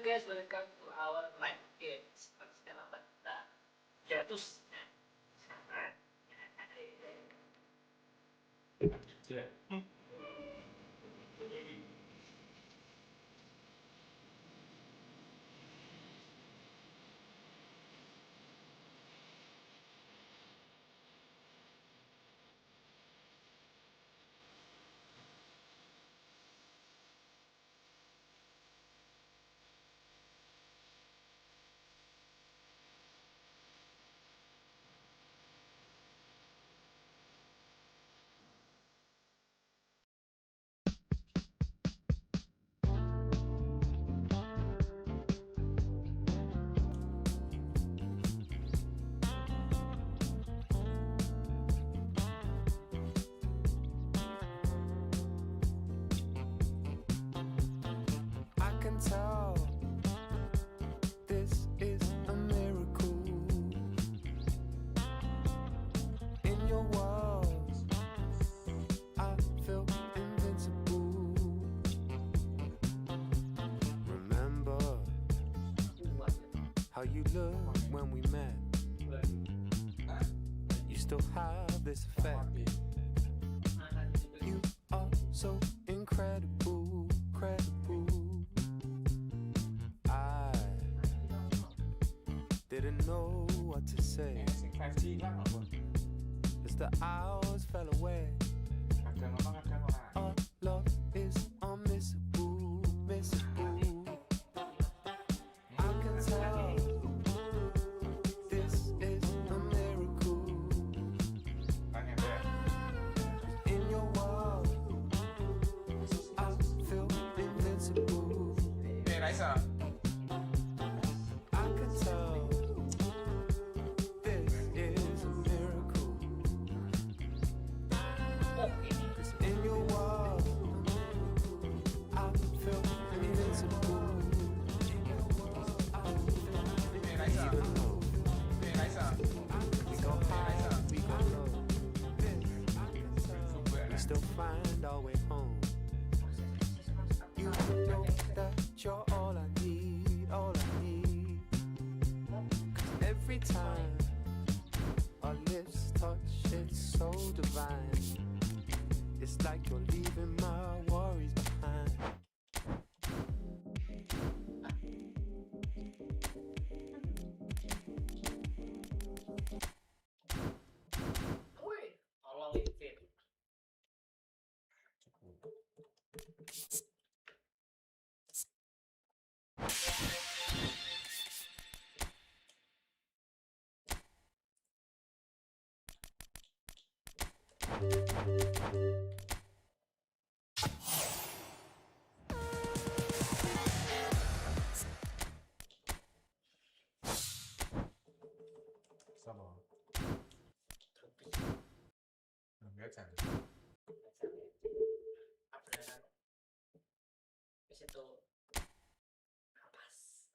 guys, welcome to our live games. Sekarang kita jatuh. Sudah. Tell this is a miracle in your walls. I feel invincible. Remember how you looked when we met. You still have this effect. You are so incredible, credible. Didn't know what to say as the hours fell away. Our love is unmissable, missable. I can tell this is a miracle in your world. I feel invincible. Find our way home. You know that you're all I need, all I need. 'Cause every time our lips touch, it's so divine. It's like you're leaving my worries behind. Sama. Biasa. Bisa tuh kapas.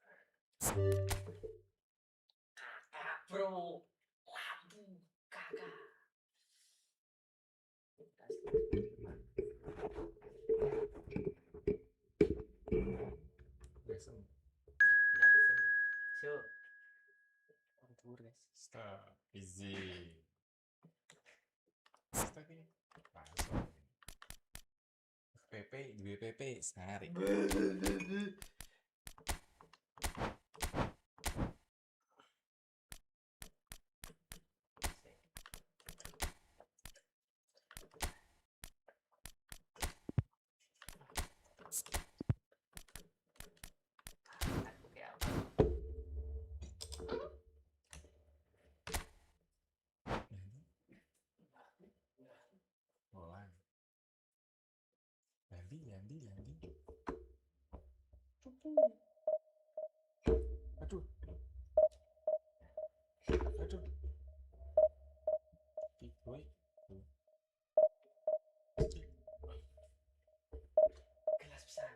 Kakak bro, lampu kakak. Biasa. Sure. Kontur guys. Stop. Easy. Stop ini. Masuk. PP, 2 PP sehari. Mulai. Landi. Aduh. Boy. Gelas besar.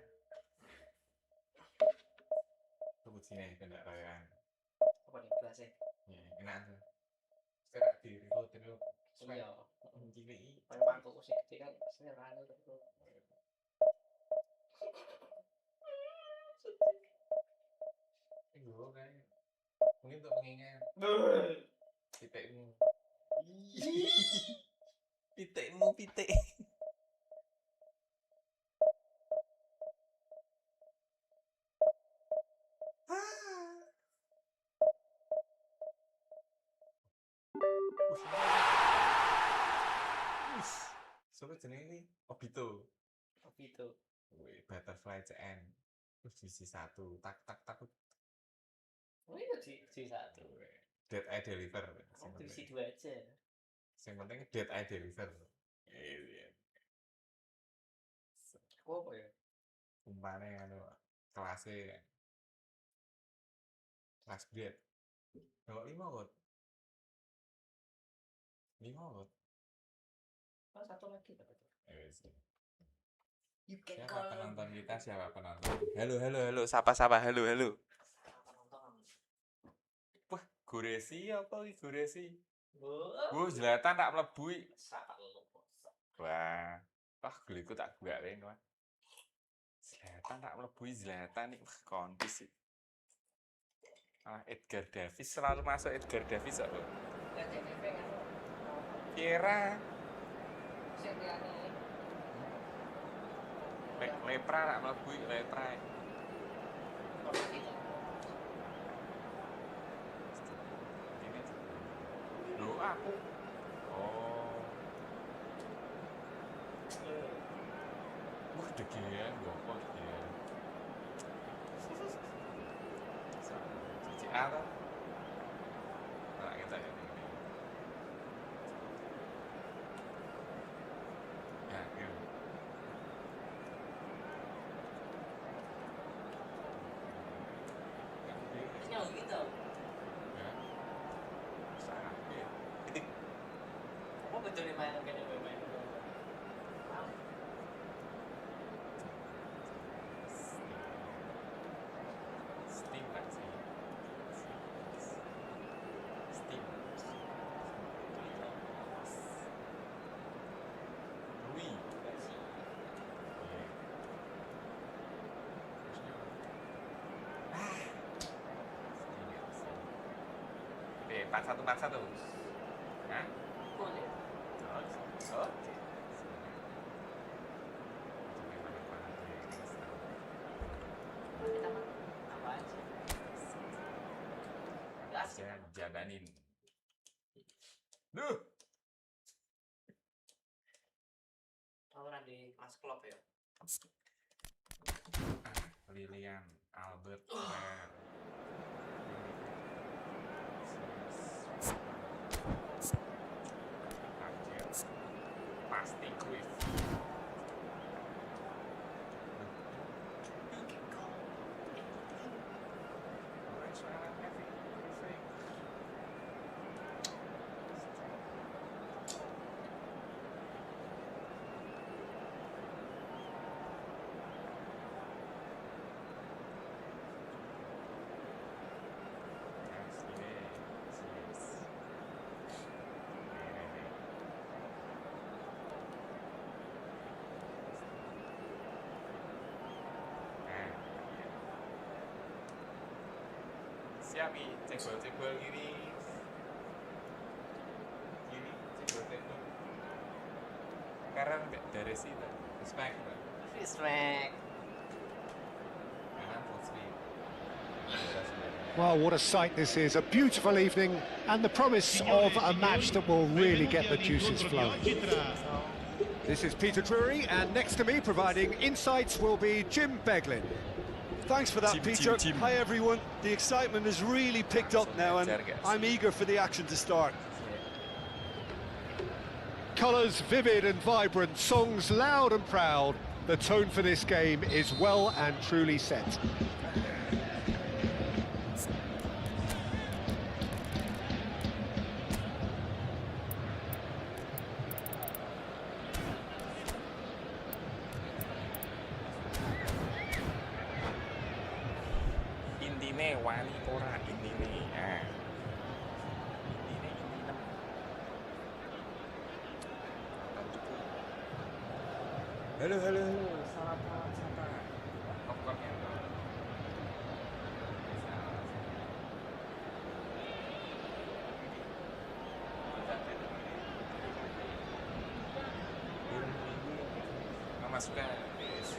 Sebut sini kena rayaan. Apa nih gelasnya? Ya, kena tuh. Sekarang di reload. Iya. Gini. Mangkuk kursi gede kan, seleranya tuh. Kengengan. Pitikmu. Pitikmu pitik. Sopo jenenge iki? Obito. Wih, Butterfly CN. Divisi 1. Tak tak tak. Oh itu divisi 1. Dead Eye Deliver. Divisi 2 aja. Yang penting Dead Eye Deliver. Iya. Apa ya? Umpane anu kelasnya kelas grade. Kalau 5 kot. 5 kot. Oh, satu lagi apa tuh? Siapa penonton kita? Siapa penonton? Halo. Sapa, halo. Penonton. Wah, Guresi apa iki Guresi? Oh, Zlatan tak mlebu iki. siapa lu? Wah, geliku tak gawe ngono. Zlatan tak mlebu Zlatan iki kondis iki. Edgar Davis selalu masuk Edgar Davis kok. Kira lepra tak mlebu lepra. Loh aku. Oh. Wah, degean lho kok degean. Cici apa? Nah, kita ini. Ya, ya. Nyal gitu. Ya. Sakit. Apa betul main kayak main? Steam kan sih. Steam. Wih. Oke, 4141. Nah. Boleh. Oke. Kita mah apa aja? Saya jabanin. Duh. Tawaran di kelas klub ya. Lilian Albert pasti kuis. Siap nih, cebol gini. Cebol. Karena dari situ, respect. Well, what a sight this is. A beautiful evening and the promise of a match that will really get the juices flowing. This is Peter Drury, and next to me providing insights will be Jim Beglin. Thanks for that, Peter. Team. Hi, everyone. The excitement has really picked up now, and I'm eager for the action to start. Colours vivid and vibrant, songs loud and proud. The tone for this game is well and truly set. Intine wani ora intine. Intine. Halo. Sapa. Popcornnya. masukkan guys.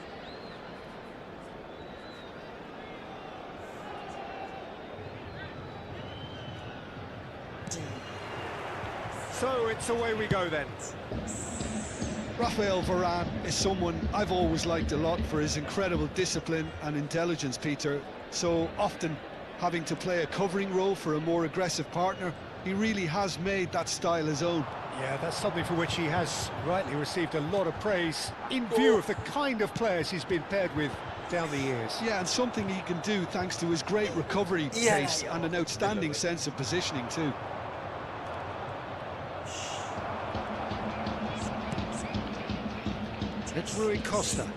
So it's away we go then. Raphael Varane is someone I've always liked a lot for his incredible discipline and intelligence, Peter. So often having to play a covering role for a more aggressive partner, he really has made that style his own. Yeah, that's something for which he has rightly received a lot of praise in view of the kind of players he's been paired with down the years. Yeah, and something he can do thanks to his great recovery pace and an outstanding sense of positioning too. It's Rui Costa.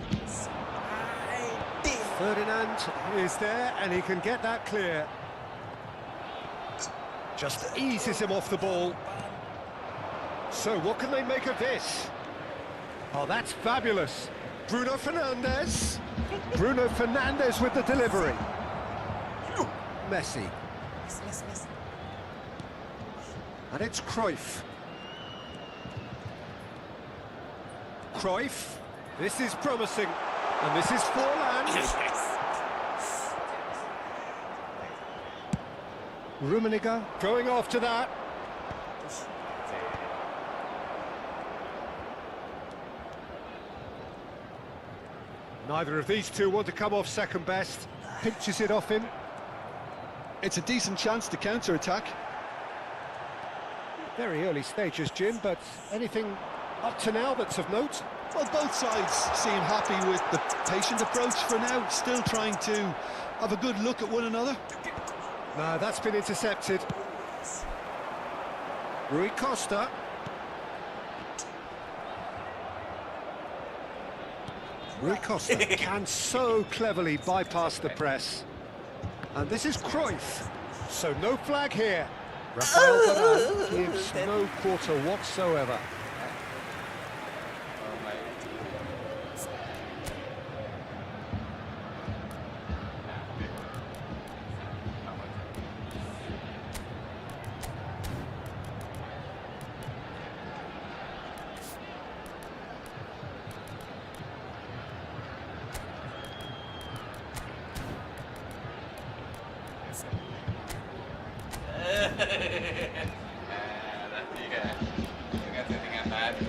Ferdinand is there and he can get that clear. Just eases him off the ball. So what can they make of this? Oh, that's fabulous. Bruno Fernandes. Bruno Fernandes with the delivery. Messi. And it's Cruyff. Cruyff. This is promising. And this is Forlan. Rummenigge going after that. Neither of these two want to come off second best. Pinches it off him. It's a decent chance to counter-attack. Very early stages, Jim, but anything up to now that's of note? Well, both sides seem happy with the patient approach for now, still trying to have a good look at one another. No, that's been intercepted. Rui Costa. Rui Costa can so cleverly bypass the press. And this is Cruyff. So no flag here. Raphael Varane gives no quarter whatsoever. Tadi kan dengan settingan tadi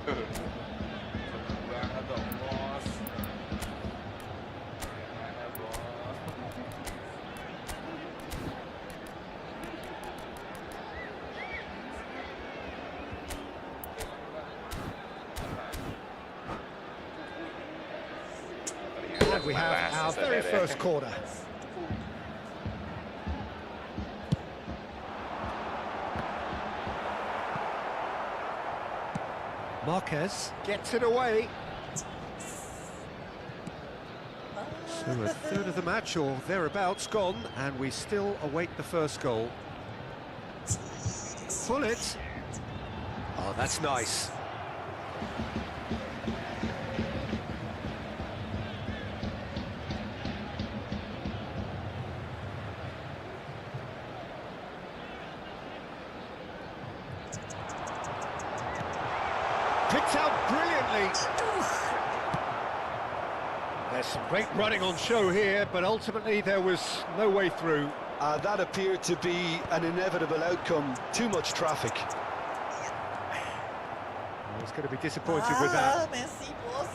tuh banget dong bos. Gimana bos? And we have our very first corner. Marquez gets it away. So a third of the match or thereabouts gone, and we still await the first goal. Pull it. Oh, that's nice. Picked out brilliantly. There's some great running on show here, but ultimately there was no way through. That appeared to be an inevitable outcome. Too much traffic. He's going to be disappointed with that. Messi, bos.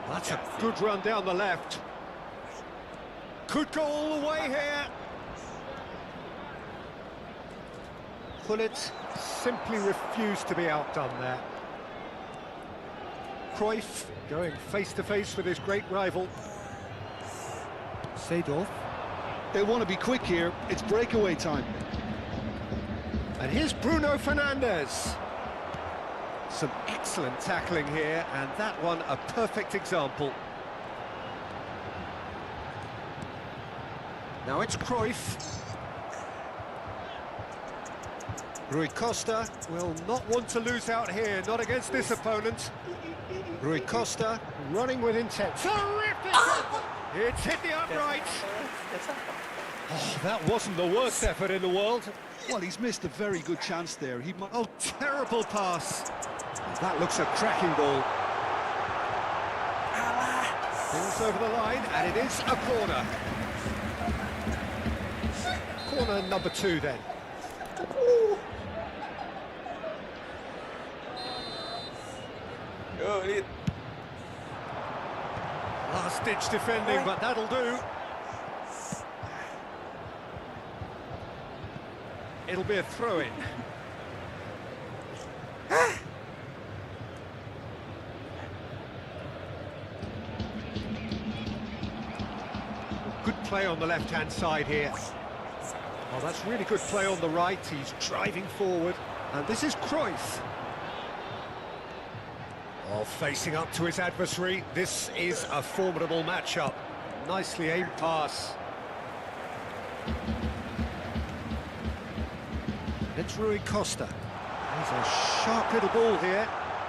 That's a good run down the left. Could go all the way here. Gullit simply refused to be outdone there. Cruyff going face-to-face with his great rival. Seedorf. They want to be quick here. It's breakaway time. And here's Bruno Fernandes. Some excellent tackling here, and that one a perfect example. Now it's Cruyff. Rui Costa will not want to lose out here, not against this opponent. Rui Costa running with intent. Terrific! It's hit the upright. Oh, that wasn't the worst effort in the world. Well, he's missed a very good chance there. Oh, terrible pass. That looks a cracking ball. Spills over the line, and it is a corner. Corner number 2 then. Yo, Lid. Last-ditch defending, but that'll do. It'll be a throw-in. Good play on the left-hand side here. Well, that's really good play on the right. He's driving forward. And this is Cruyff. Oh, facing up to his adversary. This is a formidable matchup. Nicely aimed pass. It's Rui Costa. He's a sharp little ball here.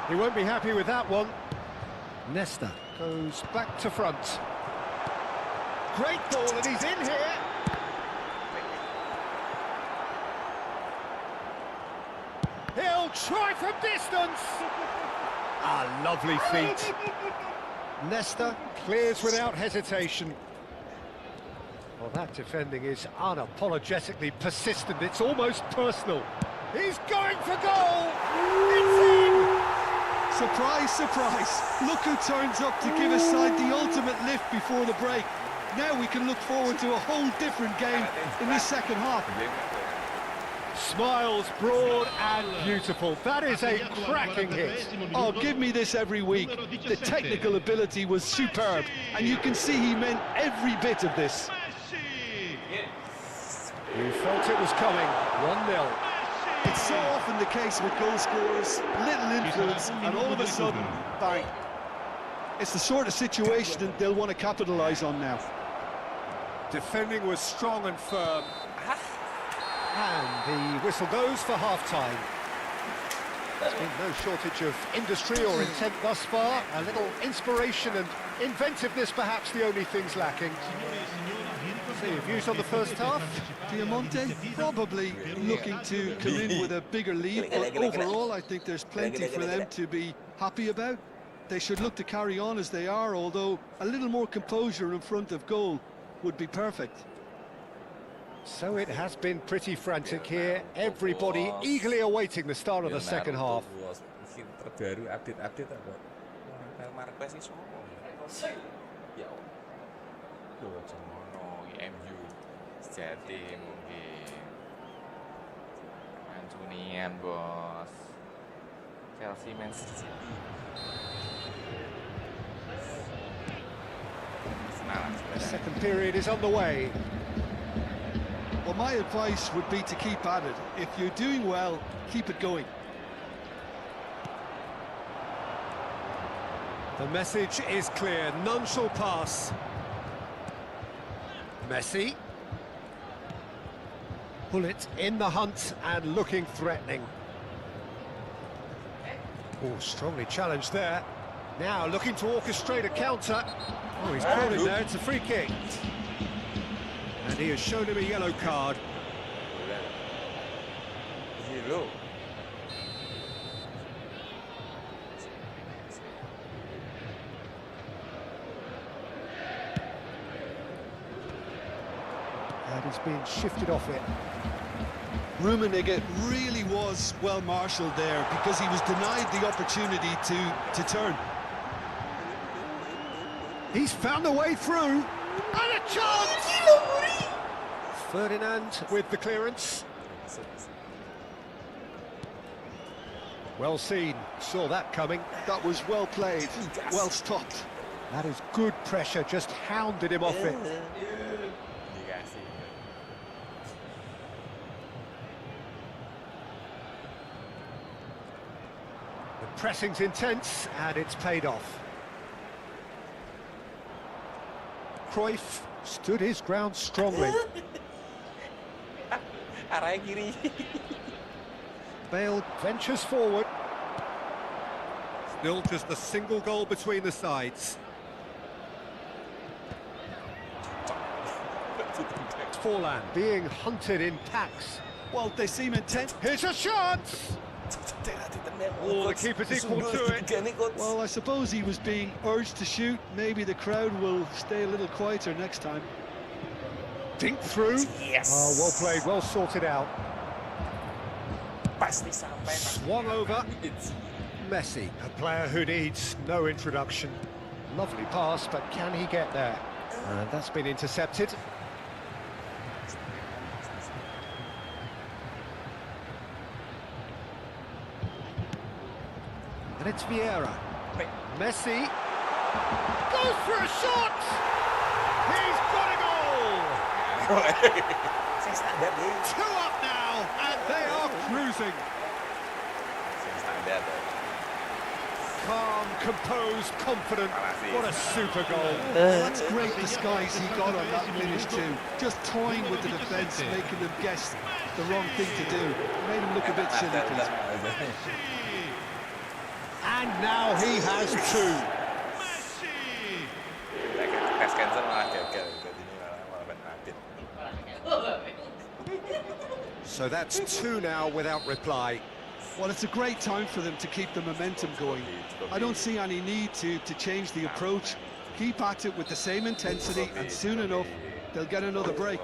He won't be happy with that one. Nesta goes back to front. Great ball, and he's in here. He'll try from distance. Ah, lovely feet. Nesta clears without hesitation. Well, that defending is unapologetically persistent. It's almost personal. He's going for goal! It's in! Surprise, surprise. Look who turns up to give his side the ultimate lift before the break. Now we can look forward to a whole different game in the second half. Smiles broad and beautiful. That is a cracking hit. Oh, give me this every week. The technical ability was superb, and you can see he meant every bit of this. You felt it was coming. 1-0. It's so often the case with goal scorers, little influence, and all of a sudden, bang. It's the sort of situation that they'll want to capitalise on now. Defending was strong and firm. And the whistle goes for half-time. There's been no shortage of industry or intent thus far. A little inspiration and inventiveness, perhaps the only things lacking. So your views on the first half? Diamante probably looking to come in with a bigger lead, but overall I think there's plenty for them to be happy about. They should look to carry on as they are, although a little more composure in front of goal would be perfect. So it has been pretty frantic here. Everybody eagerly awaiting the start of the second half. Terbaru update apa? Marquez sih sono. Ya. Loh, sono MU sejati mungkin. Mancunian, bos. Chelsea, Man City. The second period is underway. Well, my advice would be to keep at it. If you're doing well, keep it going. The message is clear, none shall pass. Messi. Bullet in the hunt and looking threatening. Oh, strongly challenged there. Now looking to orchestrate a counter. Oh, he's caught him there, it's a free kick. And he has shown him a yellow card. Zero. And he's being shifted off it. Rummenigge really was well marshalled there because he was denied the opportunity to turn. He's found a way through. And a chance! Ferdinand with the clearance. Well seen, saw that coming. That was well played, well stopped. That is good pressure, just hounded him off it. The pressing's intense, and it's paid off. Cruyff stood his ground strongly. Bale ventures forward. Still just a single goal between the sides. Forlan being hunted in packs. Well, they seem intent. Here's a chance! Oh, the keeper's equal to it. Well, I suppose he was being urged to shoot. Maybe the crowd will stay a little quieter next time. Dink through. Yes. Oh, well played, well sorted out. Pasti sampai. Swung over. Messi, a player who needs no introduction. Lovely pass, but can he get there? And that's been intercepted. And it's Vieira. Messi goes for a shot! He's got a goal! Two up now, and they are cruising. Calm, composed, confident. What a super goal. That's great disguise he got on that finish too. Just toying with the defence, making them guess the wrong thing to do. Made him look a bit silly, please. And now he has two. So that's two now without reply. Well, it's a great time for them to keep the momentum going. I don't see any need to change the approach. Keep at it with the same intensity, and soon enough, they'll get another break.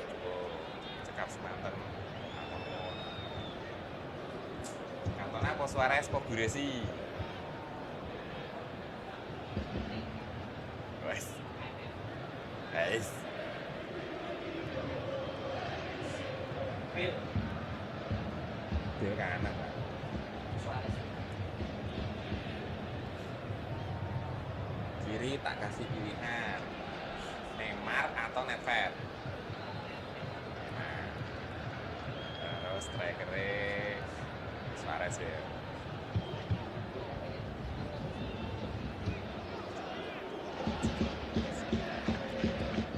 Kiri tak kasih pilihan Neymar atau Nedved. Nah, terus strikernya Suarez ya.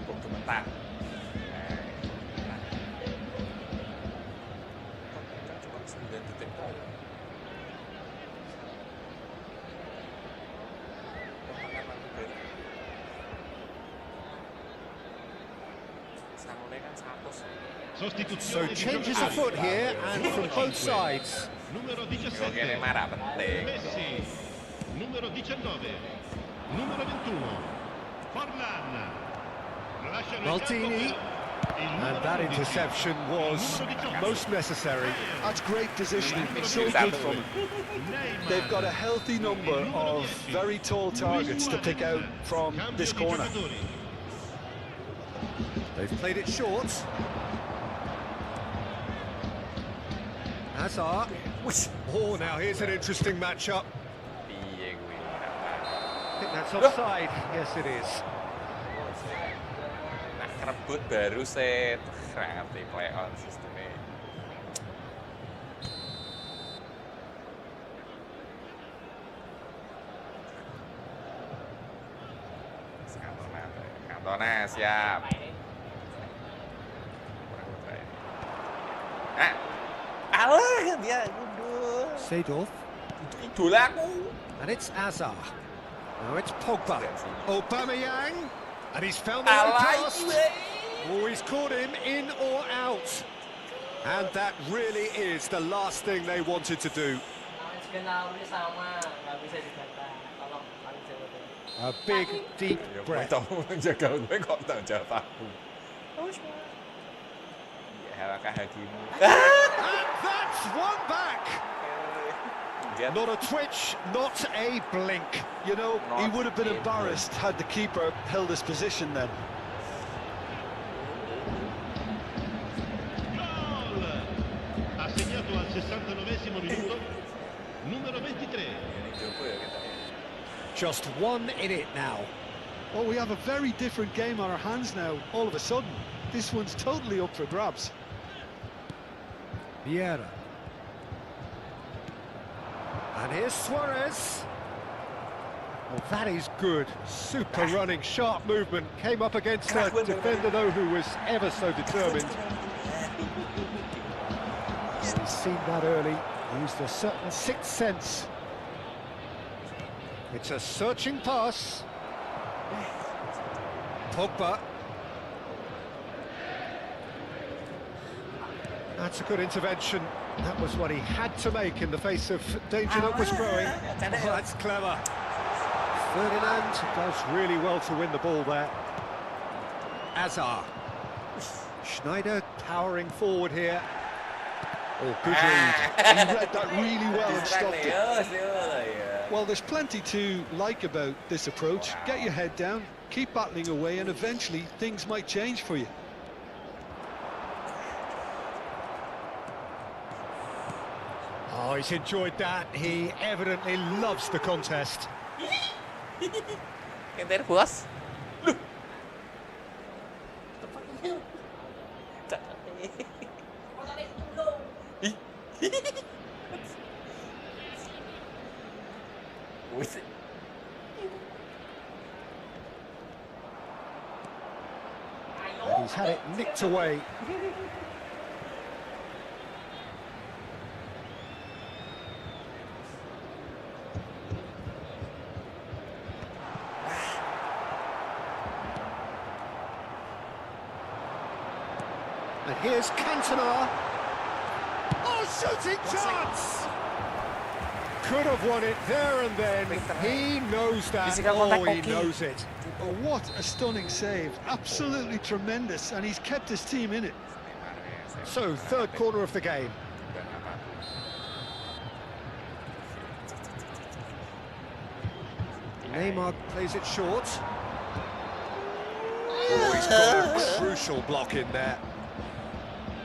Cukup bentar. Cuma 9 detik kok. So changes of foot here, and from both sides. Numero 17. Messi. Numero 19. Numero 21. Forlan. Maldini. And that interception was most necessary. That's great positioning, so good for them. They've got a healthy number of very tall targets to pick out from this corner. They've played it short. Hazard. Oh, now here's an interesting matchup. I think that's offside. Yes, it is. Nah, kerebut baru set. Ngerti play on sistemnya. Cantona siap. Alah dia gundul. Seedorf. Itu idola aku. And it's Hazard. Now it's Pogba. Aubameyang. And he's found the right pass. Oh, he's caught him in or out. And that really is the last thing they wanted to do. A big, deep breath. And that's one back. Not a twitch, not a blink. You know, he would have been embarrassed had the keeper held his position then. Gol! Ha segnato al 69esimo minuto. Numero 23. Just one in it now. Well, we have a very different game on our hands now, all of a sudden. This one's totally up for grabs. Vieira. And here's Suarez. Oh, that is good. Super running, sharp movement. Came up against a defender, though, who was ever so determined. He's seen that early. Used a certain sixth sense. It's a searching pass. Pogba. That's a good intervention. That was what he had to make in the face of danger that was growing. Oh, that's clever. Ferdinand does really well to win the ball there. Azar. Schneider towering forward here. Oh, good read. He read that really well and stopped it. Well, there's plenty to like about this approach. Get your head down, keep battling away, and eventually things might change for you. Oh, he's enjoyed that. He evidently loves the contest. Enter bos. Loh. And he's had it nicked away. And here's Cantona. Oh, shooting chance! Could have won it there and then. He knows that. Oh, he knows it. Oh, what a stunning save. Absolutely tremendous, and he's kept his team in it. So, third corner of the game. Neymar plays it short. Oh, he's got a crucial block in there.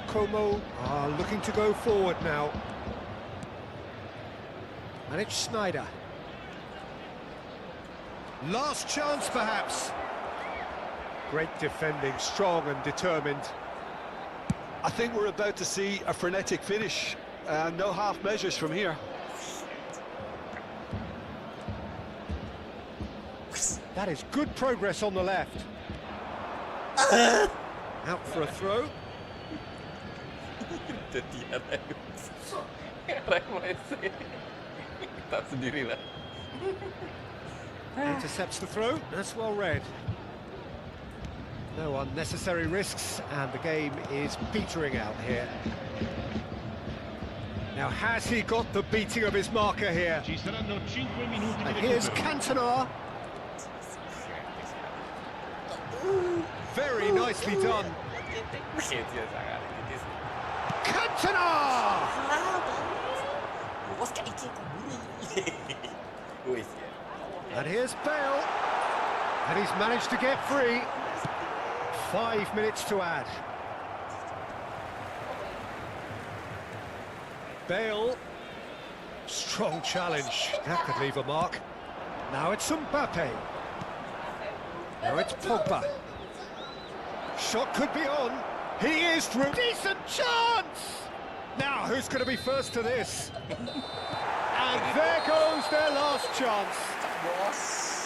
Como are looking to go forward now. And it's Schneider. Last chance, perhaps. Great defending, strong and determined. I think we're about to see a frenetic finish. No half measures from here. That is good progress on the left. Out for a throw. Intercepts the throw. That's well read. No unnecessary risks, and the game is petering out here. Now, has he got the beating of his marker here? Ci saranno 5 minuti And di here's recupero. Cantona. Very nicely done. Cantona! And here's Bale. And he's managed to get free. 5 minutes to add. Bale. Strong challenge. That could leave a mark. Now it's Mbappe. Now it's Pogba. Shot could be on. He is through. Decent chance! Now, who's going to be first to this? And there goes their last chance.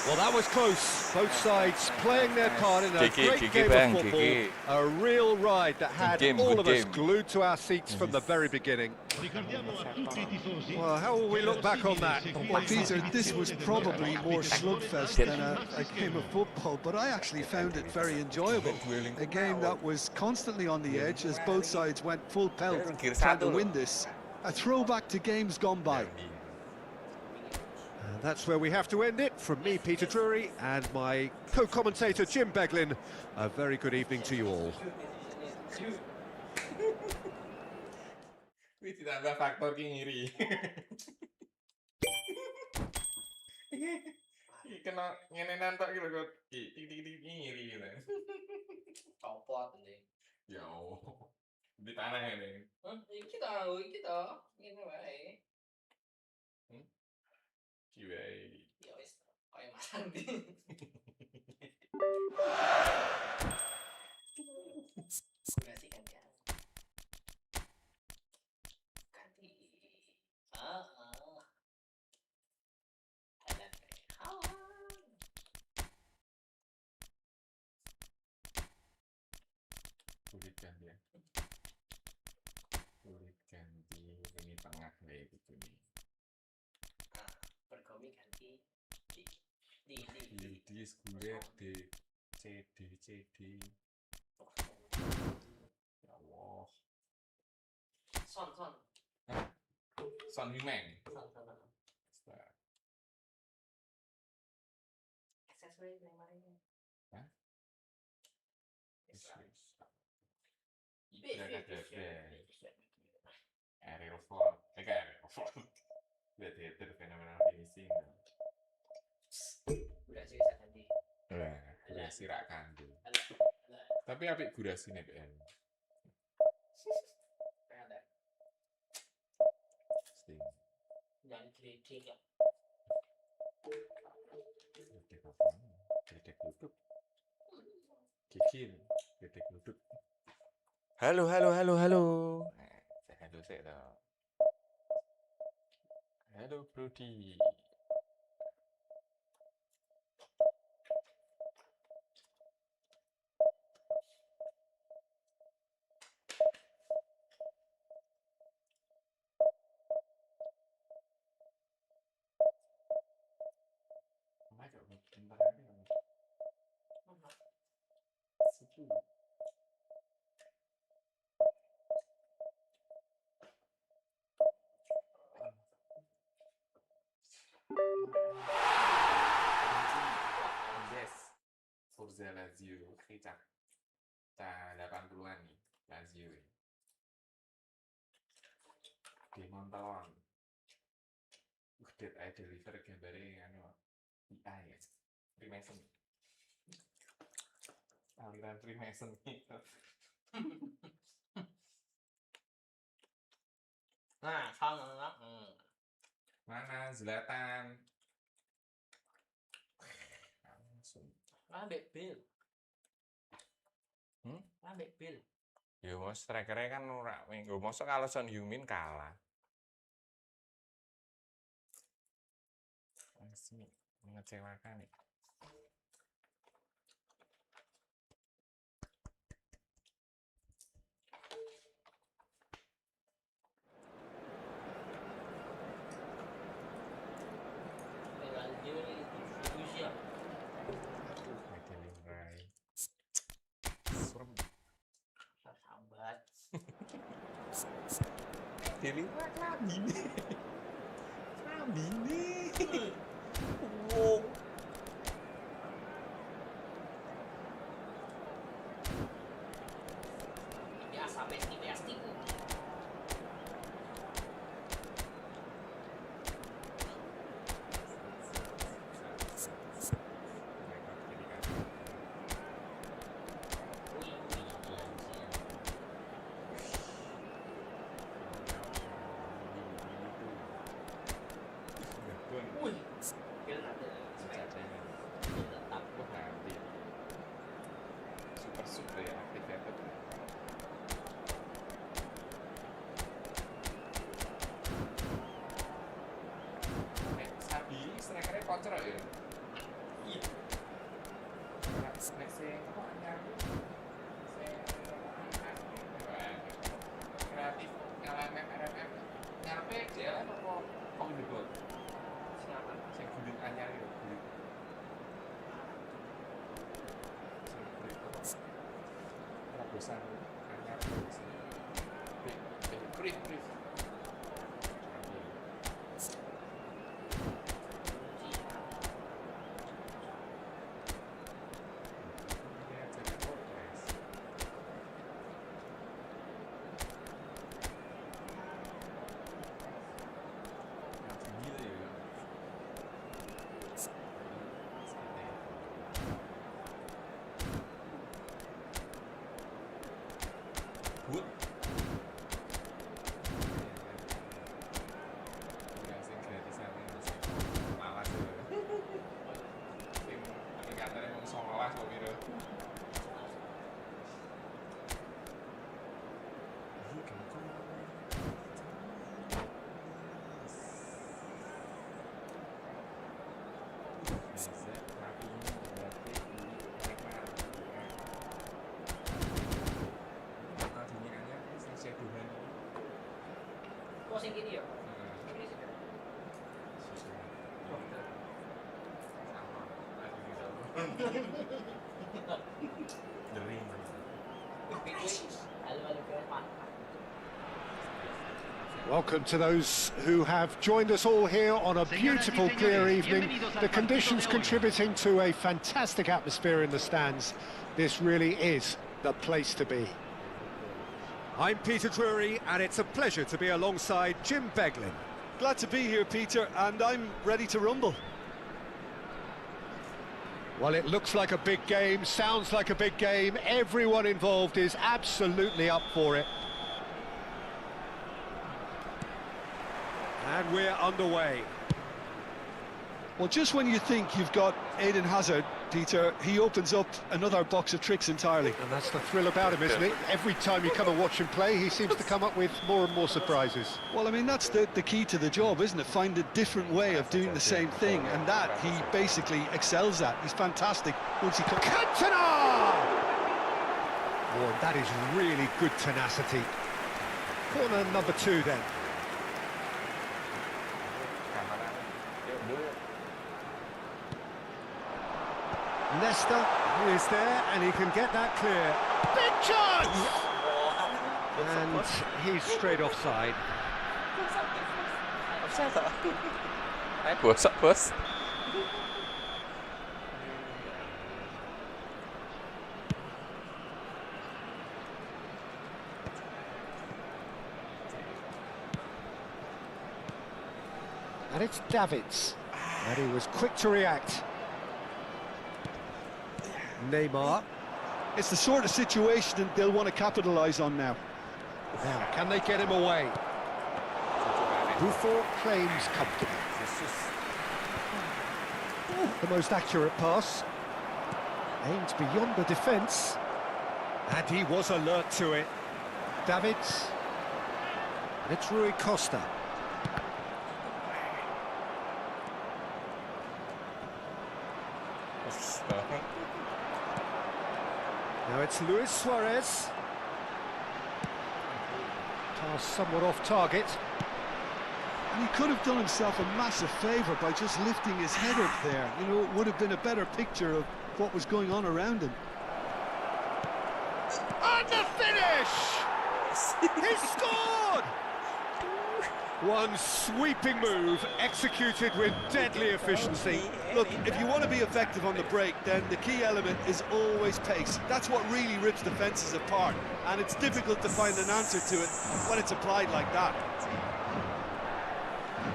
Well, that was close. Both sides playing their part in a great game of football. A real ride that had all of us glued to our seats from the very beginning. Ricordiamo a tutti i tifosi. Well, how will we look back on that? Well, Peter, this was probably more slugfest than a game of football, but I actually found it very enjoyable. A game that was constantly on the edge as both sides went full pelt trying to win this. A throwback to games gone by. And that's where we have to end it. From me, Peter Drury, and my co-commentator, Jim Beglin. A very good evening to you all. Wih, ditambah faktor ngiri. Iki kena ngene nantok iki lho kok. Tik ngiri gitu. Copot nih. Ya Allah. Di tanah ini. Iki tahu, ini wae. Kiwei. Ya wis, koyo Mas Andi. Durasi kan ya. Ganti. Ada kawan. Kulit ganti ya. Kulit ganti ini tengah kayak gitu nih. Bergomi ganti di Kulit CD. Ya Allah. son Son Heung-min. Aksesoris yang mana ini? Hah? Ariel Ford. Ariel Ford. Better fenomenal finishing. Gurasi bisa ganti. Gurasi rak kandu. Tapi apik gurasine BN. Ada. Sting. Jangan kritik ya. Gede apa? Gede duduk. Kikil. Gede duduk. Halo. Saya halo sih toh. Halo Brody. Yes, Forza Lazio, kecak. 80-an nih, Lazio. Demonton. Did I deliver gambarnya anu AI ya? Freemason. Aliran Freemason gitu. Nah, sama. Mana Zlatan? Langsung. Ambek Bill. Ambek Bill. Ya mau strikernya kan ora minggu. Masa kalau Son Heung-min kalah. Masih mengecewakan ya. Lazio ini Rusia. Medelingrai. Serem. Sambat. Delingrai Klabine. Klabine. Wow. Biasa pasti. Wih, Bill ada. Bill tetap. Super ya activated. Sabi strikernya kocor ya. Iya. Nek sing apa anyar kreatif LMM RMM ngarepe DLM apa kok ndebot Siapa? sing gulit anyar itu gulit bosan anyar krif good. Sing gratisan sing malas ya. Sing indikatornya mau 19 kok piro. Welcome to those who have joined us all here on a beautiful, clear evening. The conditions contributing to a fantastic atmosphere in the stands. This really is the place to be. I'm Peter Drury, and it's a pleasure to be alongside Jim Beglin. Glad to be here, Peter, and I'm ready to rumble. Well, it looks like a big game, sounds like a big game. Everyone involved is absolutely up for it. And we're underway. Well, just when you think you've got Eden Hazard, Peter, he opens up another box of tricks entirely. And that's the thrill about him, isn't it? Every time you come and watch him play, he seems to come up with more and more surprises. Well, I mean, that's the key to the job, isn't it? Find a different way of doing the same thing, and that he basically excels at. He's fantastic once he comes... Cantona! Oh, that is really good tenacity. Corner number 2 then. Leicester is there, and he can get that clear. Big chance! And he's straight offside. Puss. And it's Davids, and he was quick to react. Neymar. It's the sort of situation that they'll want to capitalise on now. Now, can they get him away? Buffon claims comfortably. The most accurate pass. Aimed beyond the defence. And he was alert to it. Davids. And it's Rui Costa. Now it's Luis Suarez. Pass somewhat off target. And he could have done himself a massive favour by just lifting his head up there. You know, it would have been a better picture of what was going on around him. And the finish! He scored! One sweeping move, executed with deadly efficiency. Look, if you want to be effective on the break, then the key element is always pace. That's what really rips defences apart, and it's difficult to find an answer to it when it's applied like that.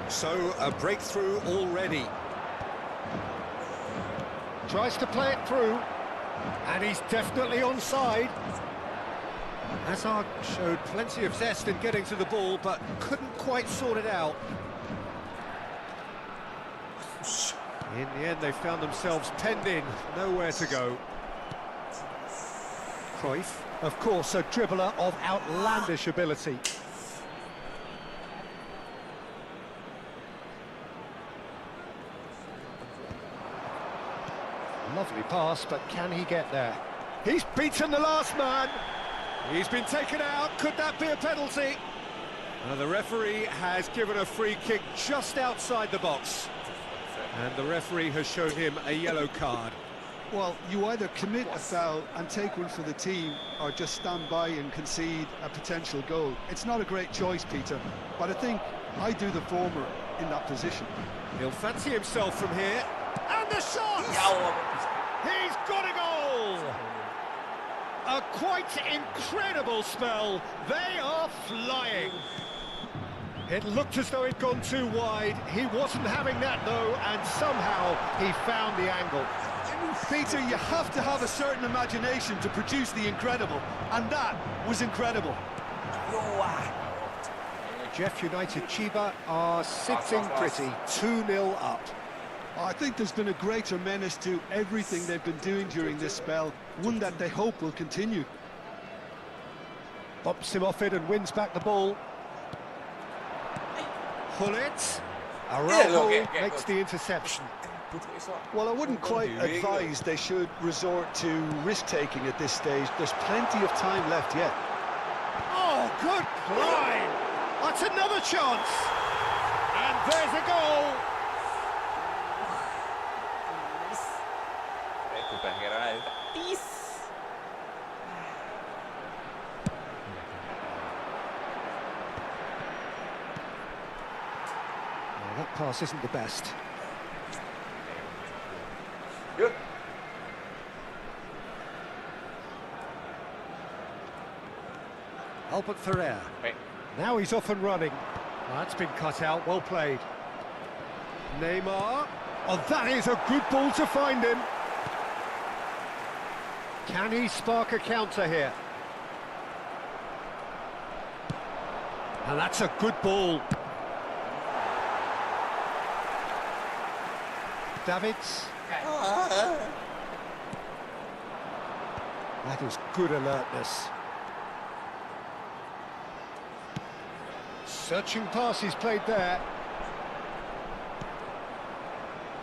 So, a breakthrough already. Tries to play it through, and he's definitely onside. Hazard showed plenty of zest in getting to the ball, but couldn't quite sort it out. In the end, they found themselves penned in, nowhere to go. Cruyff, of course, a dribbler of outlandish ability. Lovely pass, but can he get there? He's beaten the last man. He's been taken out. Could that be a penalty? The referee has given a free kick just outside the box. And the referee has shown him a yellow card. Well, you either commit a foul and take one for the team, or just stand by and concede a potential goal. It's not a great choice, Peter, but I think I do the former in that position. He'll fancy himself from here. And the shot! He's got a goal! A quite incredible spell. They are flying. It looked as though it'd gone too wide. He wasn't having that, though, and somehow he found the angle. Peter, you have to have a certain imagination to produce the incredible, and that was incredible. Jeff United Chiba are sitting pretty, 2-0 up. I think there's been a greater menace to everything they've been doing during this spell, one that they hope will continue. Bumps him off it and wins back the ball. Gullit. Araujo makes the interception. Well, I wouldn't quite advise they should resort to risk-taking at this stage. There's plenty of time left yet. Oh, good climb! That's another chance! And there's a goal! pass isn't the best. Good. Albert Ferrer. Wait. Now he's off and running. That's been cut out, well played. Neymar. Oh, that is a good ball to find him. Can he spark a counter here? And that's a good ball. Davids. That is good alertness. Searching pass he's played there.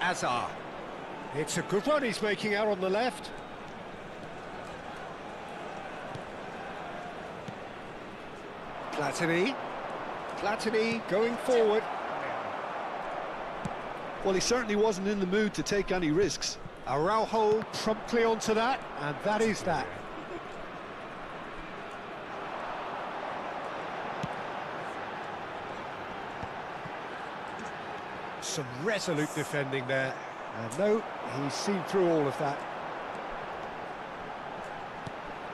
Azar. It's a good run he's making out on the left. Platini. Platini going forward. Well, he certainly wasn't in the mood to take any risks. Araujo promptly onto that, and that is that. Some resolute defending there. And no, he's seen through all of that.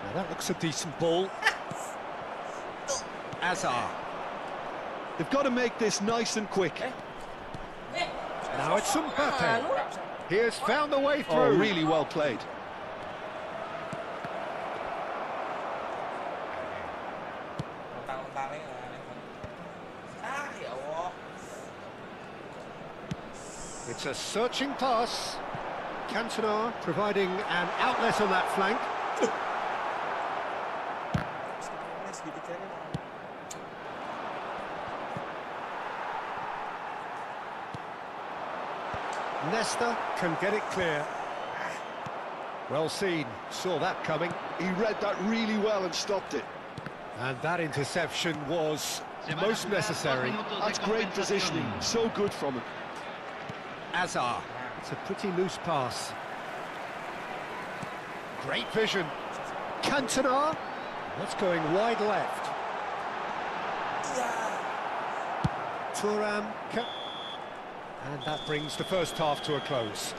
Now that looks a decent ball. Azar. They've got to make this nice and quick. Now it's Mbappe. He has found the way through. Oh, really well played. It's a searching pass. Cantona providing an outlet on that flank. Nesta can get it clear. Well seen, saw that coming. He read that really well and stopped it. And that interception was most necessary. That's great positioning, so good from him. Azar. It's a pretty loose pass. Great vision. Cantona. That's going wide left. Thuram. And that brings the first half to a close.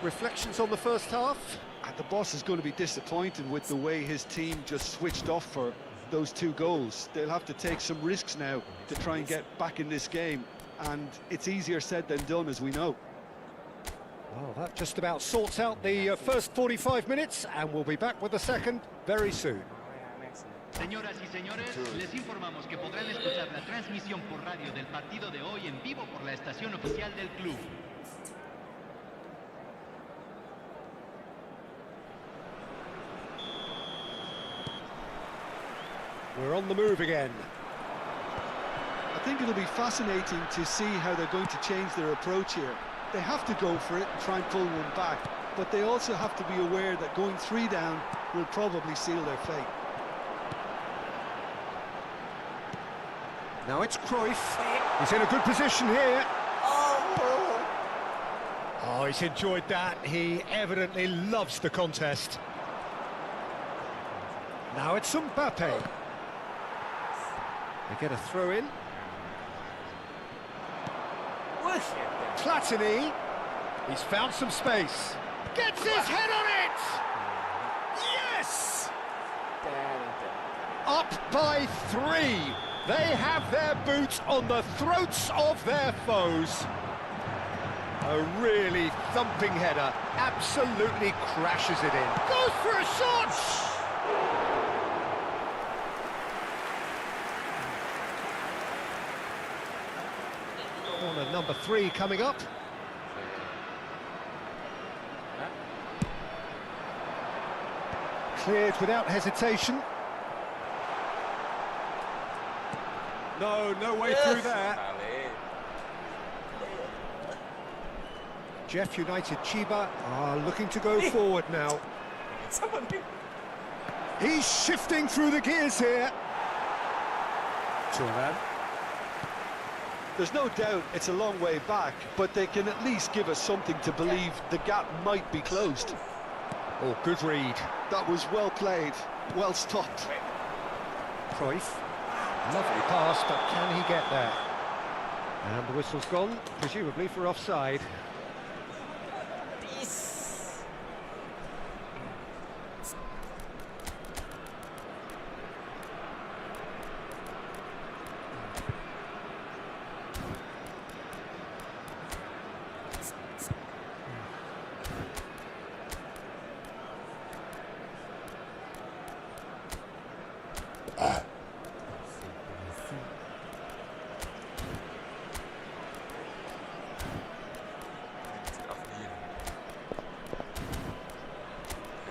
Reflections on the first half? And the boss is going to be disappointed with the way his team just switched off for those 2 goals. They'll have to take some risks now to try and get back in this game. And it's easier said than done, as we know. Well, that just about sorts out the first 45 minutes, and we'll be back with the second very soon. Señoras y señores, les informamos que podrán escuchar la transmisión por radio del partido de hoy en vivo por la estación oficial del club. We're on the move again. I think it'll be fascinating to see how they're going to change their approach here. They have to go for it and try and pull one back, but they also have to be aware that going 3 down will probably seal their fate. Now it's Cruyff. He's in a good position here. Oh, he's enjoyed that. He evidently loves the contest. Now it's Mbappe. They get a throw in. Platini. He's found some space. Gets his head on it! Yes! Up by 3. They have their boots on the throats of their foes. A really thumping header. Absolutely crashes it in. Goes for a shot! Corner number 3 coming up. Cleared without hesitation. No way through there. Jeff United Chiba are looking to go forward now. He's shifting through the gears here. Thuram. There's no doubt it's a long way back, but they can at least give us something to believe the gap might be closed. Oh, good read. That was well played, well stopped. Cruyff. Lovely pass, but can he get there? And the whistle's gone, presumably for offside.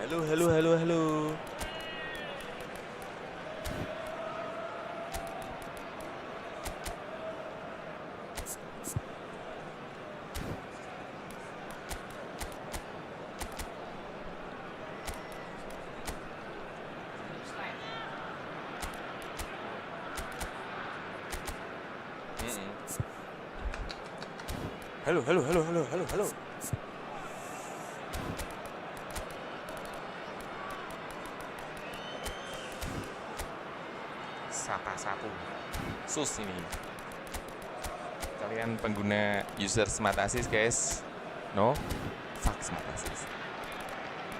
Halo. Halo. Satu. Sus ini. Kalian pengguna user Smart Assist, guys. No? Fuck Smart Assist.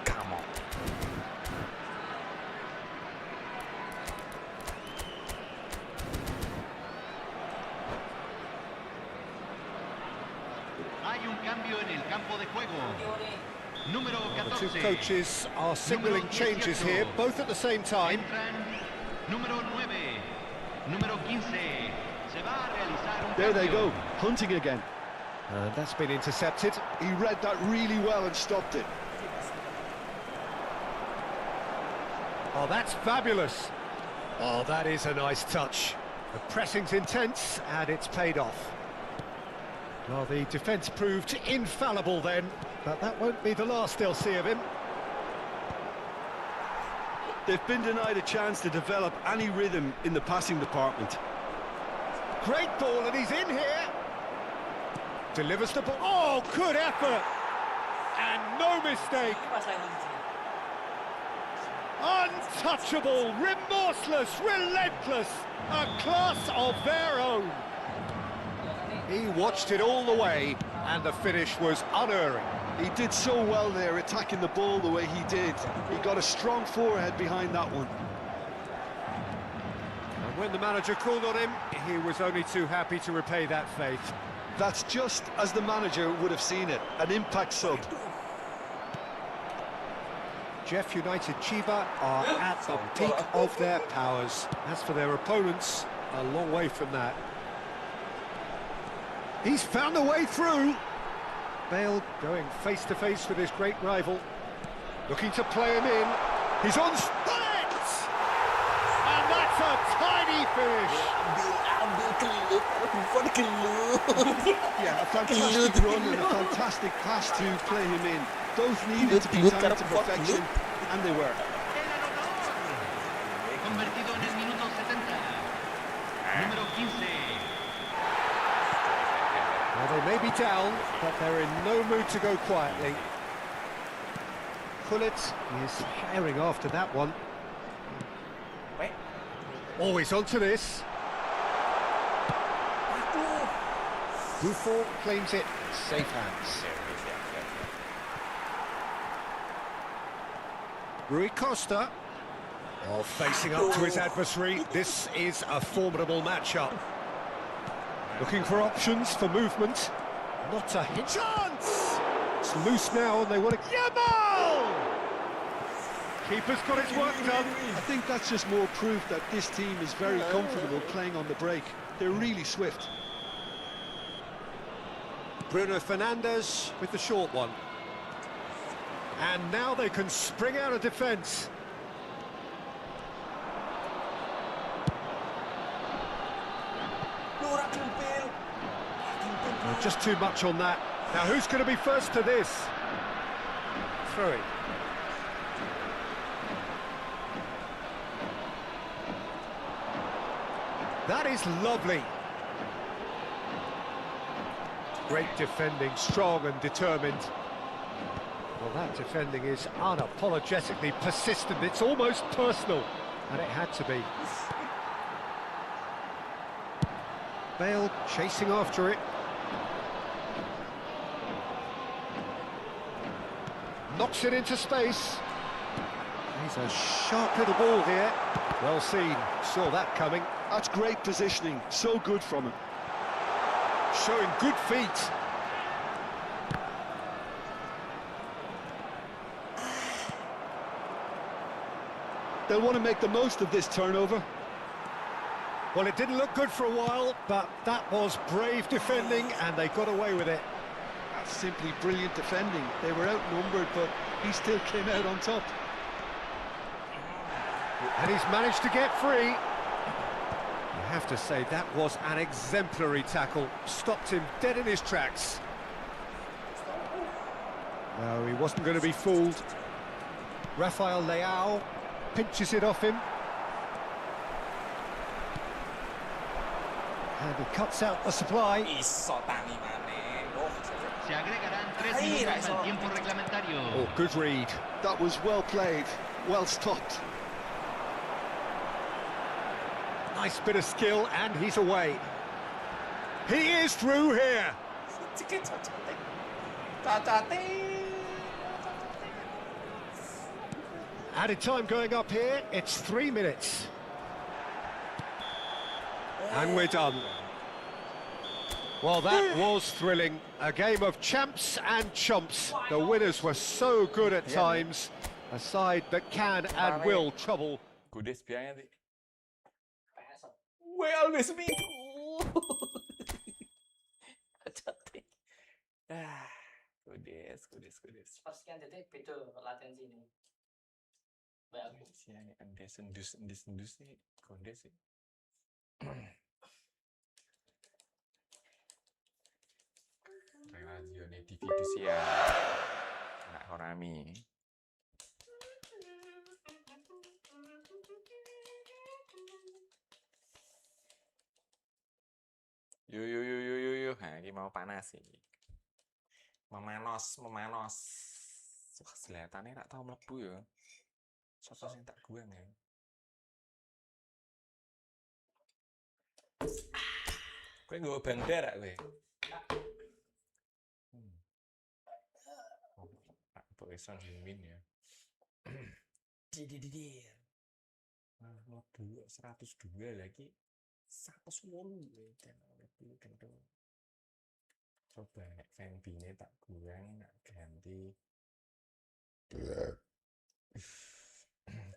Come on. Hay un cambio en el campo de juego. Número The two 14. coaches are signalling changes here, both at the same time. Entran número 9, número 15. Se va a realizar un There they cambio. go, hunting again. And that's been intercepted. He read that really well and stopped it. Oh, that's fabulous. Oh, that is a nice touch. The pressing's intense, and it's paid off. Well, the defence proved infallible then, but that won't be the last they'll see of him. They've been denied a chance to develop any rhythm in the passing department. Great ball, and he's in here. Delivers the ball. Oh, good effort. And no mistake. Untouchable, remorseless, relentless. A class of their own. He watched it all the way, and the finish was unerring. He did so well there, attacking the ball the way he did. He got a strong forehead behind that one. And when the manager called on him, he was only too happy to repay that faith. That's just as the manager would have seen it, an impact sub. Jeff United Chiba are at the peak of their powers. As for their opponents, a long way from that. He's found a way through. Bale going face-to-face with his great rival. Looking to play him in. He's on it! And that's a tiny finish. Yeah, a fantastic run and a fantastic pass to play him in. Both needed to be timed to perfection, and they were. Convertido en el minuto 70. Número 15. Well, they may be down, but they're in no mood to go quietly. Pullet is firing after that one. Always onto this. Buffon claims it, safe hands. Rui Costa, facing up to his adversary. This is a formidable matchup. Looking for options for movement. Not a hit. Chance! It's loose now and they want to... Yamal! Keeper's got his work done. I think that's just more proof that this team is very comfortable playing on the break. They're really swift. Bruno Fernandes with the short one. And now they can spring out of defence. Just too much on that. Now who's going to be first to this? Throw it. That is lovely. Great defending, strong and determined. Well, that defending is unapologetically persistent. It's almost personal, and it had to be. Bale chasing after it. Knocks it into space. He's a sharp little ball here. Well seen, saw that coming. That's great positioning, so good from him. Showing good feet. They'll want to make the most of this turnover. Well, it didn't look good for a while, but that was brave defending, and they got away with it. That's simply brilliant defending. They were outnumbered, but he still came out on top. And he's managed to get free. You have to say that was an exemplary tackle. Stopped him dead in his tracks. No, he wasn't going to be fooled. Rafael Leao pinches it off him. And he cuts out the supply. Iso tani maneh. Oh, Se agregarán 3 minutos al tiempo reglamentario. Oh, good read. That was well played, well stopped. Nice bit of skill, and he's away. He is through here. Added time going up here, it's 3 minutes. And we're done. Well, that was thrilling. A game of champs and chumps. The winners were so good at times. A side that can and will trouble. Kudes biaya nanti. PS. We always me. Kudes. Sekian detik beda latensi ini. Bagus. Siang anda sendus nih, kondes sih. Radio nih TV itu sih ya, nggak horami. Yo, nah ini mau panas sih. Memanos. Wah, seletannya tak tahu melebu ya. Soto sing tak guang ya. Kowe nggawa bang darak kowe. Pak Esan Jimin ya. Didir. Nah, mlebu 102 lagi 108 dan mlebu gendong. Coba nek fanbine tak guang nak ganti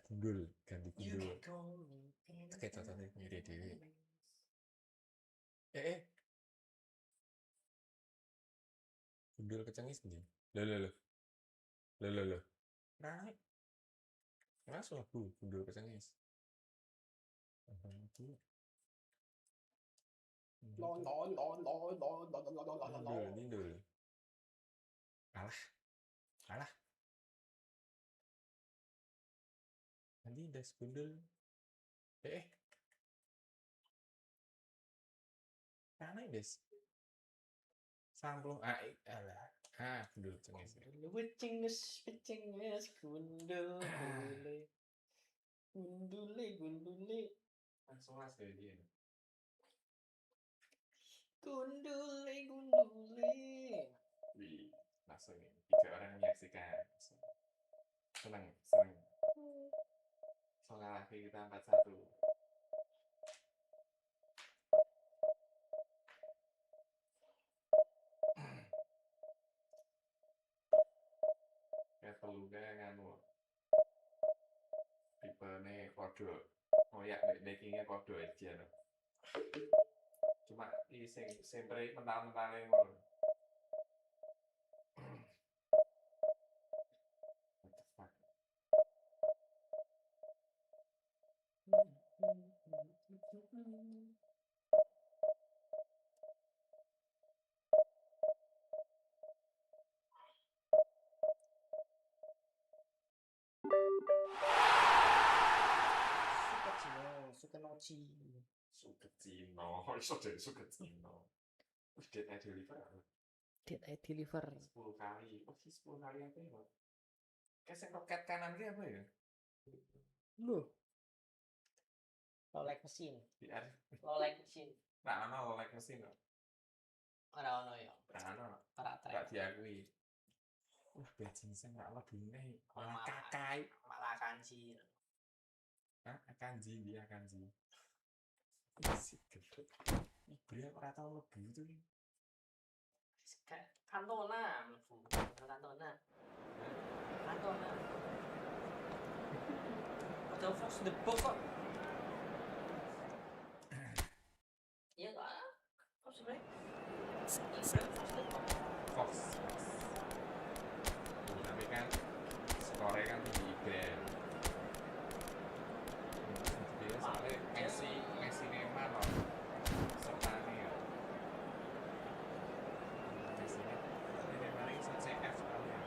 gundul, ganti gundul. Oke, contohnya mirip dewe. Gundul kecengis ndi? Loh. Naik. Langsung aku gundul kecengis. Gundul. Alah. Nanti das gundul. Naik des. Sampul. Alah. Gundul cengis. Pecing gundule. Langsung las dari dia. Gundule. Wih, langsung nih. 3 orang menyaksikan. Senang. Soalnya lagi kita 4-1. Kayak peluga nganu. Tipe nih kode. Oh ya, backingnya kode aja loh. Cuma ini sempre mentang-mentangnya ngono. What the fuck? Sukecino. Iso jadi Sukecino. Date I deliver. 10 kali. Oh, 10 kali apa ya? Kayak roket kanan ki apa ya? Loh. Lolek mesin. PR. Lolek mesin. Nggak ono like mesin kok. Ora ono ya. Nggak ono. Ora Nggak trek. diakui. Bensinnya nggak lebih nih. Malah kakai. Malah kanji. Akanji dia akanji. Isi gedhe. Ibri ora tau lebu itu. Kantona mlebu. Kantona. Kantona. Ada Fox the box kok. Iya kok. Fox sebenarnya. Fox. Tapi kan skornya kan tinggi brand. Dia soalnya Messi Neymar loh. Serta nih ya. Messi Neymar ini CF soalnya.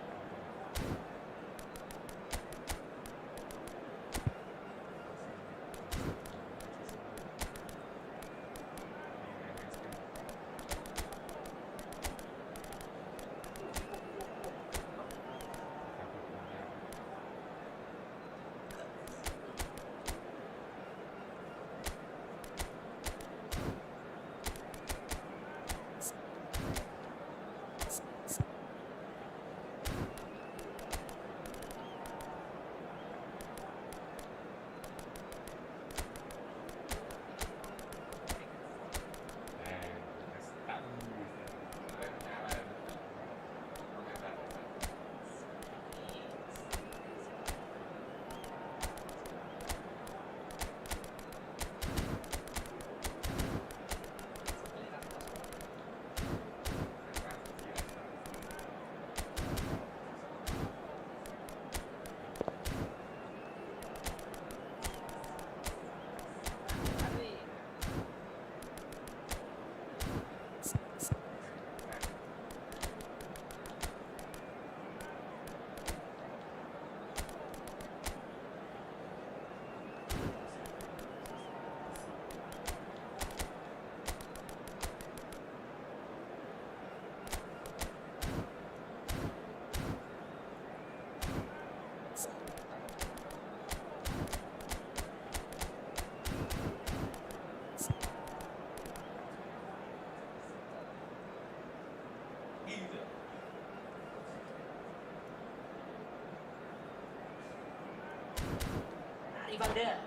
Ibadah.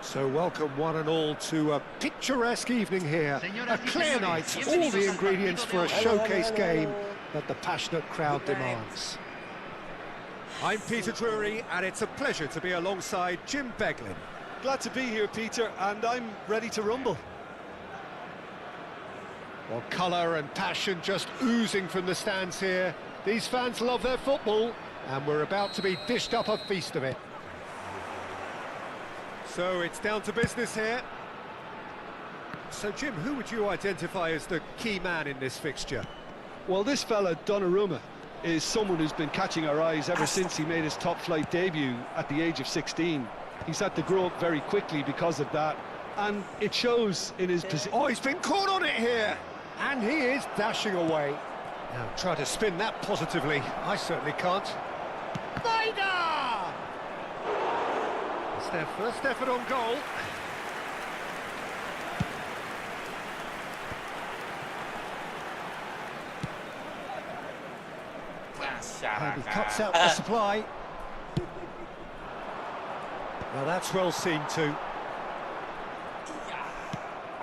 So welcome one and all to a picturesque evening here. A clear night, all the ingredients for a showcase game that the passionate crowd demands. I'm Peter Drury, and it's a pleasure to be alongside Jim Beglin. Glad to be here, Peter, and I'm ready to rumble. Well, colour and passion just oozing from the stands here. These fans love their football, and we're about to be dished up a feast of it. So it's down to business here. So, Jim, who would you identify as the key man in this fixture? Well, this fella, Donnarumma, is someone who's been catching our eyes ever since he made his top-flight debut at the age of 16. He's had to grow up very quickly because of that, and it shows in his position. Oh, he's been caught on it here, and he is dashing away. Now, try to spin that positively. I certainly can't. Snyder! It's their first effort on goal. And he cuts out the supply. Well, that's well seen too.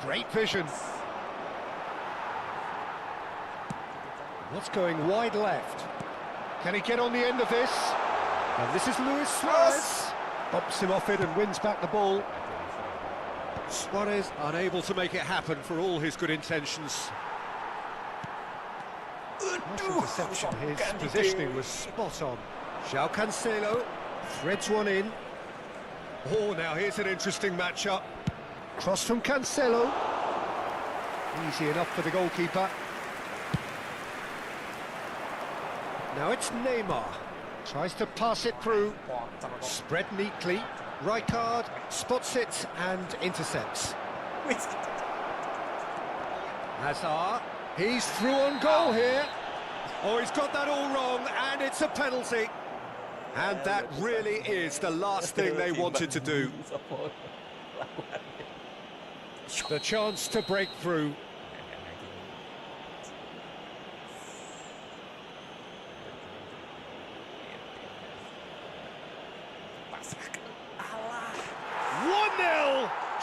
Great vision. What's going wide left? Can he get on the end of this? And this is Luis Suarez. Bumps him off it and wins back the ball. Suarez unable to make it happen for all his good intentions. Nice interception, his positioning was spot on. João Cancelo threads one in. Oh, now here's an interesting matchup. Cross from Cancelo. Easy enough for the goalkeeper. Now it's Neymar. Tries to pass it through. Spread neatly. Rijkaard spots it and intercepts. Hazard. He's through on goal here. Oh, he's got that all wrong, and it's a penalty. And that really is the last thing they wanted to do. The chance to break through.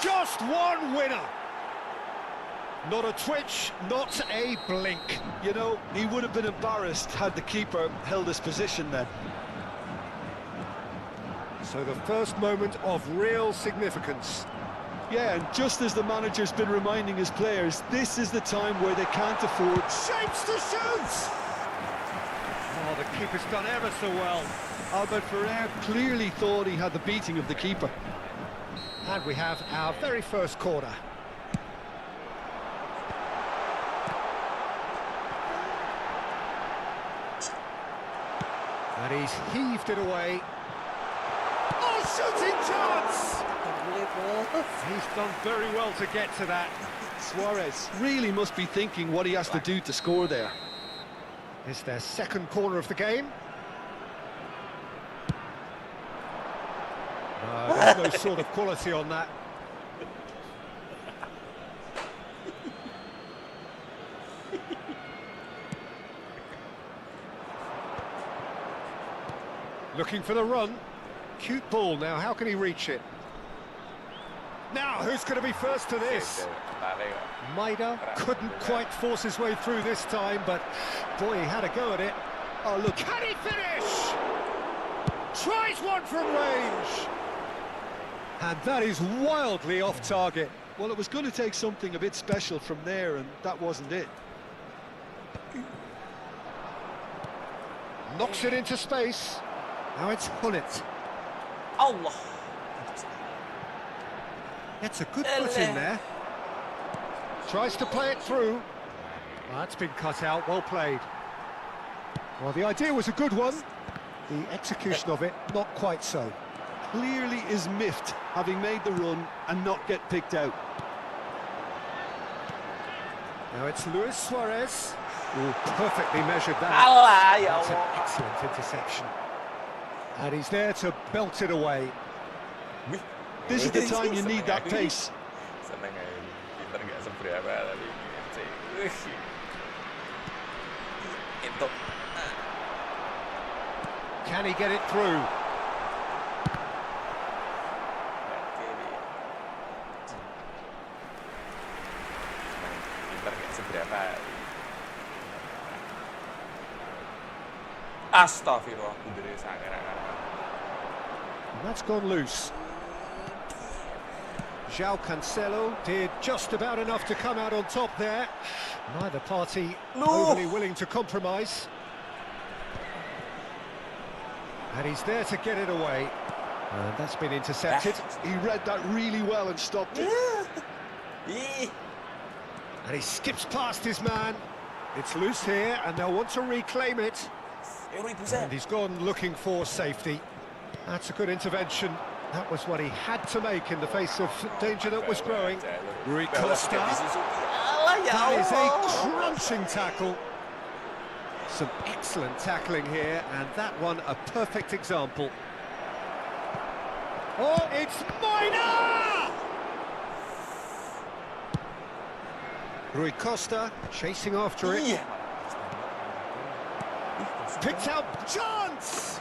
Just one winner. Not a twitch, not a blink. You know, he would have been embarrassed had the keeper held his position then. So the first moment of real significance. Yeah, and just as the manager's been reminding his players, this is the time where they can't afford... Shapes to shoot! Oh, the keeper's done ever so well. Albert Ferrer clearly thought he had the beating of the keeper. And we have our very first corner. And he's heaved it away. Oh, shooting chance! He's done very well to get to that. Suarez really must be thinking what he has to do to score there. It's their second corner of the game. There's no sort of quality on that. Looking for the run. Cute ball now, how can he reach it? Now, who's going to be first to this? Maida couldn't quite force his way through this time, but boy, he had a go at it. Oh, look, can he finish? Tries one from range. And that is wildly off target. Well, it was going to take something a bit special from there, and that wasn't it. Knocks it into space. Now it's Hullet. Allah. That's a good foot in there. Tries to play it through. Oh, that's been cut out, well played. Well, the idea was a good one. The execution of it, not quite so. Clearly is miffed, having made the run and not get picked out. Now it's Luis Suarez. Ooh, perfectly measured that. That's an excellent interception. And he's there to belt it away. This is the time you need that pace. Can he get it through? Astagfirullah, And that's gone loose. João Cancelo did just about enough to come out on top there. Neither party overly willing to compromise. And he's there to get it away. And that's been intercepted. He read that really well and stopped it. And he skips past his man. It's loose here, and they'll want to reclaim it. And he's gone looking for safety. That's a good intervention. That was what he had to make in the face of danger that was growing. Rui Costa. That is a crunching tackle. Some excellent tackling here, and that one a perfect example. Oh, it's Maida! Rui Costa chasing after it. Picked out chance!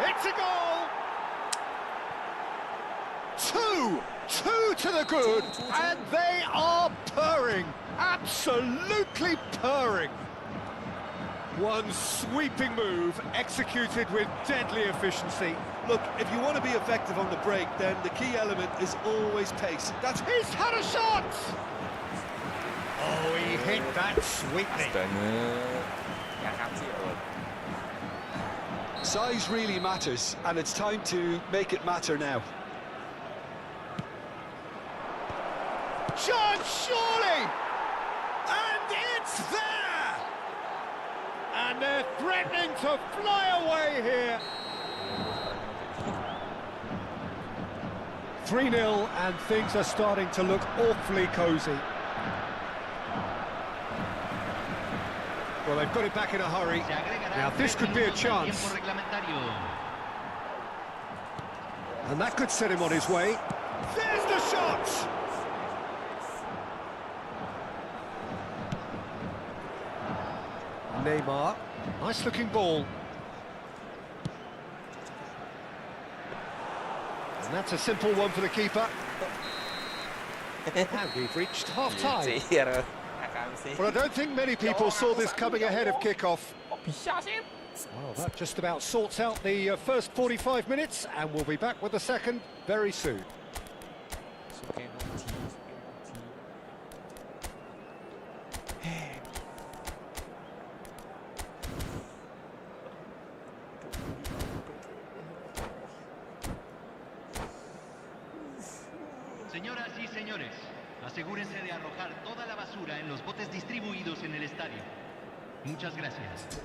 It's a goal! Two to the good, and they are purring, absolutely purring. One sweeping move, executed with deadly efficiency. Look, if you want to be effective on the break, then the key element is always pace. He's had a shot! Oh, he hit that sweetly. Size really matters, and it's time to make it matter now. Chance, surely! And it's there! And they're threatening to fly away here. 3-0, and things are starting to look awfully cosy. Well, they've got it back in a hurry. Se agregarán Now, this 3 could be a minutos al chance. tiempo reglamentario. And that could set him on his way. There's the shot! Neymar. Nice-looking ball. And that's a simple one for the keeper. And we've reached half-time. Well, I don't think many people saw this coming ahead of kick-off. Well, that just about sorts out the first 45 minutes, and we'll be back with the second very soon. Señoras y señores, asegúrense de arrojar toda la basura en los botes distribuidos en el estadio. Muchas gracias.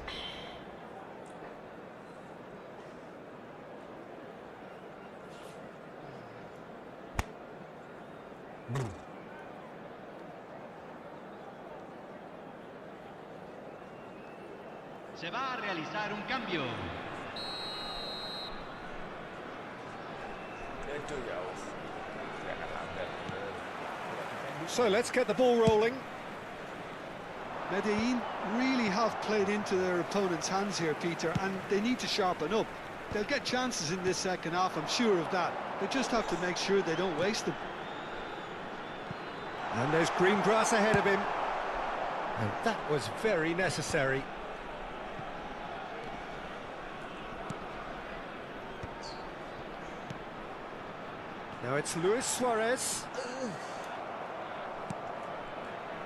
Se va a realizar un cambio. So let's get the ball rolling. Medellin really have played into their opponent's hands here, Peter, and they need to sharpen up. They'll get chances in this second half, I'm sure of that. They just have to make sure they don't waste them. And there's green grass ahead of him. And that was very necessary. Now it's Luis Suarez.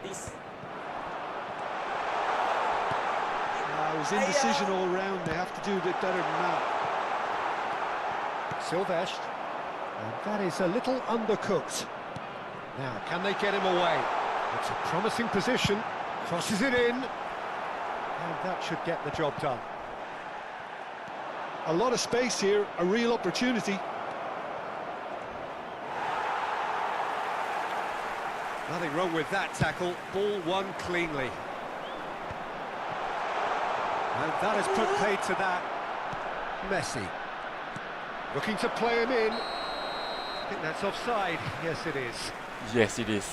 It was indecision all round. They have to do a bit better than that. Silvestre. And that is a little undercooked. Now, can they get him away? It's a promising position. Crosses it in. And that should get the job done. A lot of space here, a real opportunity. Nothing wrong with that tackle. Ball won cleanly. And that has put paid to that. Messi. Looking to play him in. I think that's offside. Yes, it is. Yes, it is.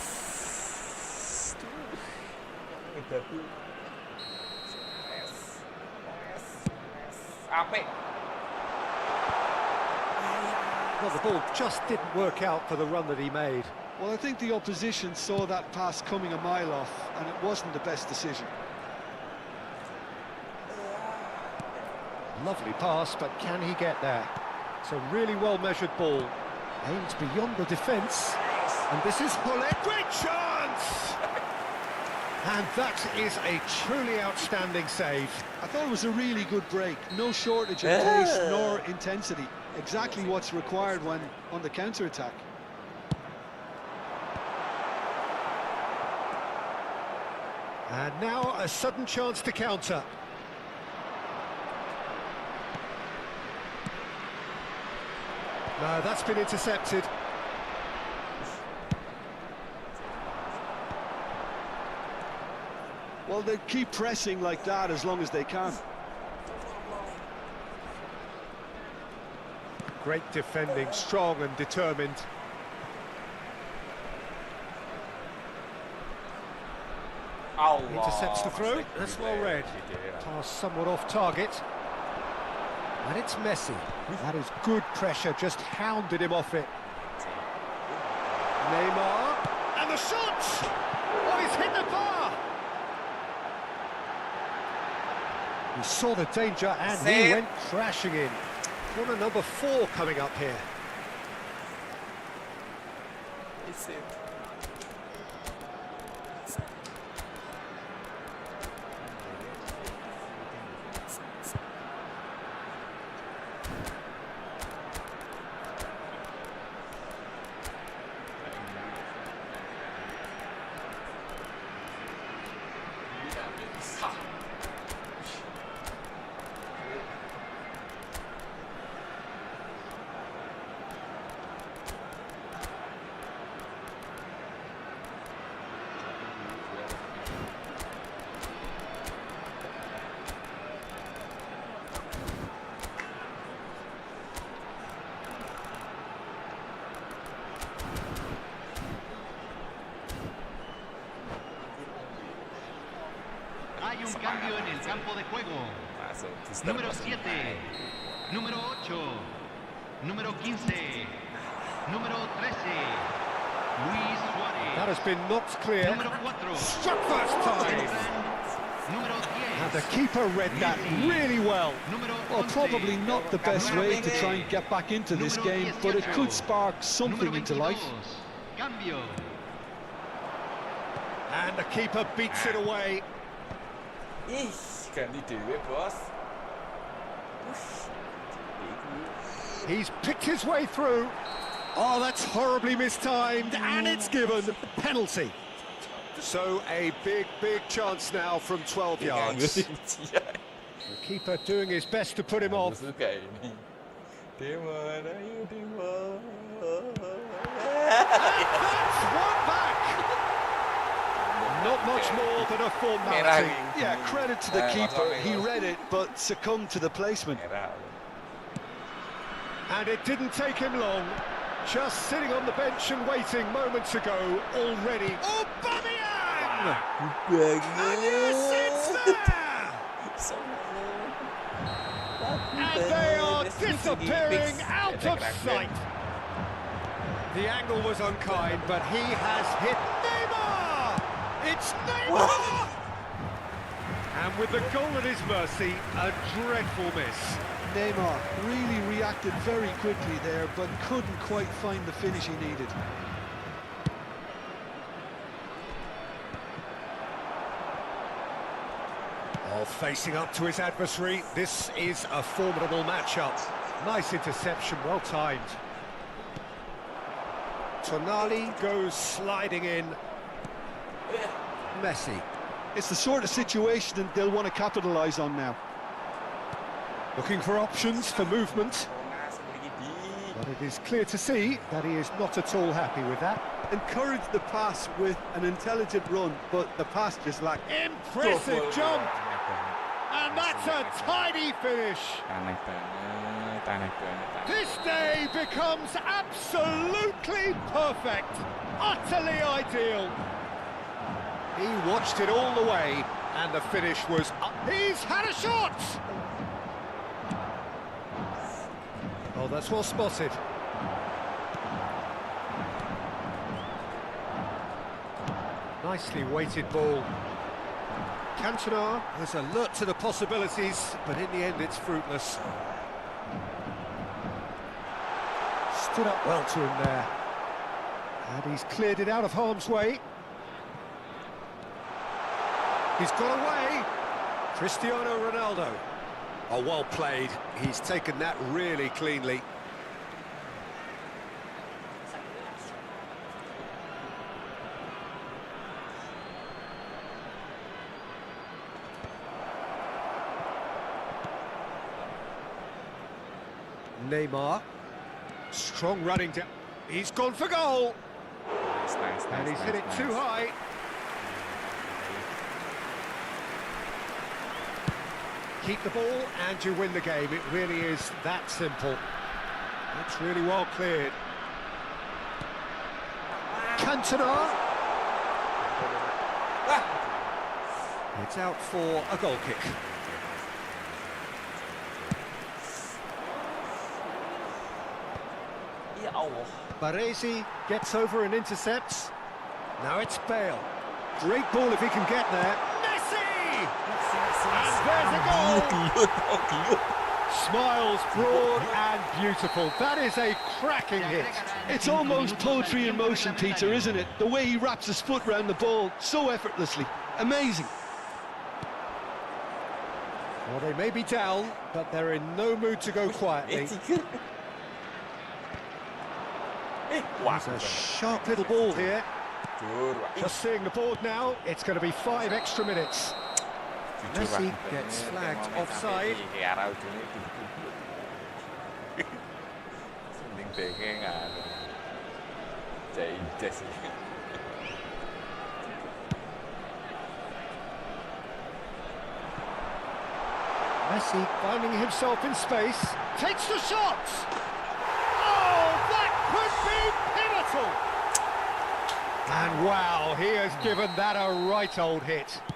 Well, the ball just didn't work out for the run that he made. Well, I think the opposition saw that pass coming a mile off, and it wasn't the best decision. Lovely pass, but can he get there? It's a really well-measured ball. Aims beyond the defence. And this is Hullet. Great chance! And that is a truly outstanding save. I thought it was a really good break. No shortage of pace nor intensity. Exactly what's required when on the counter-attack. And now a sudden chance to counter. No, that's been intercepted. Well, they keep pressing like that as long as they can. Great defending, strong and determined. Intercepts the throw. That's well read. Pass somewhat off target. And it's Messi. That is good pressure, just hounded him off it. Neymar. And the shot! Oh, he's hit the bar! He saw the danger and he went crashing in. Corner number 4 coming up here. It's it. cambio en el campo de juego. Número 7, número 8, número 15, número 13, Luis Suárez. That has been knocked clear. Número 4, Struck first time. número 10. And the keeper read that really well. Well, probably not the best way to try and get back into this game, but it could spark something into life. Cambio. And the keeper beats it away. Ih, ganti dewe, bos. He's picked his way through. Oh, that's horribly mistimed, and it's given penalty. So a big chance now from 12 yards. The keeper doing his best to put him off. Suka ini. Demon, ayo Demon. That's one back. Not much more than a formality. Yeah, credit to the keeper. He read it, but succumbed to the placement. And it didn't take him long. Just sitting on the bench and waiting moments ago already. Aubameyang! And yes, it's there! And they are disappearing out of sight. The angle was unkind, but he has hit Neymar! It's Neymar! And with the goal at his mercy, a dreadful miss. Neymar really reacted very quickly there, but couldn't quite find the finish he needed. Oh, facing up to his adversary, this is a formidable matchup. Nice interception, well timed. Tonali goes sliding in. Messi. It's the sort of situation that they'll want to capitalise on now. Looking for options for movement. But it is clear to see that he is not at all happy with that. Encouraged the pass with an intelligent run, but the pass just lacked. Impressive jump! And that's a tidy finish! This day becomes absolutely perfect! Utterly ideal! He watched it all the way, and the finish was up. He's had a shot! Oh, that's well spotted. Nicely weighted ball. Cantona was alert to the possibilities, but in the end it's fruitless. Stood up well to him there. And he's cleared it out of harm's way. He's got away. Cristiano Ronaldo. Oh, well played. He's taken that really cleanly. Neymar. Strong running down. He's gone for goal. Nice, and he's hit it too high. Keep the ball and you win the game. It really is that simple. It's really well cleared. Cantona. It's out for a goal kick. Baresi gets over and intercepts. Now it's Bale. Great ball if he can get there. Messi! And there's a goal! Smiles broad and beautiful. That is a cracking hit. It's almost poetry in motion, Peter, isn't it? The way he wraps his foot round the ball so effortlessly. Amazing. Well, they may be down, but they're in no mood to go quietly. It's a sharp little ball here. Just seeing the board now, it's going to be 5 extra minutes. Messi gets flagged offside. Messi finding himself in space, takes the shot! Oh, that could be pivotal! And wow, he has given that a right old hit.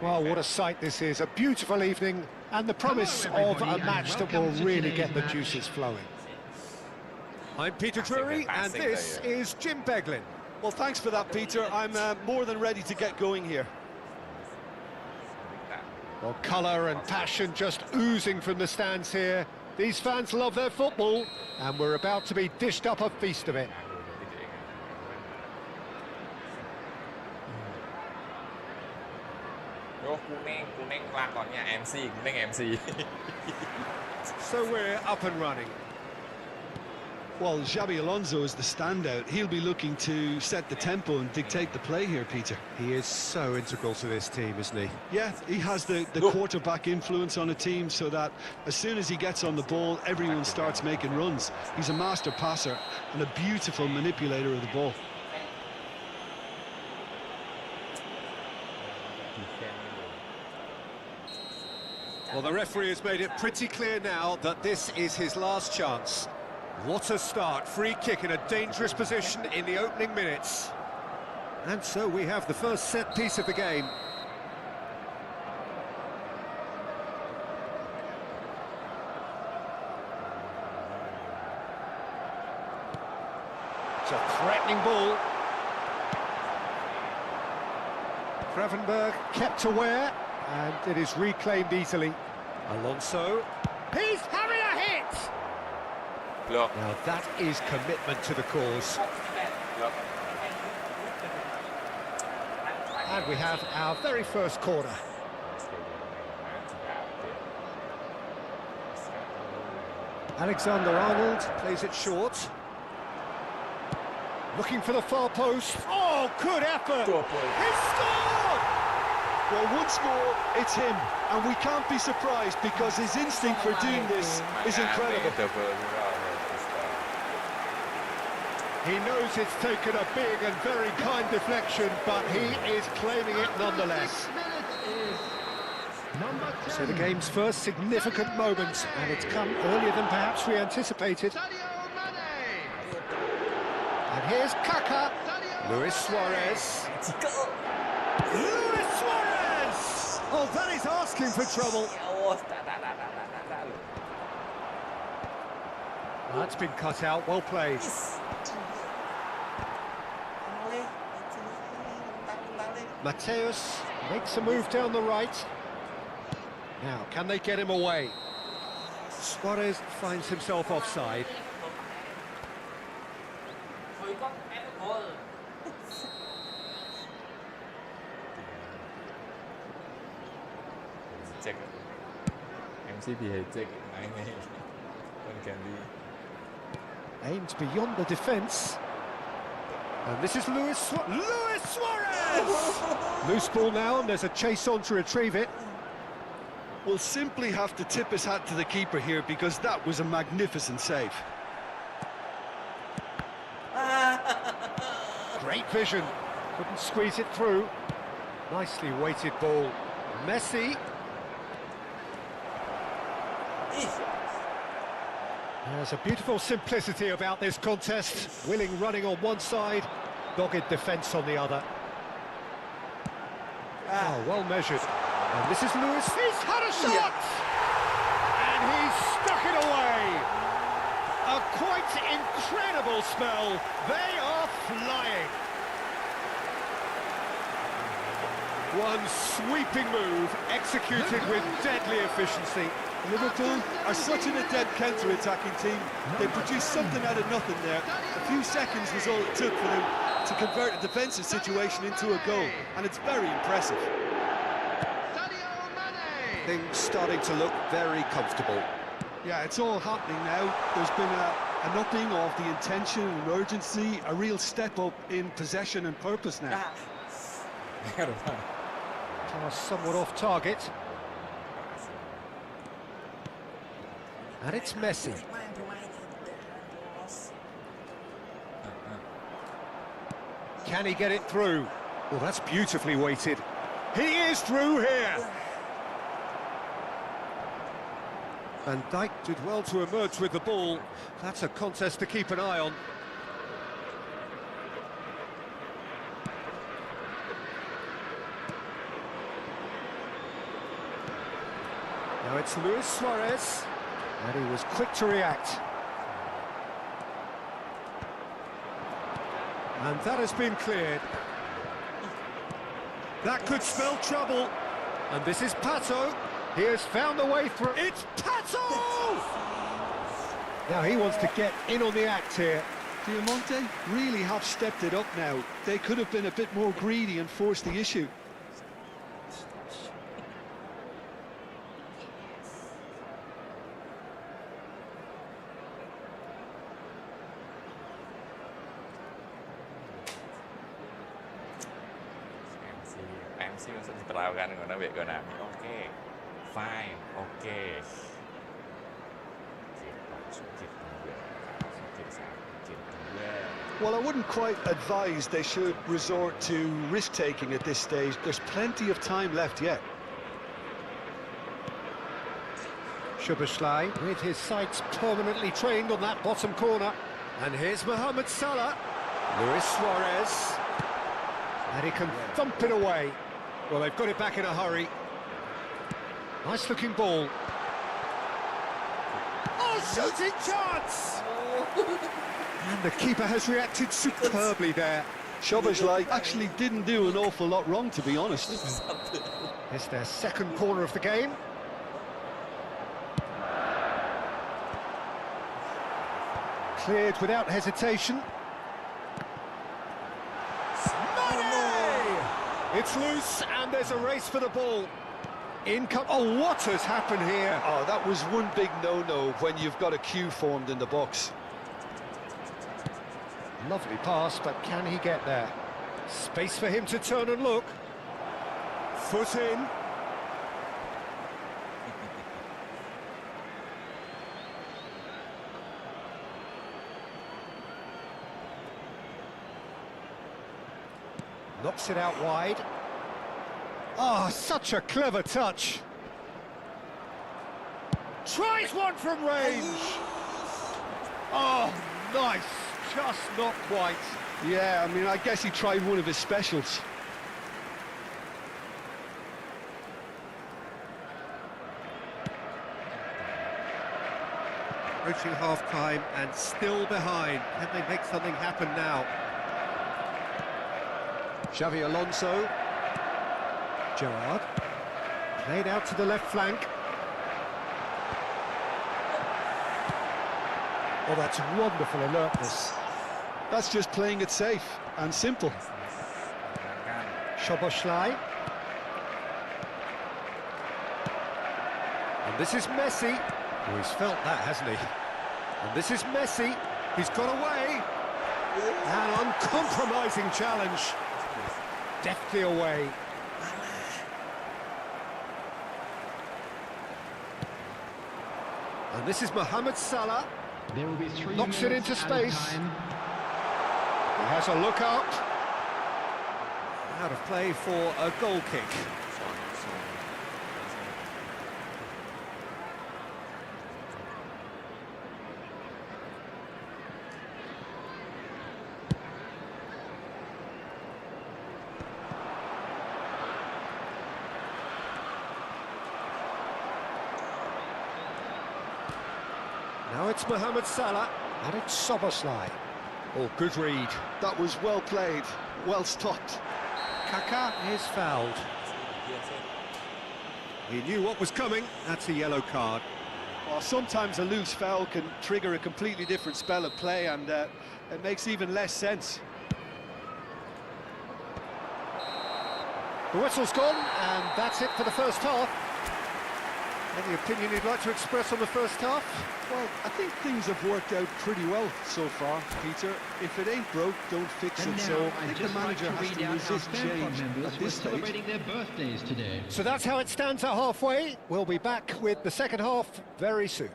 Well, what a sight this is. A beautiful evening and the promise of a match that will really get the juices flowing. I'm Peter Drury and this is Jim Beglin. Well, thanks for that, Peter. I'm more than ready to get going here. Well, colour and passion just oozing from the stands here. These fans love their football and we're about to be dished up a feast of it. Kuning lakonnya MC, kuning MC. So we're up and running. Well, Xabi Alonso is the standout. He'll be looking to set the tempo and dictate the play here, Peter. He is so integral to this team, isn't he? Yeah, he has the quarterback influence on a team so that as soon as he gets on the ball, everyone starts making runs. He's a master passer and a beautiful manipulator of the ball. Well, the referee has made it pretty clear now that this is his last chance. What a start, free kick in a dangerous position in the opening minutes. And so we have the first set piece of the game. It's a threatening ball. Gravenberg kept aware, and it is reclaimed easily. Alonso, he's having a hit! Look. Now that is commitment to the cause. And we have our very first corner. Alexander-Arnold plays it short. Looking for the far post. Oh, good effort! He scored! Well, once more, it's him. And we can't be surprised because his instinct for doing this is incredible. He knows it's taken a big and very kind deflection, but he is claiming it nonetheless. So the game's first significant moment, and it's come earlier than perhaps we anticipated. And here's Kaká. Luis Suarez. Luis Suarez! Oh, that is asking for trouble. That's been cut out, well played. Mateus makes a move down the right. Now, can they get him away? Suarez finds himself offside. Check. MCP check. Aimed beyond the defence. And this is Luis Suarez! Loose ball now, and there's a chase on to retrieve it. We'll simply have to tip his hat to the keeper here because that was a magnificent save. Great vision. Couldn't squeeze it through. Nicely weighted ball. Messi. There's a beautiful simplicity about this contest. Willing running on one side, dogged defence on the other. Oh, well measured. And this is Luis. He's had a shot! And he's stuck it away. A quite incredible spell. They are flying. One sweeping move, executed with deadly efficiency. Liverpool are such an adept counter-attacking team. They produced something out of nothing there. A few seconds was all it took for them to convert a defensive situation into a goal, and it's very impressive. Things starting to look very comfortable. Yeah, it's all happening now. There's been an upping of the intention and urgency, a real step up in possession and purpose now. Pass somewhat off target. And it's Messi. Can he get it through? Well, that's beautifully weighted. He is through here. Van Dijk did well to emerge with the ball. That's a contest to keep an eye on. Now it's Luis Suarez, and he was quick to react. And that has been cleared. That could spell trouble. And this is Pato. He has found the way through. It's Pato! Now he wants to get in on the act here. Diamante really have stepped it up now. They could have been a bit more greedy and forced the issue. MC maksud diterapkan ngono mek Konami. Oke. Fine. Oke. Well, I wouldn't quite advise they should resort to risk-taking at this stage. There's plenty of time left yet. Szoboszlai with his sights permanently trained on that bottom corner. And here's Mohamed Salah. Luis Suarez. And he can thump it away. Well, they've got it back in a hurry. Nice looking ball. Oh, shooting chance! And the keeper has reacted superbly there. Szoboszlai actually didn't do an awful lot wrong, to be honest. It's their second corner of the game. Cleared without hesitation. It's loose, and there's a race for the ball. Oh, what has happened here? Oh, that was one big no-no when you've got a queue formed in the box. Lovely pass, but can he get there? Space for him to turn and look. Foot in. Knocks it out wide. Oh, such a clever touch. Tries one from range. Oh, nice. Just not quite. Yeah, I mean, I guess he tried one of his specials. Approaching half-time and still behind. Can they make something happen now? Xavi Alonso. Gerrard. Played out to the left flank. Oh, that's wonderful alertness. That's just playing it safe and simple. Szoboszlai. And this is Messi. Oh, he's felt that, hasn't he? And this is Messi. He's got away. An uncompromising challenge. Deftly away. And this is Mohamed Salah. There will be 3 Knocks it minutes into added space. time. He has a look up. Out of play for a goal kick. Now it's Mohamed Salah, and it's Szoboszlai. Oh, good read. That was well played, well stopped. Kaká is fouled. He knew what was coming. That's a yellow card. Well, sometimes a loose foul can trigger a completely different spell of play, and it makes even less sense. The whistle's gone, and that's it for the first half. Any opinion you'd like to express on the first half? Well, I think things have worked out pretty well so far, Peter. If it ain't broke, don't fix it. So I think the manager has to resist change at this stage. Celebrating their birthdays today. So that's how it stands at halfway. We'll be back with the second half very soon.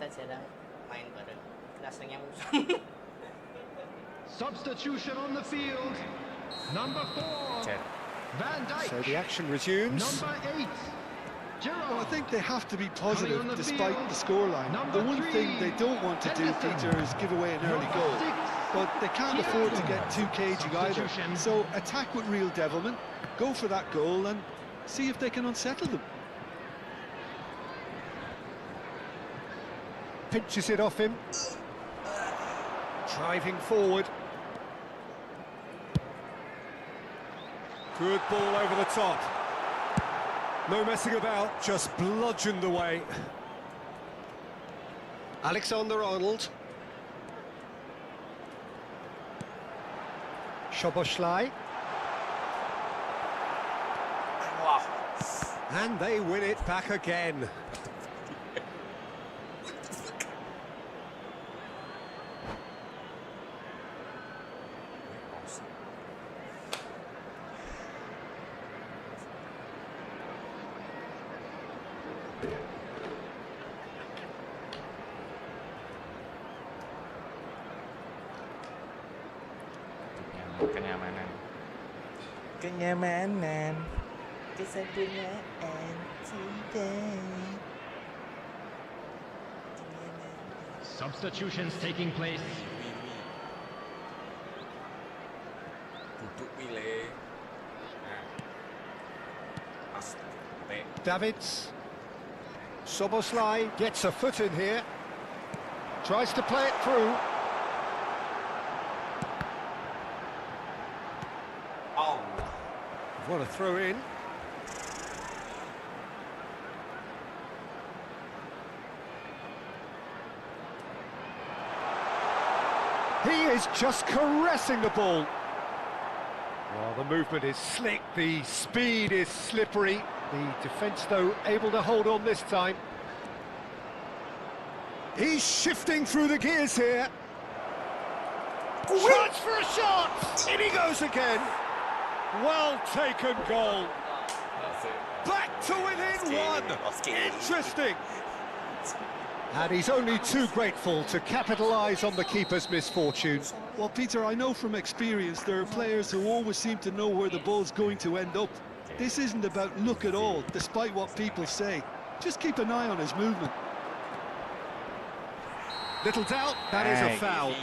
aja dah main bareng. Rasanya musuh. Substitution on the field. Number 4. Van Dijk. So the action resumes. Number 8. Well, I think they have to be positive despite the scoreline. The one thing they don't want to do, Peter, is give away an early goal. But they can't afford to get too cagey either. So attack with real devilment, go for that goal and see if they can unsettle them. Pinches it off him. Driving forward. Good ball over the top. No messing about, just bludgeoned away. Alexander-Arnold. Szoboszlai. Wow. And they win it back again. Kenyamanan, kesempurnaan cinta. Substitutions taking place. Duduk pilih. Davids. Szoboszlai gets a foot in here. Tries to play it through. Oh. What a throw in. He is just caressing the ball. Well, the movement is slick, the speed is slippery. The defence, though, able to hold on this time. He's shifting through the gears here. Chance for a shot! In he goes again. Well taken goal. Back to within one. Interesting. And he's only too grateful to capitalise on the keeper's misfortune. Well, Peter, I know from experience there are players who always seem to know where the ball's going to end up. This isn't about luck at all, despite what people say. Just keep an eye on his movement. Little doubt, that is a foul.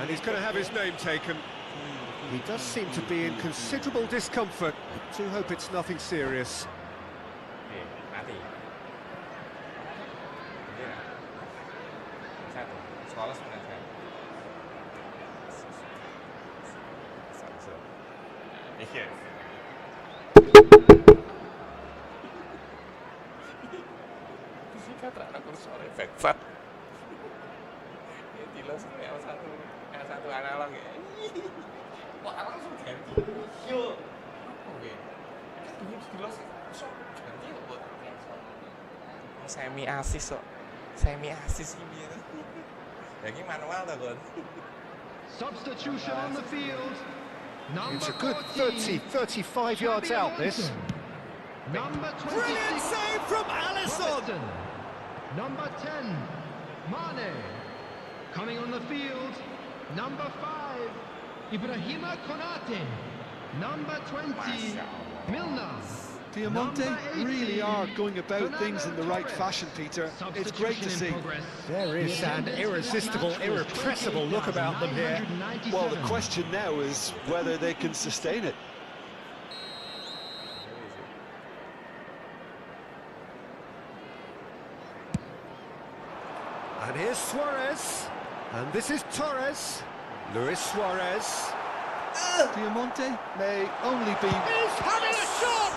And he's going to have his name taken. He does seem to be in considerable discomfort. Do hope it's nothing serious. Mati. Satu. Sebenarnya. Iya. Fisika terhadap kursor efek fat. Ini tilos L1 analog ya. Wah, langsung ganti. Yo. Oke. Ini tilos ganti buat semi asis kok. Semi asis ini. Ya ini manual tuh, Gon. Substitution on the field. It's a good 30, 35 yards out, this. Number 26. Brilliant save from Alisson. Number 10, Mane. Coming on the field, number 5, Ibrahima Konate. Number 20, Milner. Diamante really are going about things in the right fashion, Peter. It's great to see. There is an irresistible, irrepressible look about them here. Well, the question now is whether they can sustain it. And here's Suarez. And this is Torres. Luis Suarez. Diamante may only be... He's having a shot!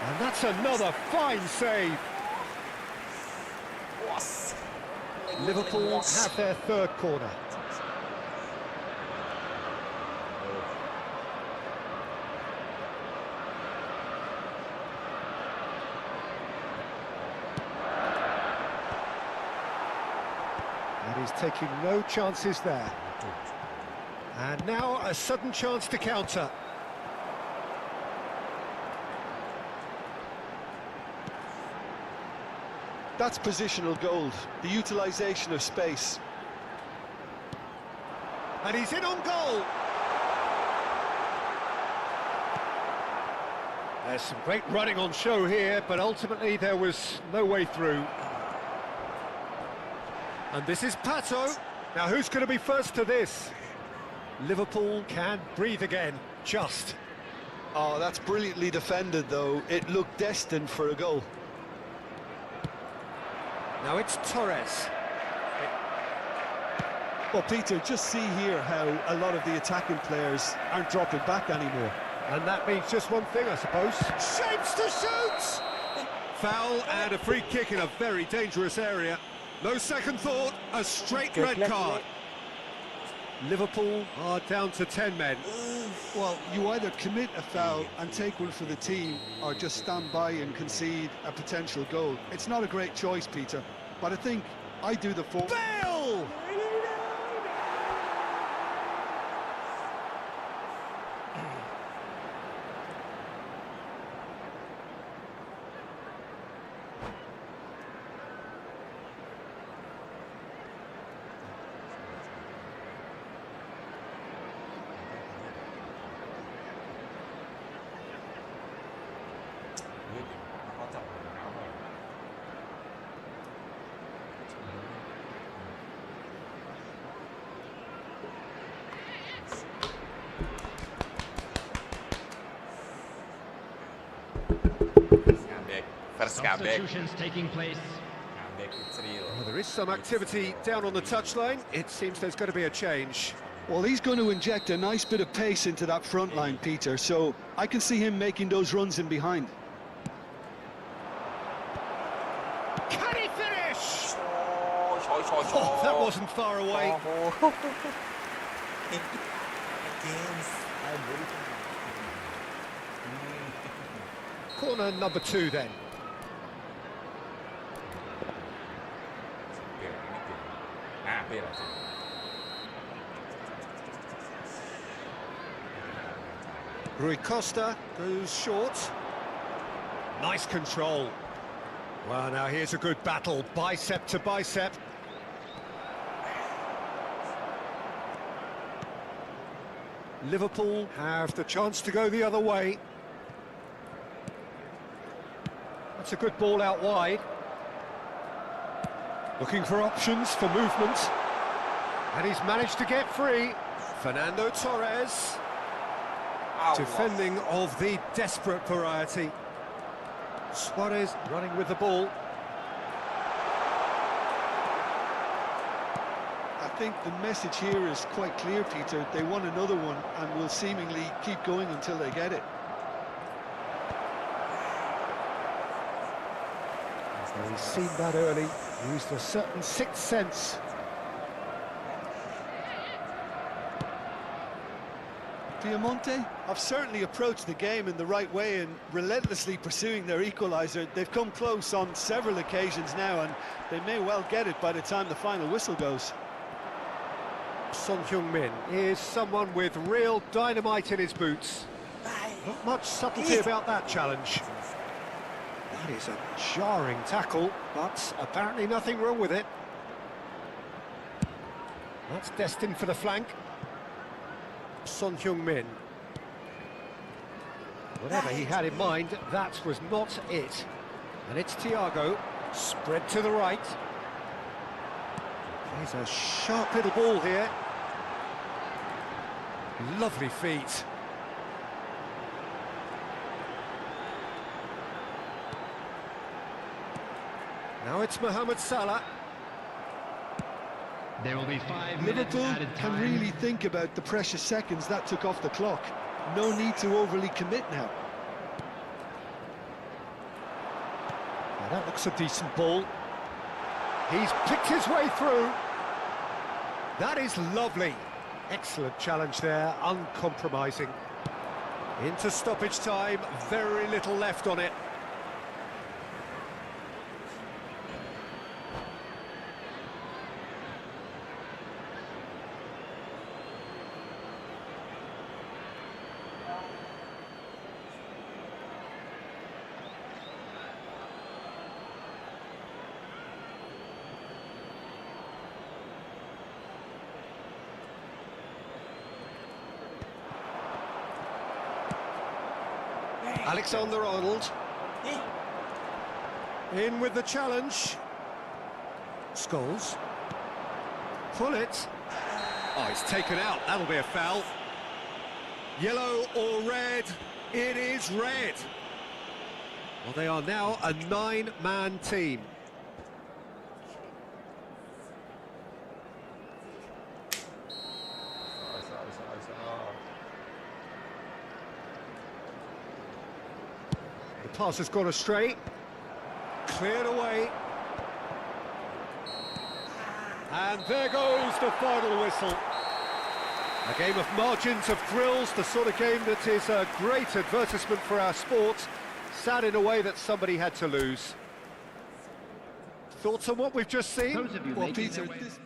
And that's another fine save. Liverpool have their third corner. And he's taking no chances there. And now a sudden chance to counter. That's positional gold, the utilisation of space. And he's in on goal. There's some great running on show here, but ultimately there was no way through. And this is Pato. Now who's going to be first to this? Liverpool can breathe again, just. Oh, that's brilliantly defended, though. It looked destined for a goal. Now it's Torres. Well, Peter, just see here how a lot of the attacking players aren't dropping back anymore. And that means just one thing, I suppose. Shapes to shoot! Foul and a free kick in a very dangerous area. No second thought, a straight red card. Liverpool are down to 10 men. Well, you either commit a foul and take one for the team, or just stand by and concede a potential goal. It's not a great choice, Peter, but I think I do the four. Bale! Nó có chọc quần áo rồi. Substitutions taking place. Well, there is some activity down on the touchline. It seems there's going to be a change. Well, he's going to inject a nice bit of pace into that front line, Peter, so I can see him making those runs in behind. Can he finish? Oh, that wasn't far away. Corner number 2 then. Rui Costa goes short. Nice control. Well, now here's a good battle, bicep to bicep. Liverpool have the chance to go the other way. That's a good ball out wide. Looking for options for movement. And he's managed to get free. Fernando Torres. Defending of the desperate variety. Suarez running with the ball. I think the message here is quite clear, Peter. They want another one and will seemingly keep going until they get it. So he's seen that early, used a certain sixth sense. Piemonte have certainly approached the game in the right way and relentlessly pursuing their equaliser. They've come close on several occasions now, and they may well get it by the time the final whistle goes. Son Heung-min is someone with real dynamite in his boots. Not much subtlety about that challenge. That is a jarring tackle, but apparently nothing wrong with it. That's destined for the flank. Son Heung-min. Whatever he had in mind, that was not it. And it's Thiago, spread to the right. There's a sharp little ball here. Lovely feet. Now it's Mohamed Salah. There will be 5 minutes Liverpool added can time. really think about the precious seconds that took off the clock. No need to overly commit now. Now that looks a decent ball. He's picked his way through. That is lovely. Excellent challenge there, uncompromising. Into stoppage time, very little left on it. Alexander-Arnold. In with the challenge. Scholes. Pull it. Oh, it's taken out. That'll be a foul. Yellow or red? It is red. Well, they are now a 9-man team. The pass has gone astray. Cleared away. And there goes the final whistle. A game of margins, of thrills, the sort of game that is a great advertisement for our sport. Sad in a way that somebody had to lose. Thoughts on what we've just seen? Well, Peter, this...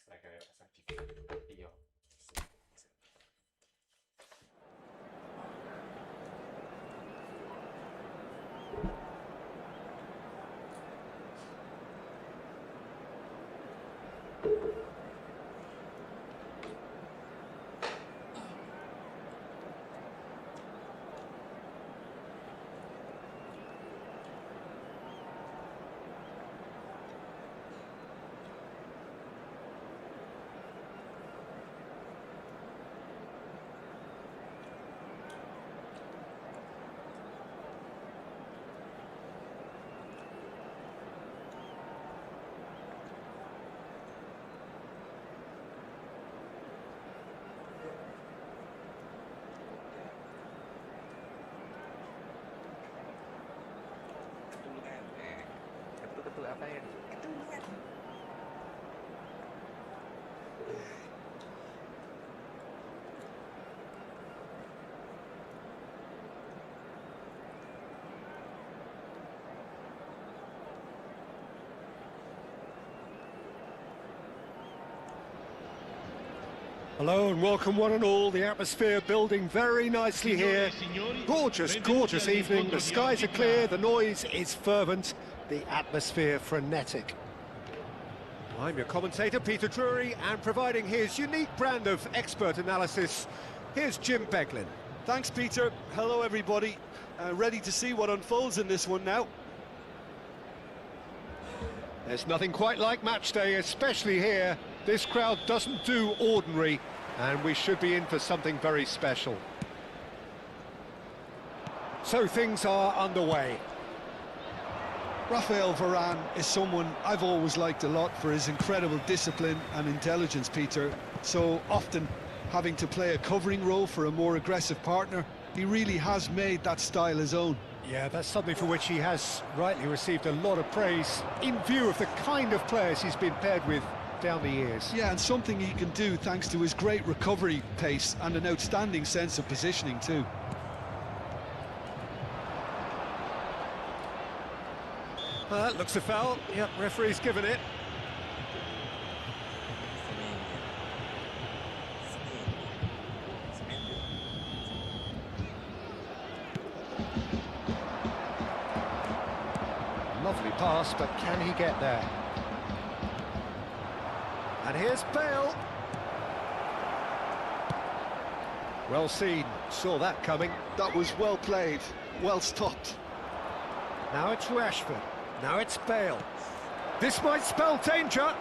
Striker efektif. Iya. Ketul apa ya? Hello and welcome one and all. The atmosphere building very nicely here. Gorgeous, gorgeous evening. The skies are clear, the noise is fervent, the atmosphere frenetic. I'm your commentator, Peter Drury, and providing his unique brand of expert analysis, here's Jim Beglin. Thanks, Peter. Hello, everybody. Ready to see what unfolds in this one now. There's nothing quite like match day, especially here. This crowd doesn't do ordinary, and we should be in for something very special. So things are underway. Raphael Varane is someone I've always liked a lot for his incredible discipline and intelligence, Peter. So often having to play a covering role for a more aggressive partner, he really has made that style his own. Yeah, that's something for which he has rightly received a lot of praise in view of the kind of players he's been paired with down the years. Yeah, and something he can do thanks to his great recovery pace and an outstanding sense of positioning too. Looks a foul. Yep, referee's given it. Lovely pass, but can he get there? And here's Bale. Well seen, saw that coming. That was well played, well stopped. Now it's Rashford, now it's Bale. This might spell danger.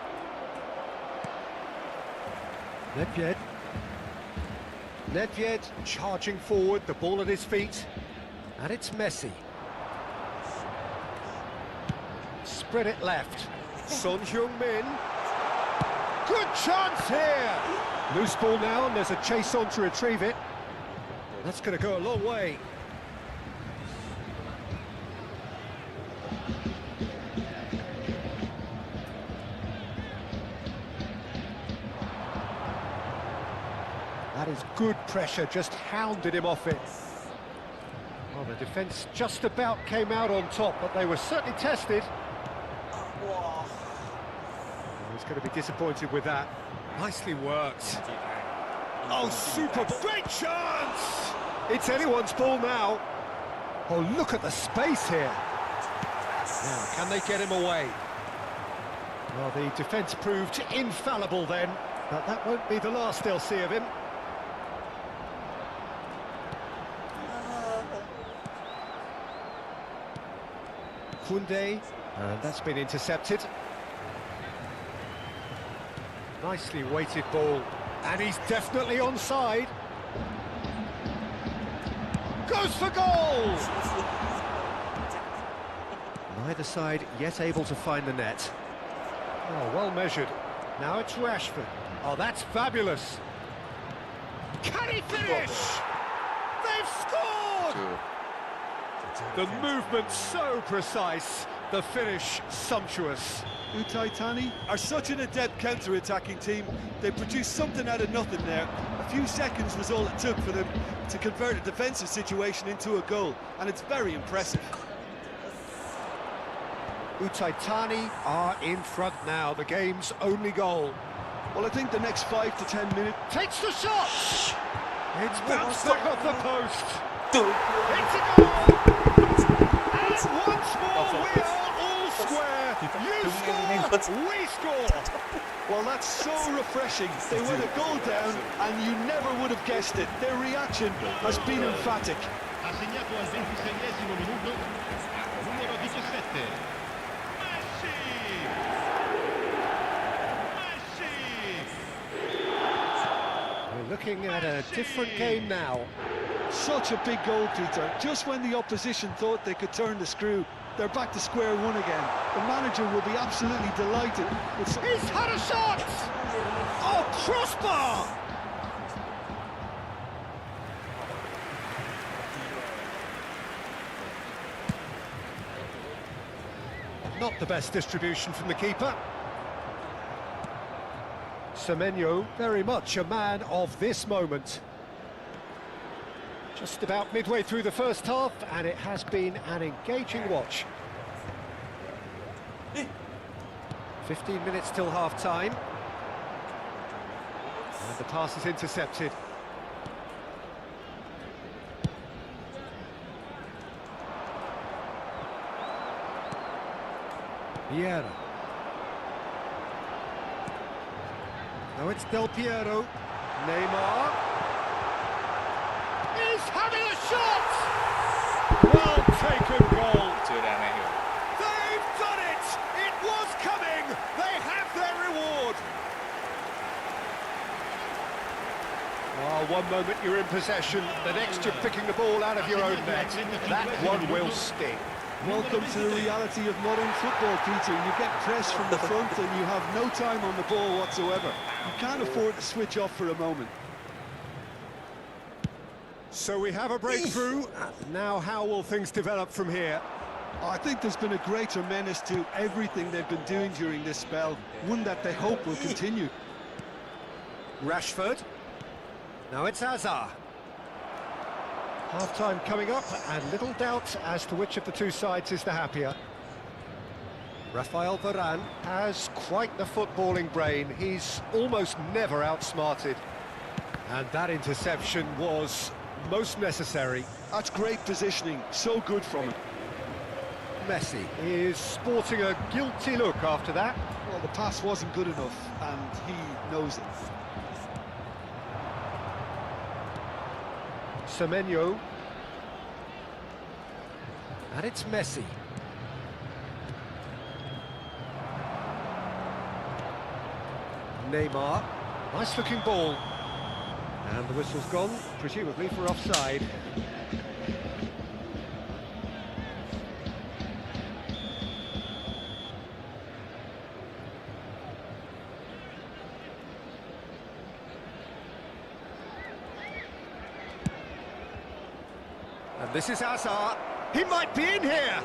Nedved charging forward, the ball at his feet. And it's Messi. Spread it left. Son Heung-min. Good chance here! Loose ball now, and there's a chase on to retrieve it. That's going to go a long way. That is good pressure, just hounded him off it. Well, the defence just about came out on top, but they were certainly tested. He's going to be disappointed with that. Nicely worked. Oh, super! Great chance! It's anyone's ball now. Oh, look at the space here. Now, can they get him away? Well, the defence proved infallible then, but that won't be the last they'll see of him. Koundé, and that's been intercepted. Nicely weighted ball, and he's definitely onside. Goes for goal! Neither side yet able to find the net. Oh, well measured. Now it's Rashford. Oh, that's fabulous. Can he finish? They've scored! The movement so precise, The finish sumptuous. Utaitani are such an adept counter-attacking team. They produced something out of nothing there. A few seconds was all it took for them to convert a defensive situation into a goal, and it's very impressive. Utaitani are in front now, the game's only goal. Well, I think the next 5 to 10 minutes... Takes the shot! It's bounced back off the post. Dude. It's a goal! And once more we are all square. You score, we score. Well, that's so refreshing. They went a goal down and you never would have guessed it. Their reaction has been emphatic. Ha segnato al 26esimo minuto numero 17. Messi! Messi! We're looking at a different game now. Such a big goal, Peter. Just when the opposition thought they could turn the screw, they're back to square one again. The manager will be absolutely delighted. He's had a shot! Oh, crossbar! Not the best distribution from the keeper. Semenyo, very much a man of this moment. Just about midway through the first half, and it has been an engaging watch. 15 minutes till half-time. And the pass is intercepted. Vieira. Now it's Del Piero. Neymar. He's having a shot! Well taken goal. They've done it! It was coming! They have their reward! Oh, one moment you're in possession, the next you're picking the ball out of your own net. That one will sting. Welcome to the reality of modern football, Peter. You get pressed from the front and you have no time on the ball whatsoever. You can't afford to switch off for a moment. So we have a breakthrough. Now how will things develop from here? I think there's been a greater menace to everything they've been doing during this spell, one that they hope will continue. Rashford. Now it's Hazard. Half-time coming up, and little doubt as to which of the two sides is the happier. Rafael Varane has quite the footballing brain. He's almost never outsmarted. And that interception was most necessary. That's great positioning, so good from him. Messi is sporting a guilty look after that. Well, the pass wasn't good enough, and he knows it. Semenyo. And it's Messi. Neymar. Nice looking ball. And the whistle's gone, presumably for offside. And this is Hazard. He might be in here.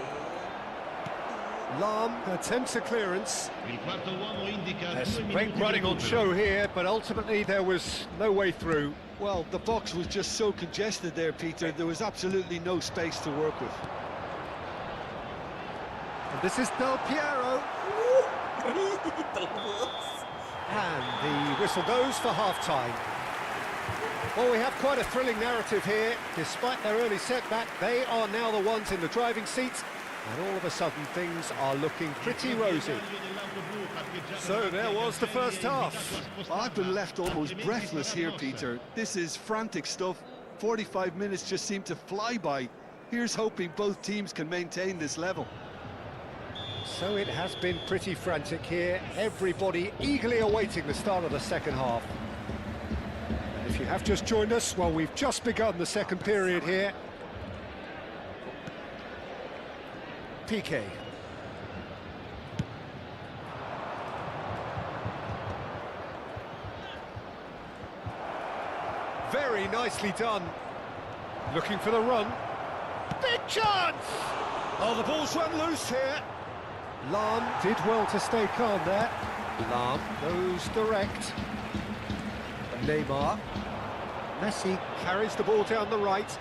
Lam attempts a clearance. Il quarto uomo indica There's 2 great minuti running di on recupero. show here, but ultimately there was no way through. Well, the box was just so congested there, Peter. There was absolutely no space to work with. And this is Del Piero. And the whistle goes for half-time. Well, we have quite a thrilling narrative here. Despite their early setback, they are now the ones in the driving seat, and all of a sudden things are looking pretty rosy. So there was the first half. I've been left almost breathless here, Peter. This is frantic stuff. 45 minutes just seem to fly by. Here's hoping both teams can maintain this level. So it has been pretty frantic here. Everybody eagerly awaiting the start of the second half. If you have just joined us, well, we've just begun the second period here. Piqué. Very nicely done. Looking for the run. Big chance! Oh, the ball's run loose here. Lam did well to stay calm there. Lam goes direct. Neymar. Messi carries the ball down the right.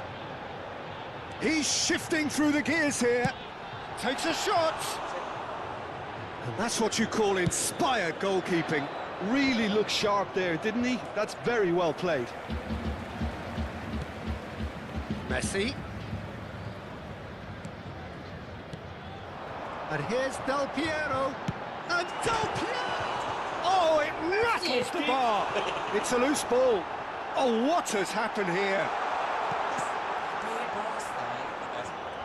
He's shifting through the gears here. Takes a shot. And that's what you call inspired goalkeeping. Really looked sharp there, didn't he? That's very well played. Messi. And here's Del Piero. And Del Piero! Oh, it rattles the bar. It's a loose ball. Oh, what has happened here?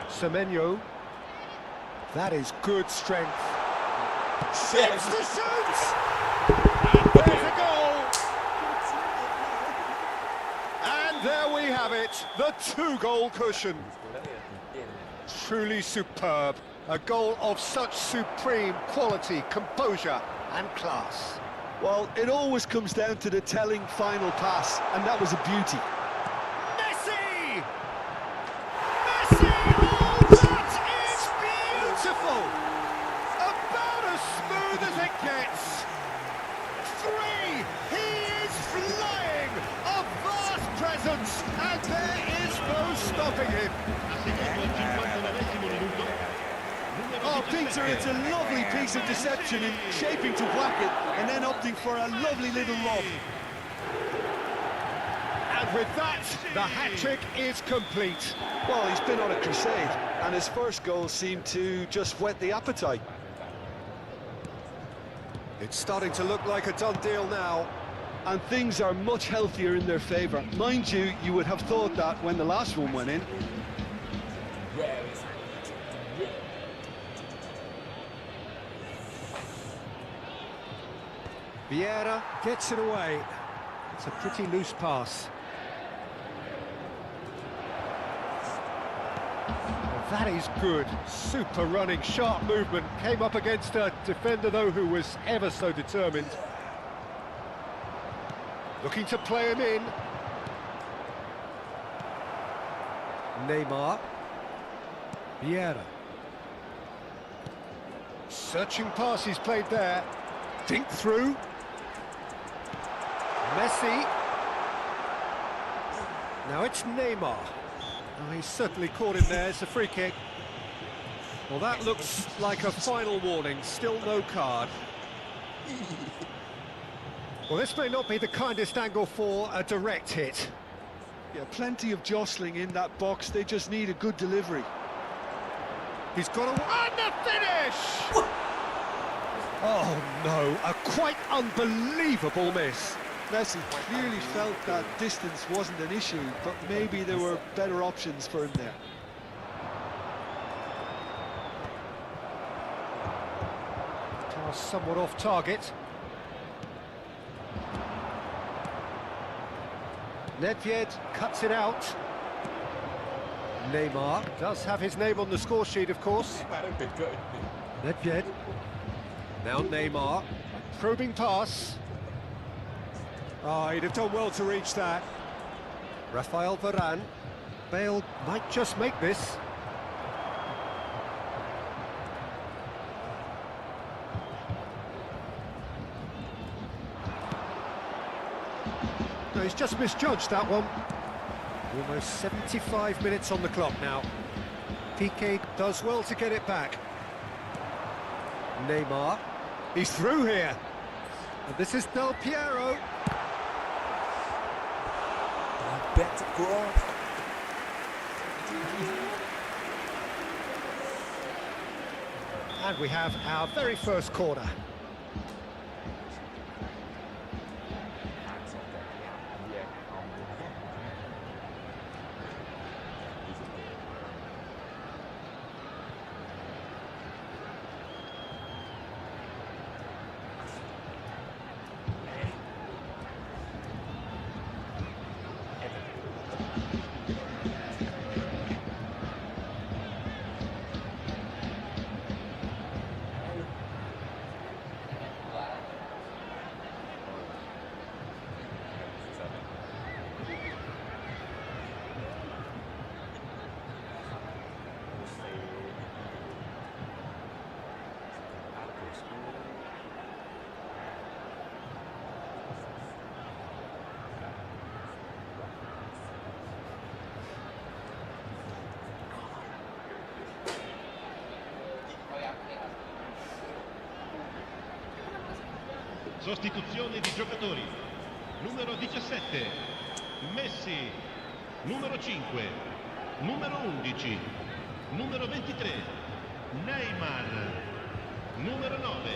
Semenyo. That is good strength. Shoots to shoot! And there's a goal! And there we have it, the 2-goal cushion. Truly superb. A goal of such supreme quality, composure and class. Well, it always comes down to the telling final pass, and that was a beauty. Messi! Messi! Oh, that is beautiful! About as smooth as it gets. 3! He is flying! A vast presence, and there is no stopping him. Ha segnato al 59esimo minuto. Oh, Peter, it's a lovely piece of deception in shaping to whack it and then opting for a lovely little lob. And with that, the hat-trick is complete. Well, he's been on a crusade, and his first goal seemed to just whet the appetite. It's starting to look like a done deal now. And things are much healthier in their favour. Mind you, you would have thought that when the last one went in. Vieira gets it away. It's a pretty loose pass. Well, that is good. Super running, sharp movement. Came up against a defender, though, who was ever so determined. Looking to play him in. Neymar. Vieira. Searching pass he's played there. Dink through. Messi. Now it's Neymar. Oh, he's certainly caught him there. It's a free kick. Well, that looks like a final warning. Still no card. Well, this may not be the kindest angle for a direct hit. Yeah, plenty of jostling in that box. They just need a good delivery. He's got a... And the finish! Oh, no. A quite unbelievable miss. Messi clearly felt that distance wasn't an issue, but maybe there were better options for him there. Pass somewhat off target. Nedved cuts it out. Neymar does have his name on the score sheet, of course. Nedved. Now Neymar. Probing pass. Oh, he'd have done well to reach that. Rafael Varane. Bale might just make this. No, he's just misjudged that one. Almost 75 minutes on the clock now. Piqué does well to get it back. Neymar. He's through here. And this is Del Piero. And we have our very first corner. Sostituzione di giocatori. Numero 17, Messi. Numero 5, numero 11, numero 23, Neymar. Numero 9,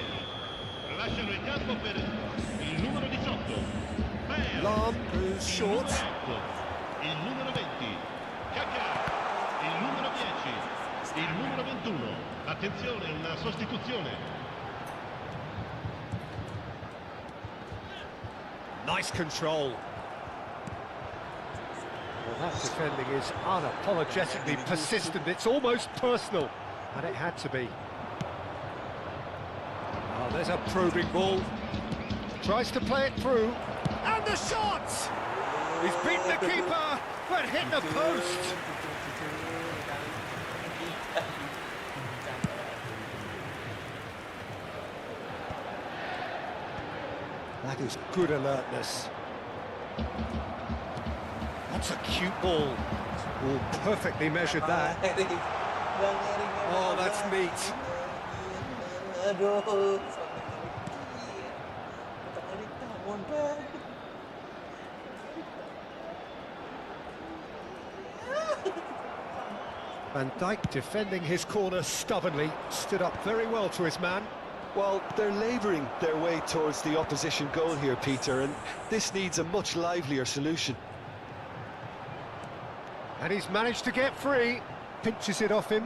lasciano il campo per il numero 18, Bale. Lam Il is numero short. 8, il numero 20, Kaká. Il numero 10, il numero 21. Attenzione, una sostituzione. Nice control. Well, that defending is unapologetically persistent. It's almost personal, and it had to be. Oh, there's a probing ball. Tries to play it through, and the shot! He's beaten the keeper, but hit the post. That is good alertness. That's a cute ball. Oh, perfectly measured that. Oh, that's neat. Aduh. Van Dijk defending his corner stubbornly, stood up very well to his man. Well, they're labouring their way towards the opposition goal here, Peter, and this needs a much livelier solution. And he's managed to get free, pinches it off him.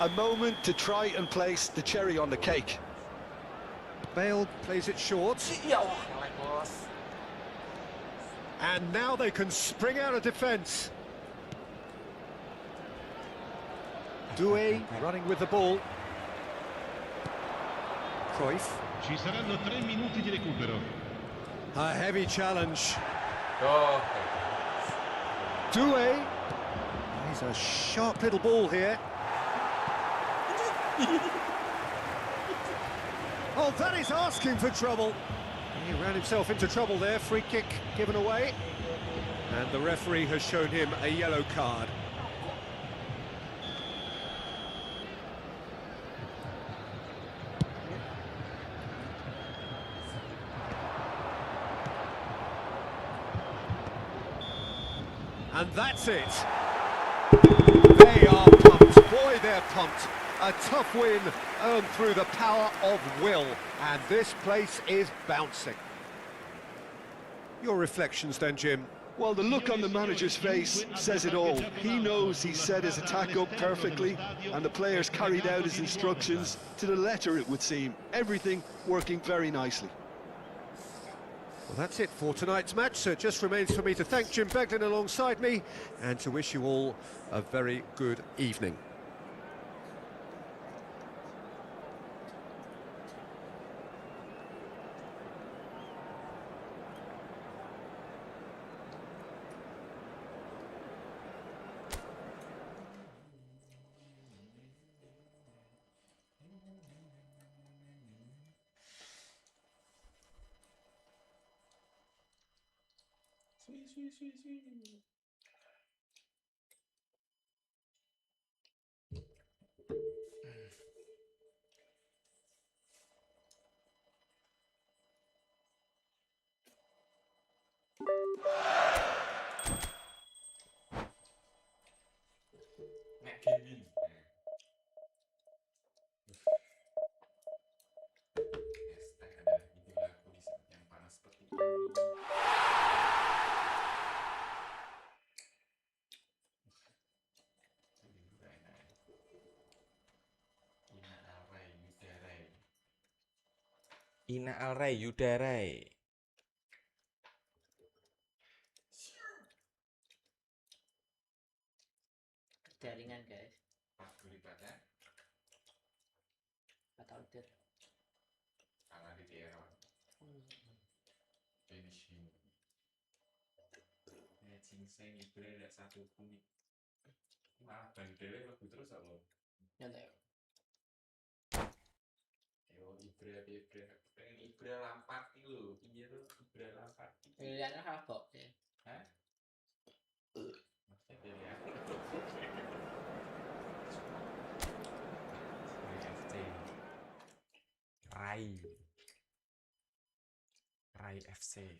A moment to try and place the cherry on the cake. Bale plays it short, Ya Allah, jelek bos. and now they can spring out of defence. Doué running with the ball. Cruyff. Ci saranno 3 minuti di recupero. A heavy challenge. Oh, Doué. He's a sharp little ball here. Oh, that is asking for trouble. He ran himself into trouble there. Free kick given away. And the referee has shown him a yellow card. And that's it. They are pumped. Boy, they're pumped. A tough win earned through the power of will. And this place is bouncing. Your reflections then, Jim? Well, the look on the manager's face says it all. He knows he set his attack up perfectly, and the players carried out his instructions to the letter, it would seem. Everything working very nicely. Well, that's it for tonight's match. So it just remains for me to thank Jim Beglin alongside me and to wish you all a very good evening. Nek gaming. Hashtag adalah itulah kondisi yang panas seperti ini. Ina alray yudaray. Jaringan guys. Daripada Atau order. ala di daerah finishing. Cingseng ibre ada satu kulit. Malah bang dhewe lebih terus apa? Nyantai. Yo ibre pengen ibre lampar iki lho. Piye to ibre lampar iki? Pilihannya half box ya. Hah? Maksudnya pilihan. Rai FC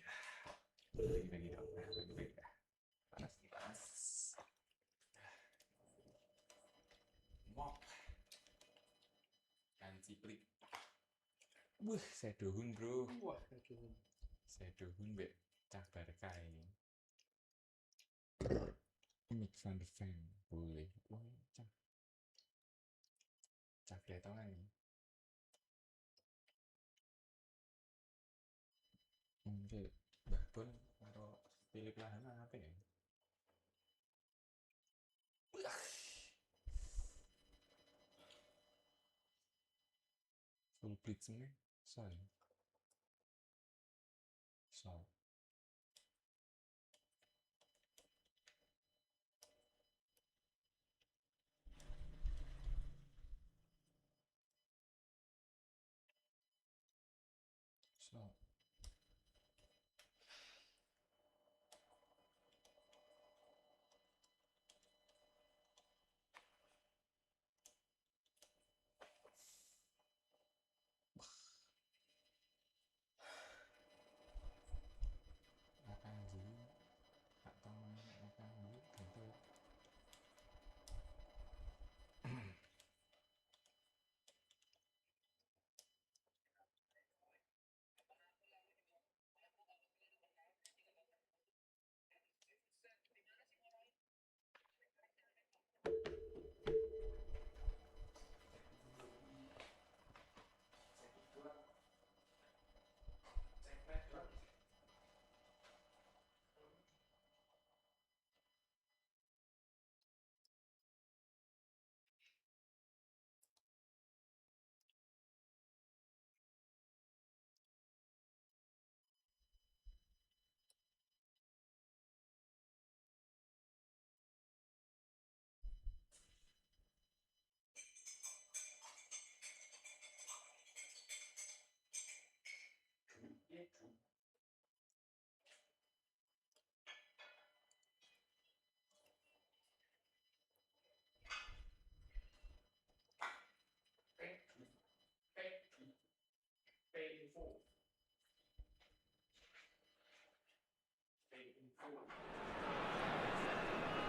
bagi dong bagi panas mop ganti plik saya dohun bro saya dohun be cah barkai Mick van der Ven boleh cah kelihatan mungkin bahkan kalau pilih pelahan apa ya full blitznya sorry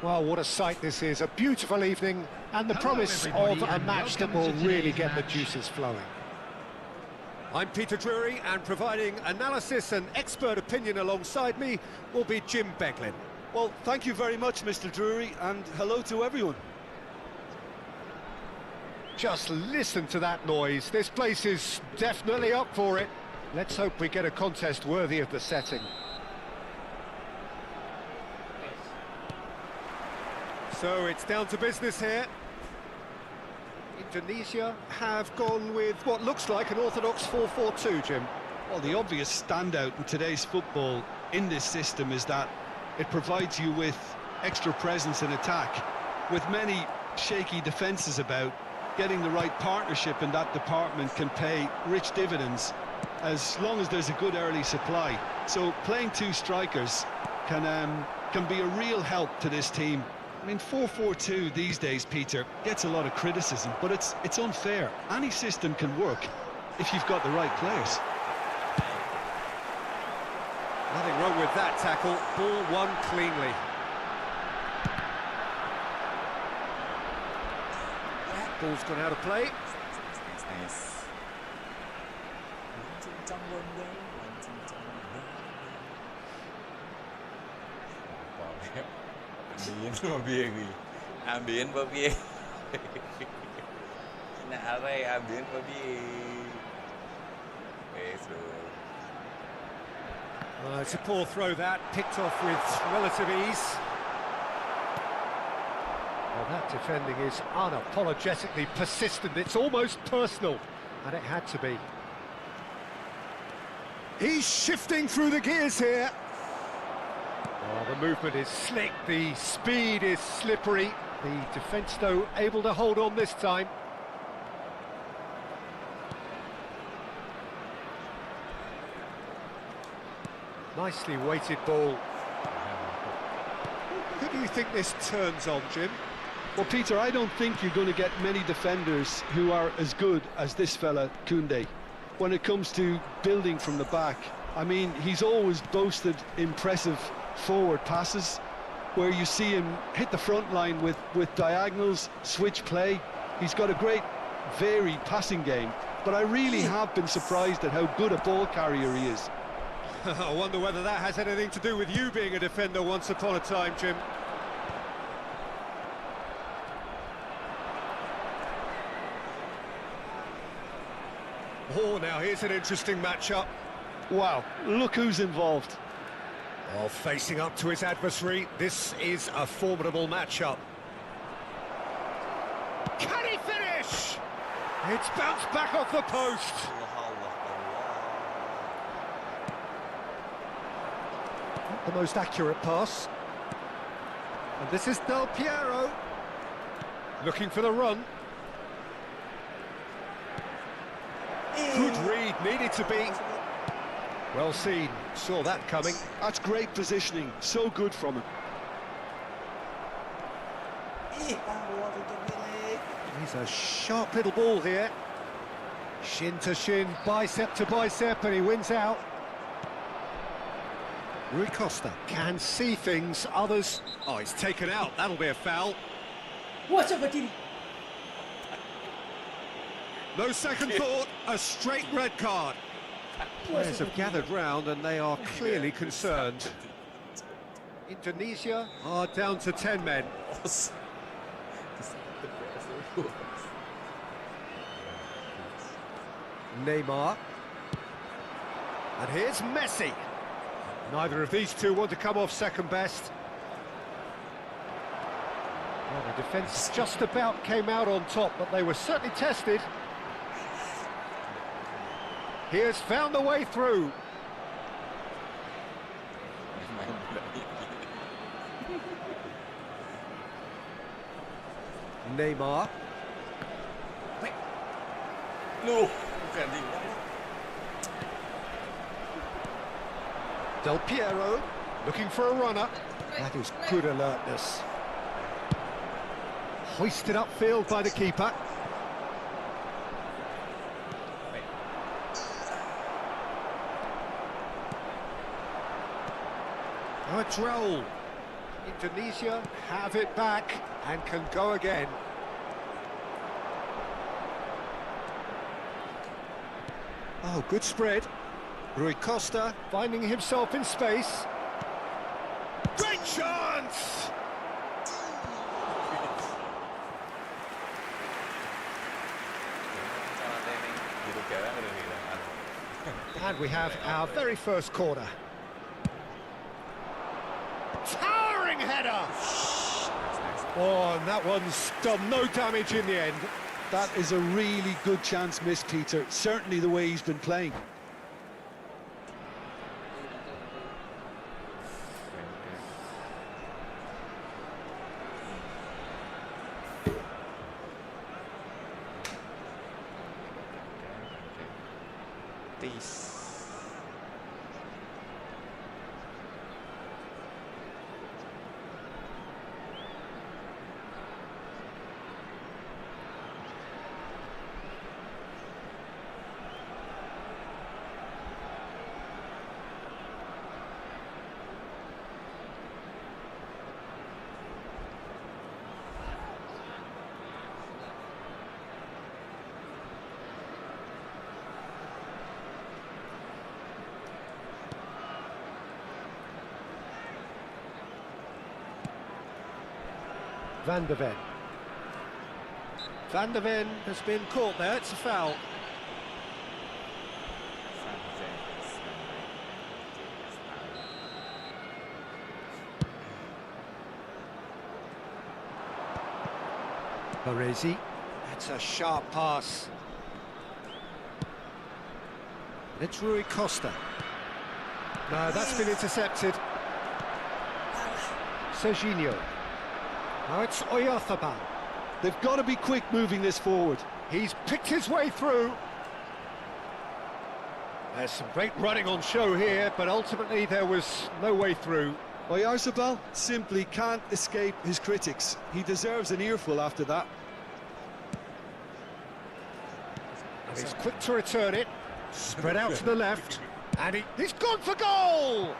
Well, what a sight this is. A beautiful evening and the promise of a match that will really get the juices flowing. I'm Peter Drury, and providing analysis and expert opinion alongside me will be Jim Beglin. Well, thank you very much, Mr. Drury, and hello to everyone. Just listen to that noise. This place is definitely up for it. Let's hope we get a contest worthy of the setting. So it's down to business here. Indonesia have gone with what looks like an orthodox 4-4-2, Jim. Well, the obvious standout in today's football in this system is that it provides you with extra presence in attack. With many shaky defences about, getting the right partnership in that department can pay rich dividends as long as there's a good early supply. So playing two strikers can be a real help to this team. I mean, 4-4-2 these days, Peter, gets a lot of criticism, but it's unfair. Any system can work if you've got the right players. Nothing wrong with that tackle. Ball won cleanly. Ball's gone out of play. Nice. Ambience babi. Nak arai ambience babi. It's a poor throw that, picked off with relative ease. Well, that defending is unapologetically persistent. It's almost personal, and it had to be. He's shifting through the gears here. Oh, the movement is slick, the speed is slippery. The defence, though, able to hold on this time. Nicely weighted ball. Who do you think this turns on, Jim? Well, Peter, I don't think you're going to get many defenders who are as good as this fella, Koundé. when it comes to building from the back. I mean, he's always boasted impressive forward passes, where you see him hit the front line with diagonals, switch play. He's got a great varied passing game, but I really have been surprised at how good a ball carrier he is. I wonder whether that has anything to do with you being a defender once upon a time, Jim. Oh, now here's an interesting matchup. Wow, look who's involved. Well, facing up to his adversary, this is a formidable matchup. Can he finish? It's bounced back off the post. Not the most accurate pass. And this is Del Piero. Looking for the run. Good read, needed to be. Well seen, saw that coming. That's great positioning, so good from him. He's a sharp little ball here. Shin to shin, bicep to bicep, and he wins out. Rui Costa can see things, others... Oh, he's taken out, that'll be a foul. What's up, Martini? No second thought, a straight red card. Players have gathered round and they are clearly concerned. Indonesia are down to 10 men. Neymar. And here's Messi. Neither of these two want to come off second best. Well, the defence just about came out on top, but they were certainly tested. He has found a way through. Neymar. No. Del Piero looking for a runner. That is good alertness. Hoisted upfield by the keeper. Now a droll. Indonesia have it back and can go again. Oh, good spread. Rui Costa finding himself in space. Great chance! And we have our very first corner. Towering header! Oh, and that one's done no damage in the end. That is a really good chance missed, Peter. Certainly the way he's been playing. Van der Ven. Van der Ven has been caught there, it's a foul. Baresi, that's a sharp pass. It's Rui Costa. No, that's been intercepted. Serginho. Now it's Oyarzabal. They've got to be quick moving this forward. He's picked his way through. There's some great running on show here, but ultimately there was no way through. Oyarzabal simply can't escape his critics. He deserves an earful after that. And he's quick to return it. Spread out to the left. And he's gone for goal!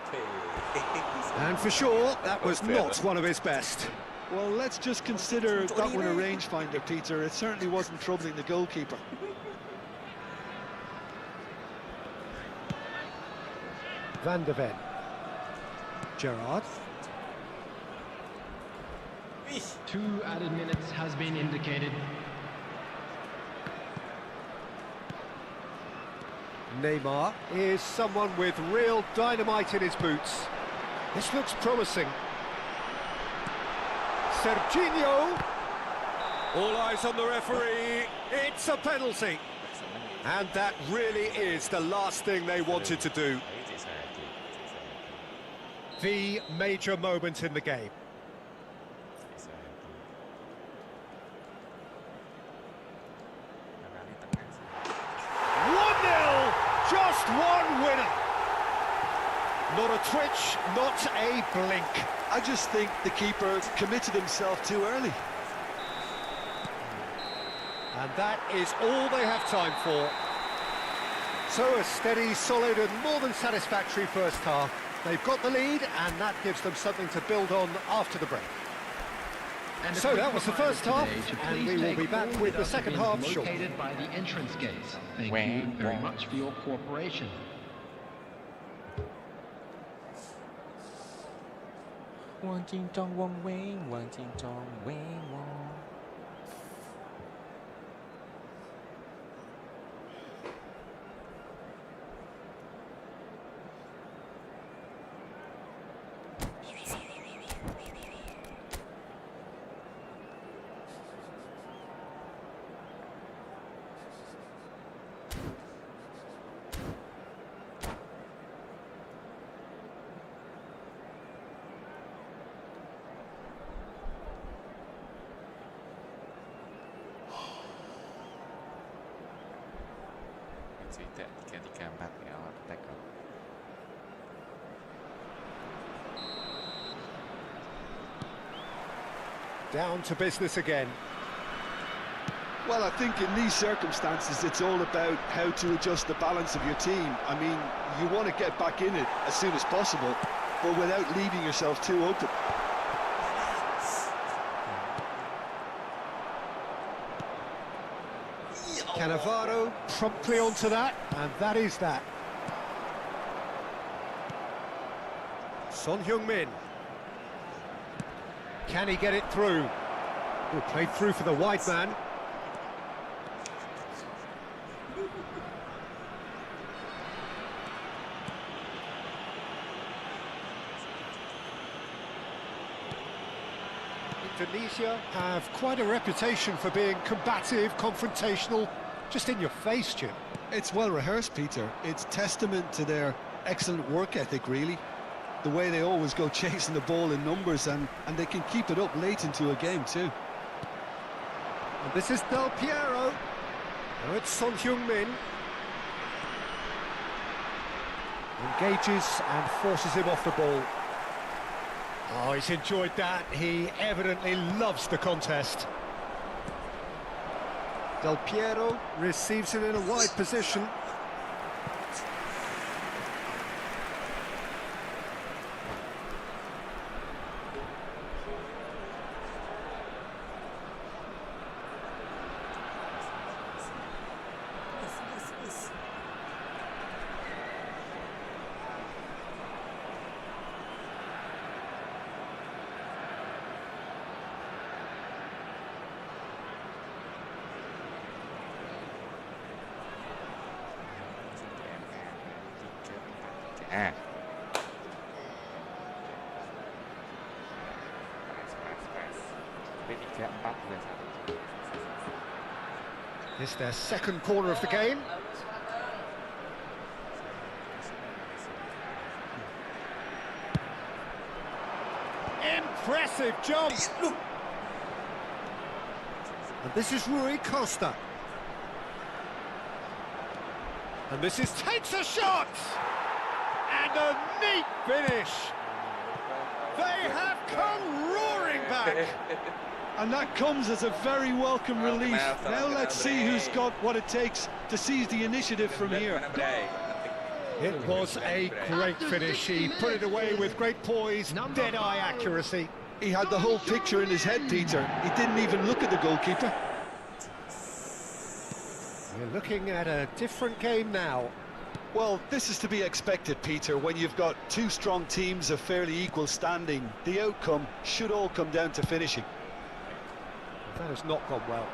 And for sure, that was not one of his best. Well, let's just consider that one a rangefinder, Peter. It certainly wasn't troubling the goalkeeper. Van der Ven. Gerrard. 2 added minutes has been indicated. Neymar is someone with real dynamite in his boots. This looks promising. Serginho. All eyes on the referee. It's a penalty. And that really is the last thing they wanted to do. The major moment in the game. 1-0, just one winner. Not a twitch, not a blink. I just think the keeper committed himself too early. And that is all they have time for. So a steady, solid and more than satisfactory first half. They've got the lead and that gives them something to build on after the break. So that was the first half, and we will be back with the second half shortly. Located by the entrance gates. Thank you very much for your cooperation. Down to business again. Well, I think in these circumstances, it's all about how to adjust the balance of your team. I mean, you want to get back in it as soon as possible, but without leaving yourself too open. Cannavaro promptly onto that, and that is that. Son Heung-min. Can he get it through? Oh, played through for the wide man. Indonesia have quite a reputation for being combative, confrontational, just in your face, Jim. It's well rehearsed, Peter. It's testament to their excellent work ethic, really. The way they always go chasing the ball in numbers, and they can keep it up late into a game too. And this is Del Piero. Now it's Son Heung-min. Engages and forces him off the ball. Oh, he's enjoyed that. He evidently loves the contest. Del Piero receives it in a wide position. It's their second corner of the game. Impressive jump! And this is Rui Costa. And this is takes a shot! And a neat finish! They have come roaring back! And that comes as a very welcome relief. Now let's see who's got what it takes to seize the initiative from here. It was a great finish. He put it away with great poise, dead-eye accuracy. He had the whole picture in his head, Peter. He didn't even look at the goalkeeper. We're looking at a different game now. Well, this is to be expected, Peter. When you've got two strong teams of fairly equal standing, the outcome should all come down to finishing. That has not gone well.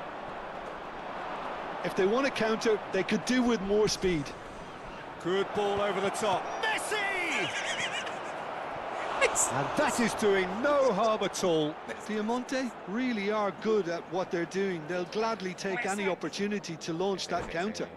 If they want to counter, they could do with more speed. Good ball over the top. Messi! And that is doing no harm at all. Diamante really are good at what they're doing. They'll gladly take any opportunity to launch that counter.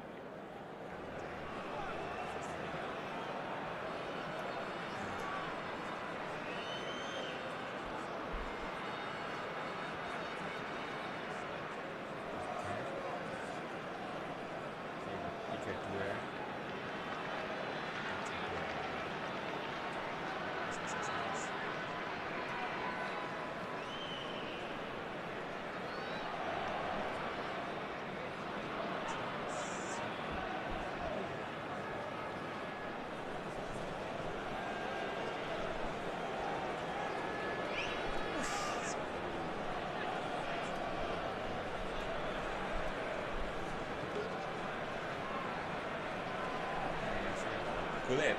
Kulit.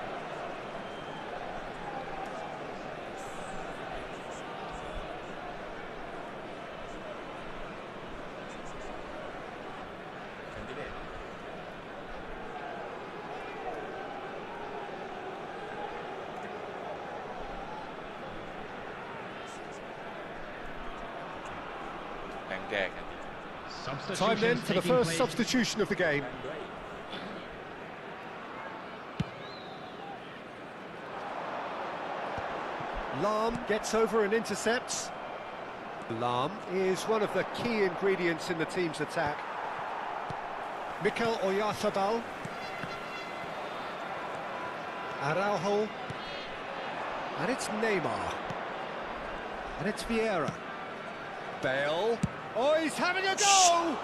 Ganti deh. Bang deh ganti. Time then for the first substitution of the game. Lahm gets over and intercepts. Lahm is one of the key ingredients in the team's attack. Mikel Oyarzabal. Araujo. And it's Neymar. And it's Vieira. Bale. Oh, he's having a go!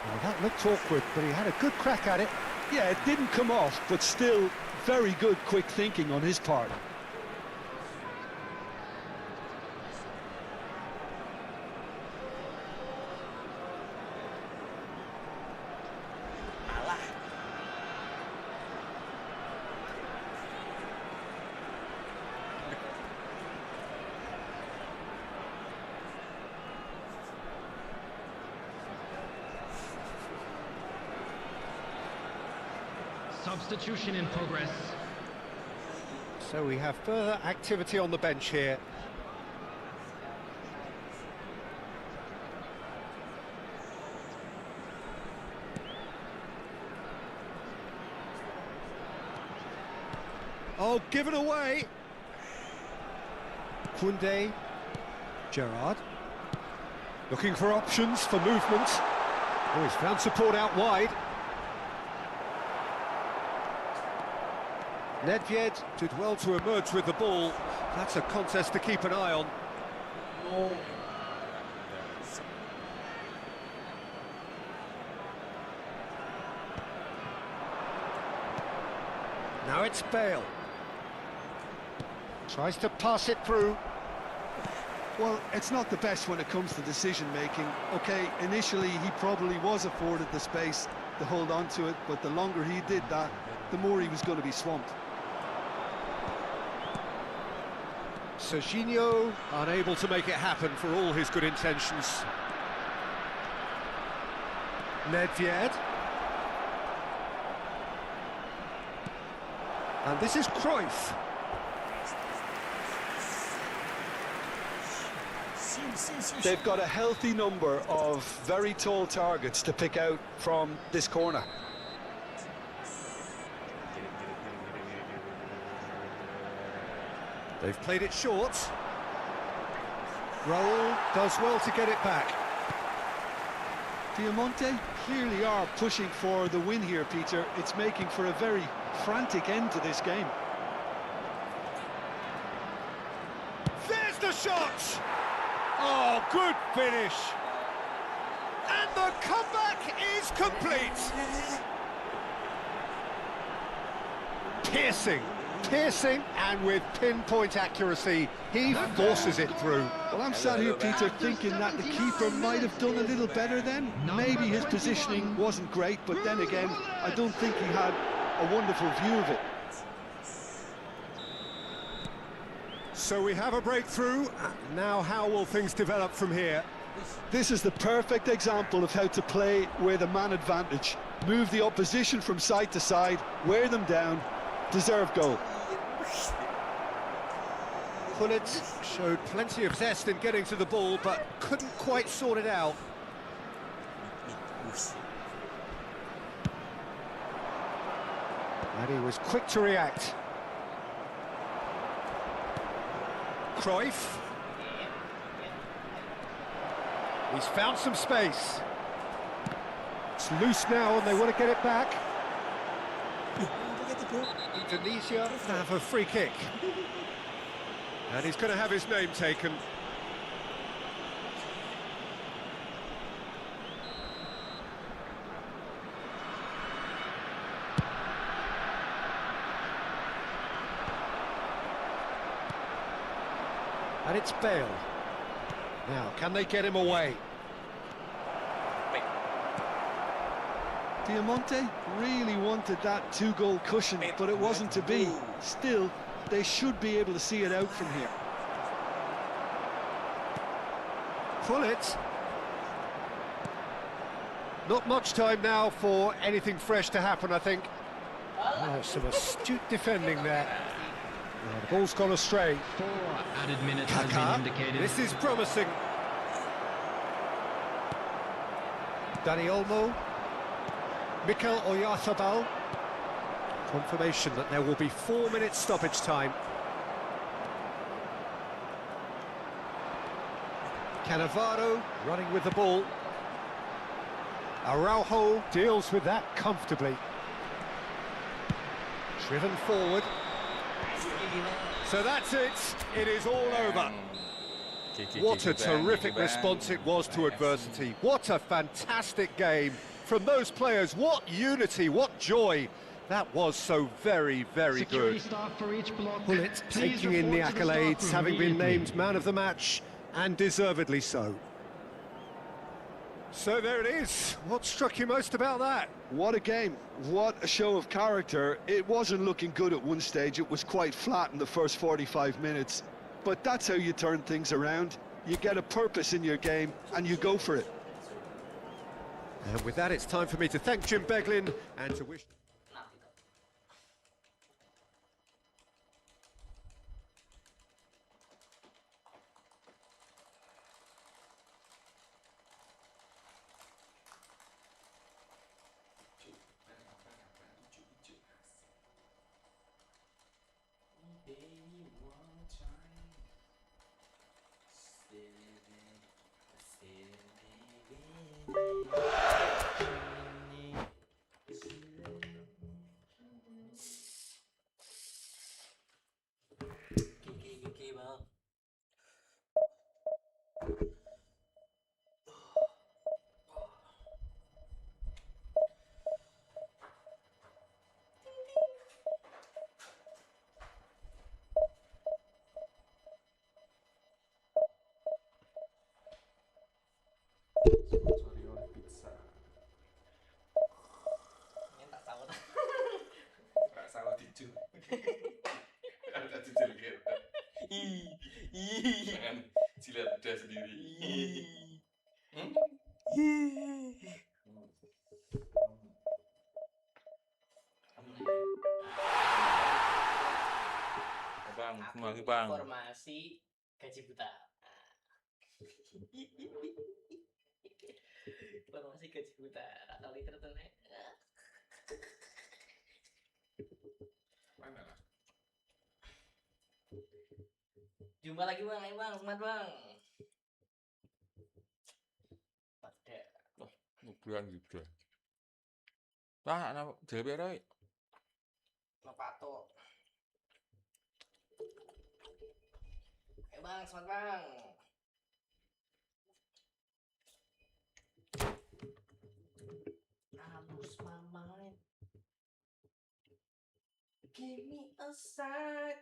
Well, that looked awkward, but he had a good crack at it. Yeah, it didn't come off, but still very good quick thinking on his part. Substitution in progress. So we have further activity on the bench here. Oh, given away. Koundé. Gerrard. Looking for options for movement. Oh, he's found support out wide. Nedved did well to emerge with the ball. That's a contest to keep an eye on. Now it's Bale. Tries to pass it through. Well, it's not the best when it comes to decision-making. OK, initially he probably was afforded the space to hold on to it, but the longer he did that, the more he was going to be swamped. Serginho unable to make it happen for all his good intentions. Nedved. And this is Cruyff. They've got a healthy number of very tall targets to pick out from this corner. They've played it short. Raul does well to get it back. Diamante clearly are pushing for the win here, Peter. It's making for a very frantic end to this game. There's the shot! Oh, good finish. And the comeback is complete. Piercing, and with pinpoint accuracy, he forces it through. Well, I'm sat here, Peter, thinking that the keeper might have done a little better then. Maybe his positioning wasn't great, but then again, I don't think he had a wonderful view of it. So we have a breakthrough. Now how will things develop from here? This is the perfect example of how to play with a man advantage. Move the opposition from side to side, wear them down, deserve goal. Pullet showed plenty of zest in getting to the ball, but couldn't quite sort it out. And he was quick to react. Cruyff. He's found some space. It's loose now and they want to get it back. Indonesia have a free kick. And he's going to have his name taken. And it's Bale. Now, can they get him away? Diamante really wanted that two-goal cushion, but it wasn't to be. Still, they should be able to see it out from here. Pullet. Not much time now for anything fresh to happen, I think. Oh, some astute defending there. Oh, the ball's gone astray. 4 added minutes has been indicated. This is promising. Dani Olmo. Mikel Oyarzabal. Confirmation that there will be 4 minutes stoppage time. Cannavaro running with the ball. Araujo deals with that comfortably. Driven forward. So that's it. It is all over. What a terrific response it was to adversity. What a fantastic game from those players. What unity, what joy. That was so very, very good. Pullet taking in the accolades, having been named man of the match, and deservedly so. So there it is. What struck you most about that? What a game. What a show of character. It wasn't looking good at one stage. It was quite flat in the first 45 minutes. But that's how you turn things around. You get a purpose in your game and you go for it. And with that, it's time for me to thank Jim Beglin and to wish... Jangan jilat lidah sendiri. Bang, kembali bang. Informasi gaji buta. Informasi gaji buta. Kali tertentu. Mana lah? Jumpa lagi bang, ayo bang, semangat bang. Pada. Bulan gitu. Ah, anak jelebi ada. Ngepato. Ayo bang, semangat bang. my mind. Give me a sign.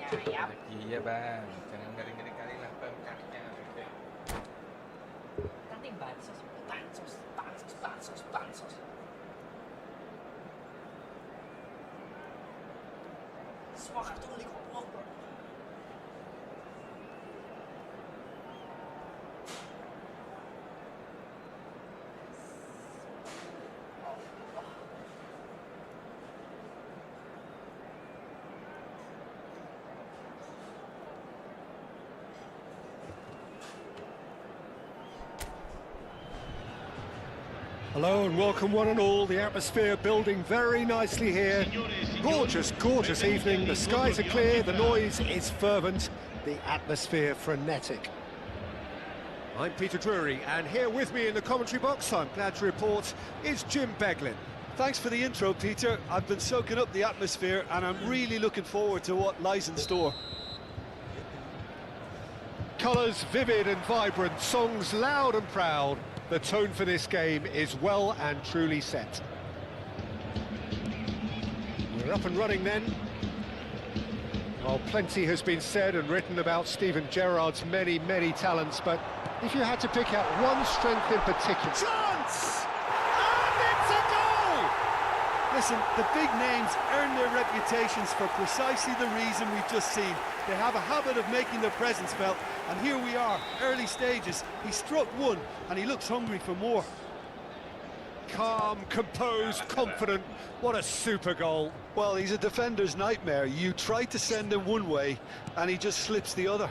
Nyayap. Iya bang, jangan ngeri-ngeri kali lah bengkaknya. Nanti bansos, bansos, bansos, bansos, bansos. Semua kartu beli goblok bro. Hello and welcome one and all. The atmosphere building very nicely here. Gorgeous, gorgeous evening. The skies are clear, the noise is fervent, the atmosphere frenetic. I'm Peter Drury, and here with me in the commentary box, I'm glad to report, is Jim Beglin. Thanks for the intro, Peter. I've been soaking up the atmosphere and I'm really looking forward to what lies in store. Colours vivid and vibrant, songs loud and proud. The tone for this game is well and truly set. We're up and running then. Well, plenty has been said and written about Steven Gerrard's many, many talents, but if you had to pick out one strength in particular... Chance! And it's a goal! Listen, the big names earn their reputations for precisely the reason we've just seen. They have a habit of making their presence felt, and here we are, early stages. He struck one, and he looks hungry for more. Calm, composed, confident. What a super goal. Well, he's a defender's nightmare. You try to send him one way, and he just slips the other.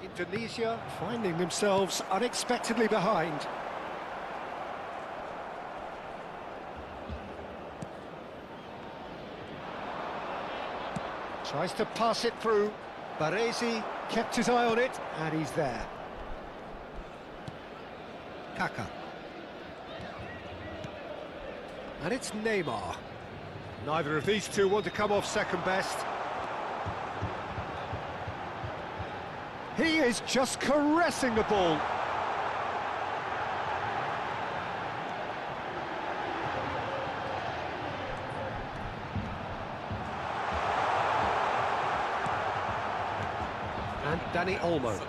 Indonesia finding themselves unexpectedly behind. Tries to pass it through. Baresi kept his eye on it, and he's there. Kaka. And it's Neymar. Neither of these two want to come off second best. He is just caressing the ball. And Danny Olmo.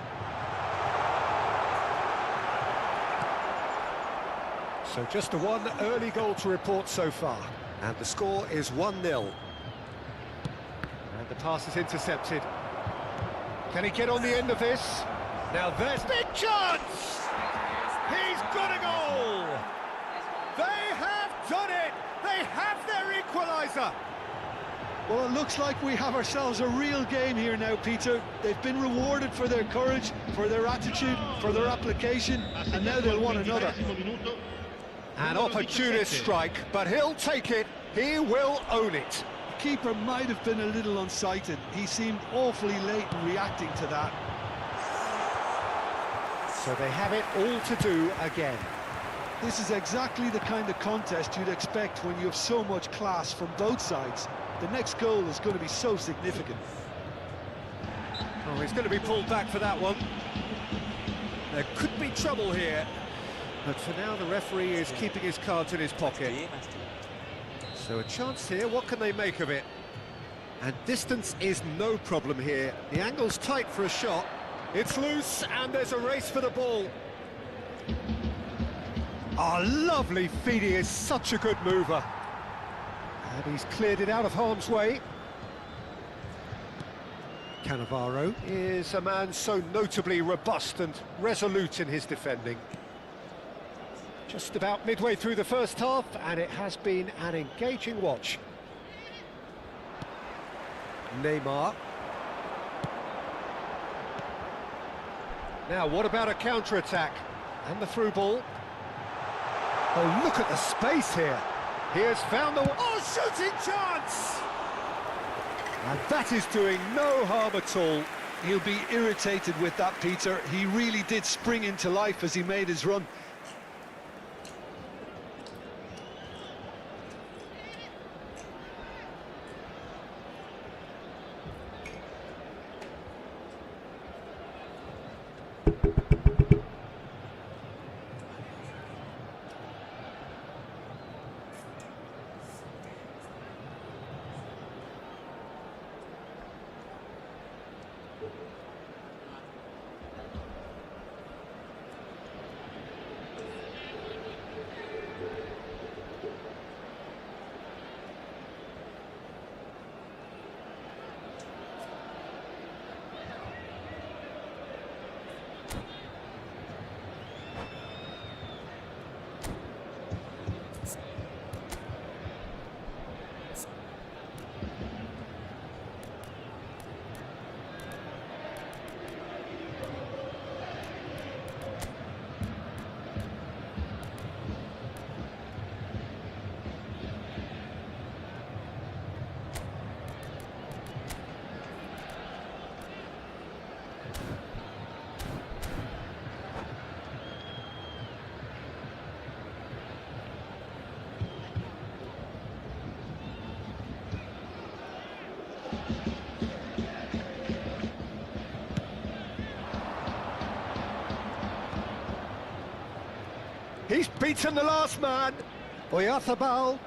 So just the one early goal to report so far. And the score is 1-0. pass is intercepted. Can he get on the end of this? Now there's big chance! He's got a goal! They have done it! They have their equaliser! Well, it looks like we have ourselves a real game here now, Peter. They've been rewarded for their courage, for their attitude, for their application, and now they'll want another. An opportunist strike, but he'll take it. He will own it. The keeper might have been a little unsighted. He seemed awfully late in reacting to that. So they have it all to do again. This is exactly the kind of contest you'd expect when you have so much class from both sides. The next goal is going to be so significant. Oh, he's going to be pulled back for that one. There could be trouble here. But for now, the referee is keeping his cards in his pocket. So a chance here, what can they make of it? And distance is no problem here. The angle's tight for a shot. It's loose, and there's a race for the ball. Oh, lovely feed, he is such a good mover. And he's cleared it out of harm's way. Cannavaro is a man so notably robust and resolute in his defending. Just about midway through the first half, and it has been an engaging watch. Neymar. Now, what about a counter-attack? And the through ball. Oh, look at the space here. He has found the... Oh, shooting chance! And that is doing no harm at all. He'll be irritated with that, Peter. He really did spring into life as he made his run. He's beaten the last man. Oyarzabal.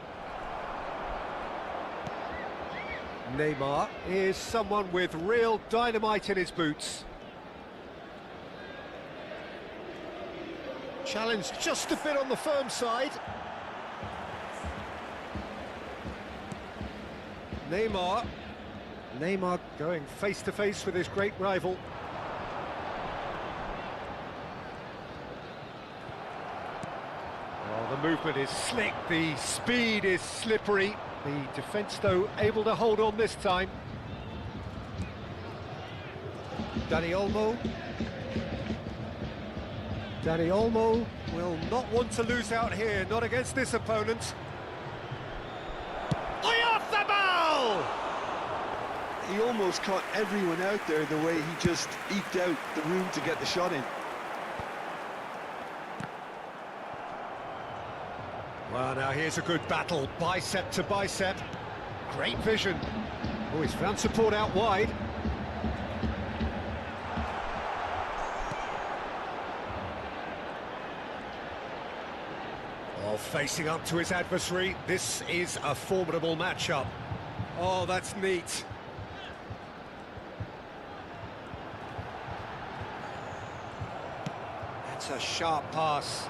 Neymar is someone with real dynamite in his boots. Challenge just a bit on the firm side. Neymar going face to face with his great rival. Oh, the movement is slick, the speed is slippery. The defence, though, able to hold on this time. Dani Olmo will not want to lose out here, not against this opponent. Oyarzabal! He almost caught everyone out there the way he just eked out the room to get the shot in. Well, now here's a good battle, bicep to bicep. Great vision. Oh, he's found support out wide. Oh, facing up to his adversary. This is a formidable matchup. Oh, that's neat. That's a sharp pass.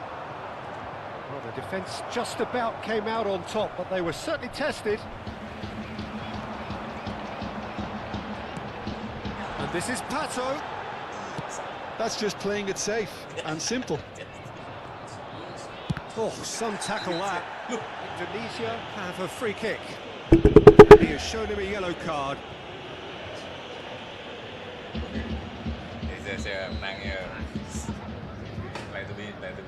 Well, the defence just about came out on top, but they were certainly tested. This is Pato. That's just playing it safe and simple. Oh, some tackle that. Indonesia have a free kick. And he has shown him a yellow card. Saya menangnya. Play to win, play to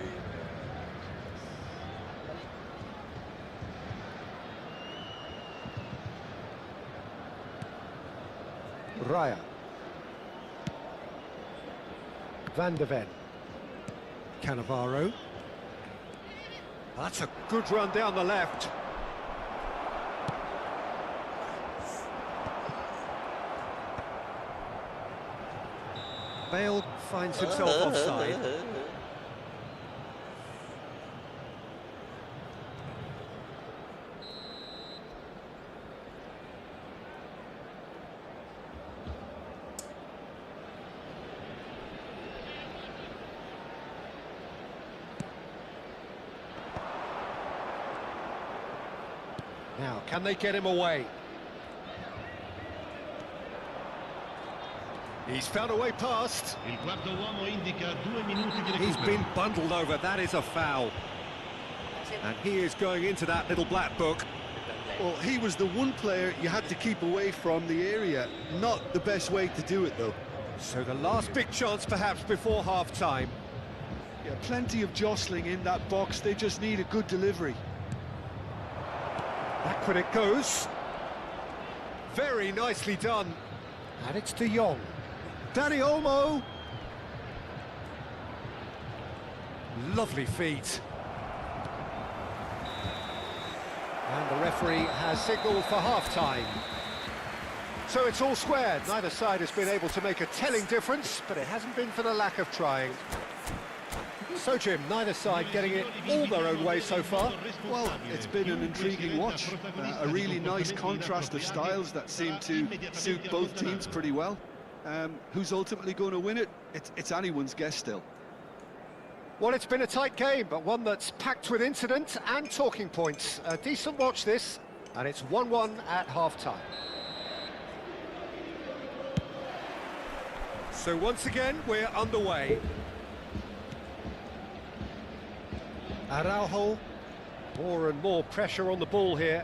win. Raya. Van de Ven. Cannavaro. That's a good run down the left. Bale finds himself offside. Now, can they get him away? He's found a way past. Il quarto uomo indica 2 minuti di He's recupero. been bundled over. That is a foul. And he is going into that little black book. Well, he was the one player you had to keep away from the area. Not the best way to do it, though. So the last big chance, perhaps, before half-time. Yeah, plenty of jostling in that box. They just need a good delivery. Backward it goes. Very nicely done. And it's De Jong. Danny Olmo. Lovely feet. And the referee has signalled for half-time. So it's all squared. Neither side has been able to make a telling difference, but it hasn't been for the lack of trying. So, Jim, neither side getting it all their own way so far. Well, it's been an intriguing watch. A really nice contrast of styles that seem to suit both teams pretty well. Who's ultimately going to win it? It's anyone's guess still. Well, it's been a tight game, but one that's packed with incident and talking points. A decent watch this, and it's 1-1 at half-time. So once again, we're underway. Araujo, more and more pressure on the ball here.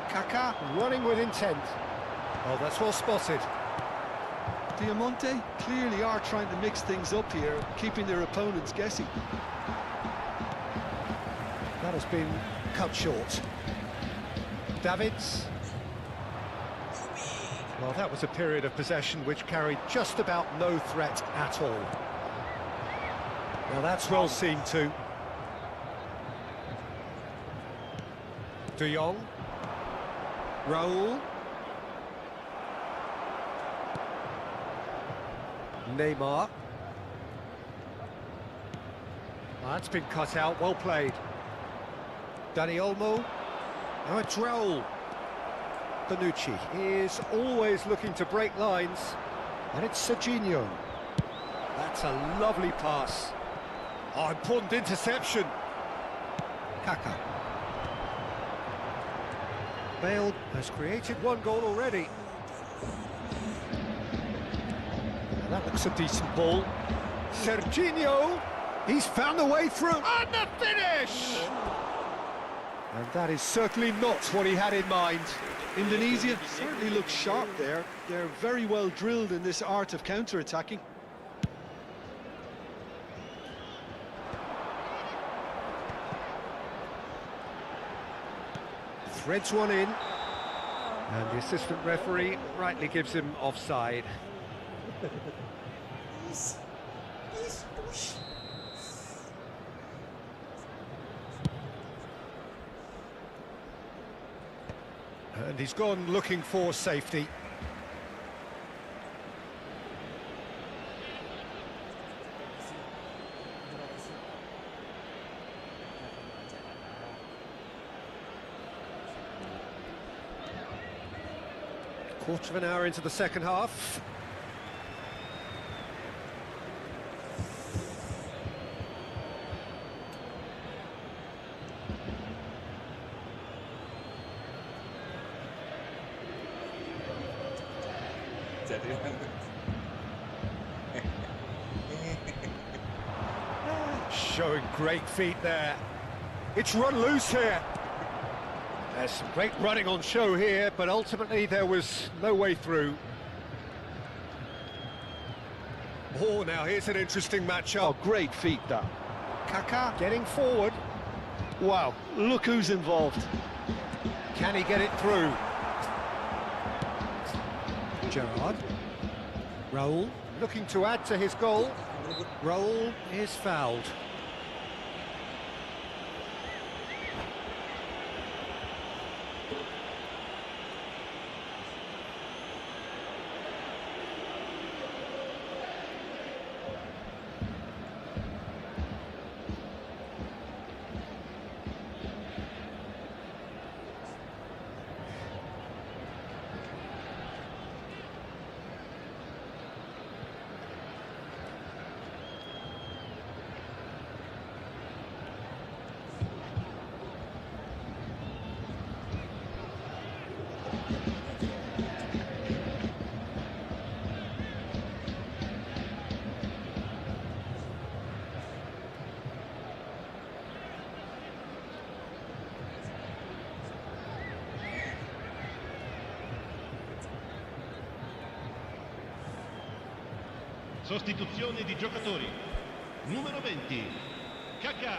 Kaká running with intent. Oh, that's well spotted. Diamante clearly are trying to mix things up here, keeping their opponents guessing. That has been cut short. Davids. Well, that was a period of possession which carried just about no threat at all. Now that's well seen too. De Jong. Raul. Neymar. That's been cut out, well played. Dani Olmo. Now it's Raul. Bonucci is always looking to break lines, and it's Serginho. That's a lovely pass. Oh, important interception. Kaká. Bale has created one goal already. And that looks a decent ball. Serginho, he's found a way through, and the finish! And that is certainly not what he had in mind. Indonesia certainly looks sharp there. They're very well drilled in this art of counter-attacking. Threads one in, and the assistant referee rightly gives him offside. And he's gone looking for safety. Quarter of an hour into the second half. Jadi Showing great feet there. It's run loose here. There's some great running on show here, but ultimately there was no way through. Oh, now here's an interesting matchup. Oh, great feet, that. Kaká getting forward. Wow, look who's involved. Can he get it through? Gerrard. Raul looking to add to his goal. Raul is fouled. Sostituzione di giocatori. Numero 20, Kaká.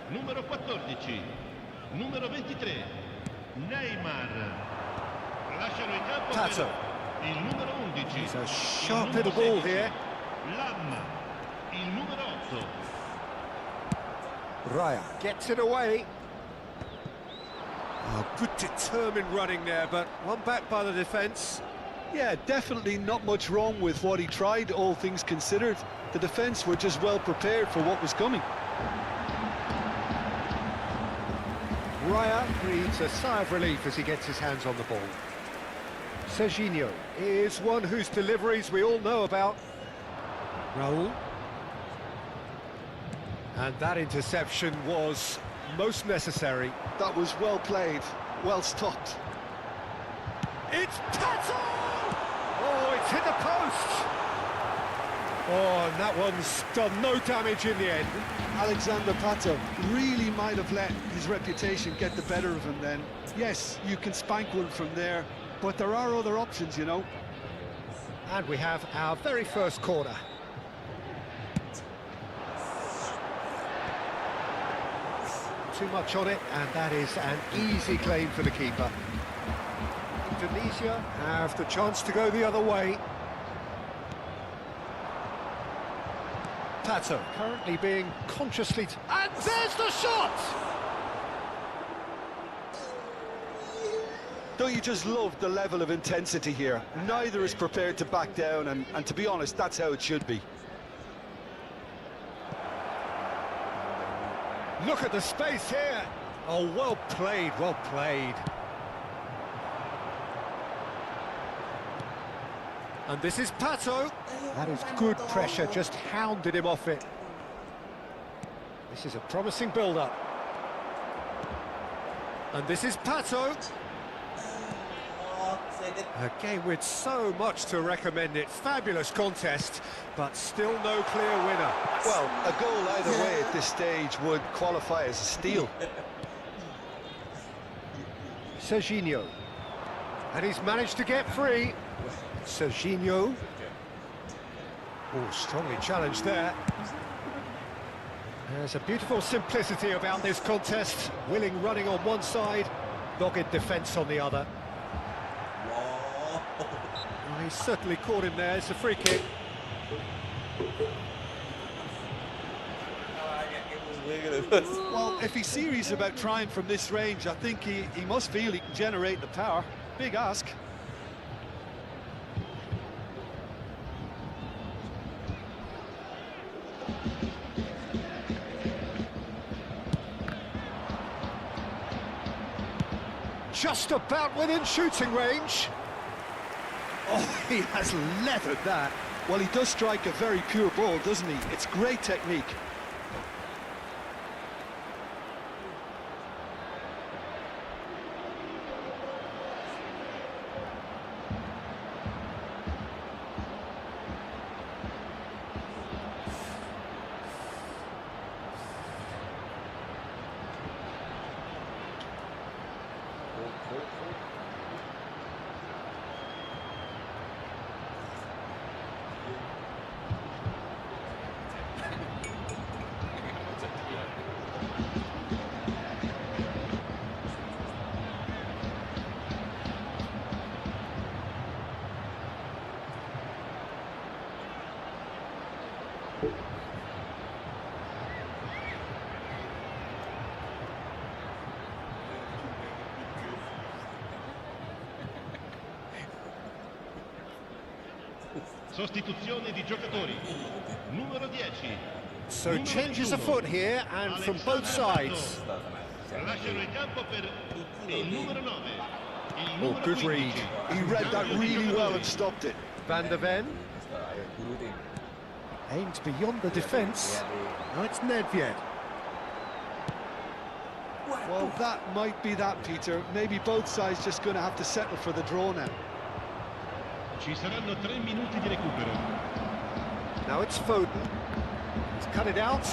Numero 14, numero 23, Neymar. Lasciano il campo Tato. per il numero 11. It's a il sharp numero little ball 16, here. Lam. Il numero 8. Raya gets it away. Oh, good determined running there, but one back by the defence. Yeah, definitely not much wrong with what he tried, all things considered. The defence were just well prepared for what was coming. Raya breathes a sigh of relief as he gets his hands on the ball. Serginho is one whose deliveries we all know about. Raul. And that interception was most necessary. That was well played, well stopped. It's Tato! Oh, it's hit the post! Oh, and that one's done no damage in the end. Alexander Pato really might have let his reputation get the better of him then. Yes, you can spank one from there, but there are other options, you know. And we have our very first corner. Too much on it, and that is an easy claim for the keeper. Indonesia have the chance to go the other way. Pato currently being consciously... And there's the shot! Don't you just love the level of intensity here? Neither is prepared to back down, and to be honest, that's how it should be. Look at the space here. Oh, well played, well played. And this is Pato. That is good pressure, just hounded him off it. This is a promising build-up. And this is Pato. A game with so much to recommend it. Fabulous contest, but still no clear winner. Well, a goal either way at this stage would qualify as a steal. Serginho. And he's managed to get free. Serginho. Oh, strongly challenged there. There's a beautiful simplicity about this contest. Willing running on one side, dogged defence on the other. Oh, he's certainly caught him there. It's a free kick. Well, if he's serious about trying from this range, I think he must feel he can generate the power. Big ask. Just about within shooting range. Oh, he has leathered that. Well, he does strike a very pure ball, doesn't he? It's great technique. Sostituzione di giocatori. Numero 10. So changes afoot here and from both sides. Lasciano il campo per il numero 9. Il Oh, numero good 15. read. He read that really well and stopped it. Van der Ven Guru tim. aimed beyond the defence. No, it's Nedved. Well, that might be that, Peter. Maybe both sides just going to have to settle for the draw now. Ci saranno 3 minuti di recupero. Now it's Foden. He's cut it out.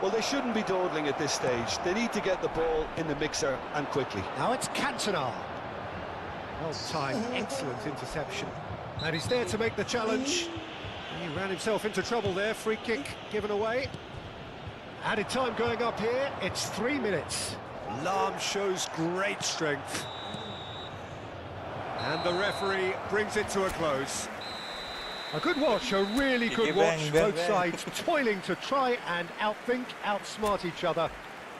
Well, they shouldn't be dawdling at this stage. They need to get the ball in the mixer and quickly. Now it's Cantona. Well timed, excellent interception. And he's there to make the challenge. He ran himself into trouble there, free kick given away. Added time going up here, it's 3 minutes. Lahm shows great strength. And the referee brings it to a close. A good watch, a really good watch. Both sides toiling to try and outthink, outsmart each other.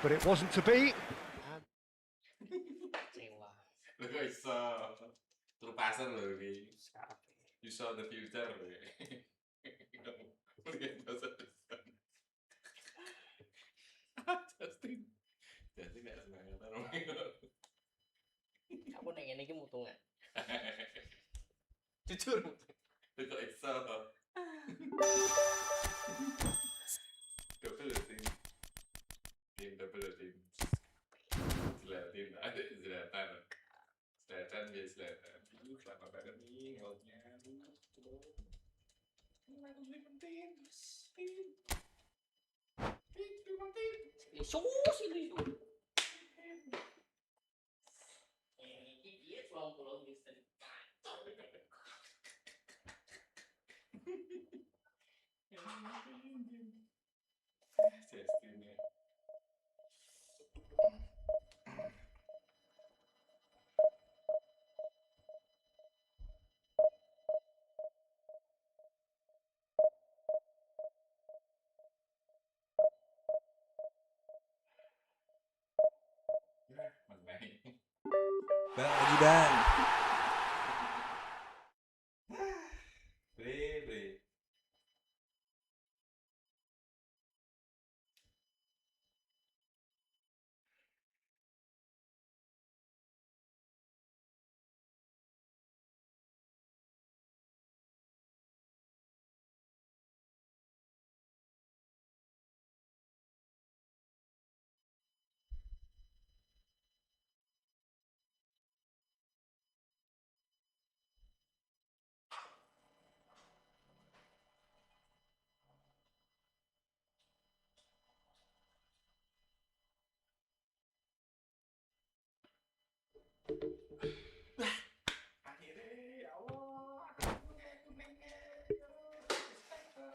But it wasn't to be. Kecewa. Lu kok iso true passer lho iki. You saw the future lho. Lihat masa depan. Justin gak semangat Aku neng ini mutu nggak? jujur lu kok iso double team Zlatan ada Zlatan dia Zlatan lama banget nih golnya Sus ini tuh. Dia 20 bisa. Justin ya. Bang, lagi bang. Bre. Akhirnya ya Allah,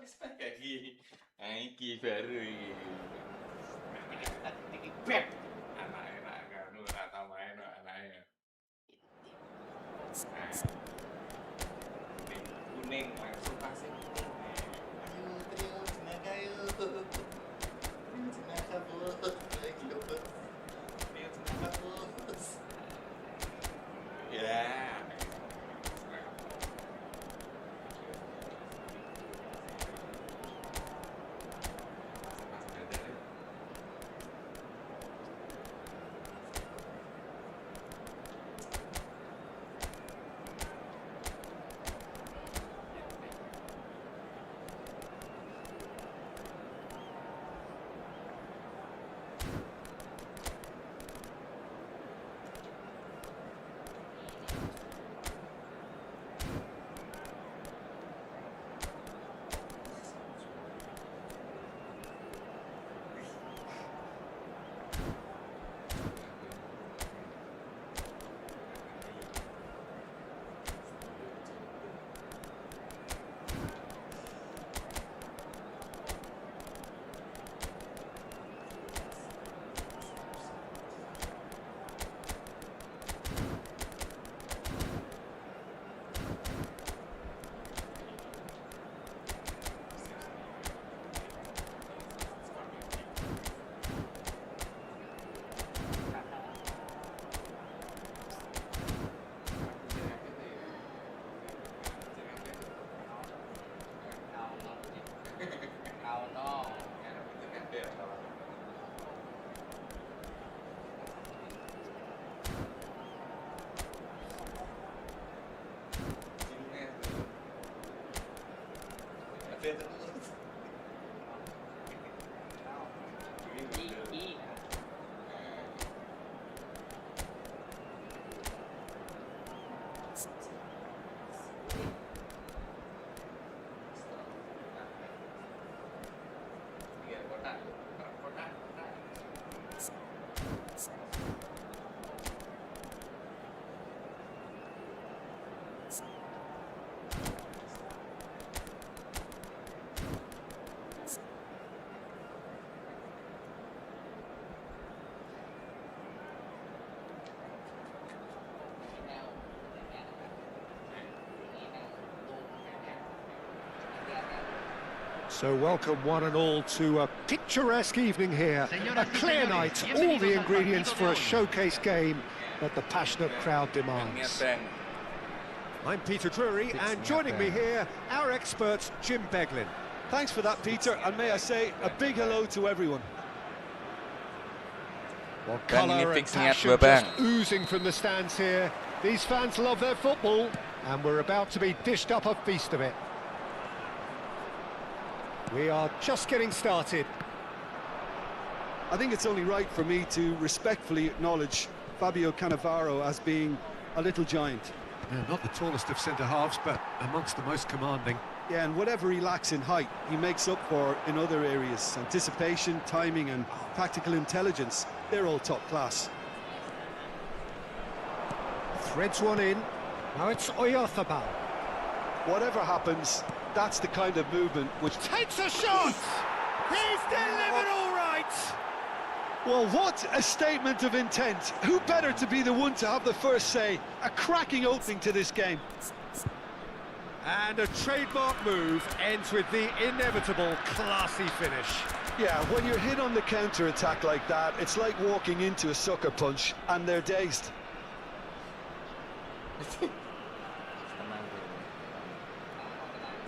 respect lagi. Iki baru iki. Beb. Anak-anak kan ora tau main kok anaknya. Kuning langsung passing. Ayo trio tenaga yuk. Tenaga bos, lagi bos. Trio tenaga bos. Ya. So welcome one and all to a picturesque evening here, a clear night, all the ingredients for a showcase game that the passionate crowd demands. I'm Peter Drury, and joining me here, our expert Jim Beglin. Thanks for that, Peter, and may I say a big hello to everyone. Well, colour and passion just oozing from the stands here. These fans love their football, and we're about to be dished up a feast of it. We are just getting started. I think it's only right for me to respectfully acknowledge Fabio Cannavaro as being a little giant. Yeah, not the tallest of centre-halves, but amongst the most commanding. Yeah, and whatever he lacks in height, he makes up for in other areas. Anticipation, timing and tactical intelligence, they're all top class. Threads one in. Now it's Oyarzabal. Whatever happens, that's the kind of movement which takes a shot! He's delivered all right! Well, what a statement of intent. Who better to be the one to have the first say? A cracking opening to this game. And a trademark move ends with the inevitable classy finish. Yeah, when you're hit on the counter-attack like that, it's like walking into a sucker punch and they're dazed.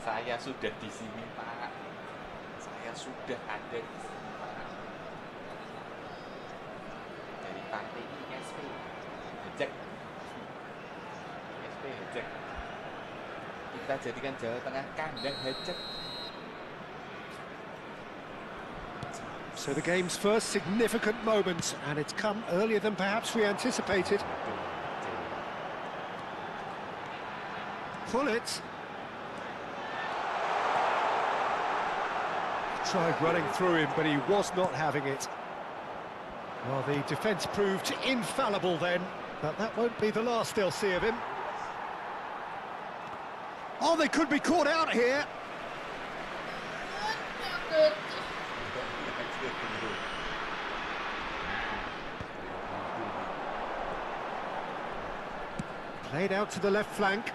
Saya sudah di sini, Pak. Saya sudah ada di sini, Pak. Dari partai ISP. Hejek. ISP hejek. Kita jadikan Jawa Tengah kandang hejek. So the game's first significant moment, and it's come earlier than perhaps we anticipated. Pull it. Tried running through him, but he was not having it. Well, the defence proved infallible then, but that won't be the last they'll see of him. Oh, they could be caught out here. Played out to the left flank.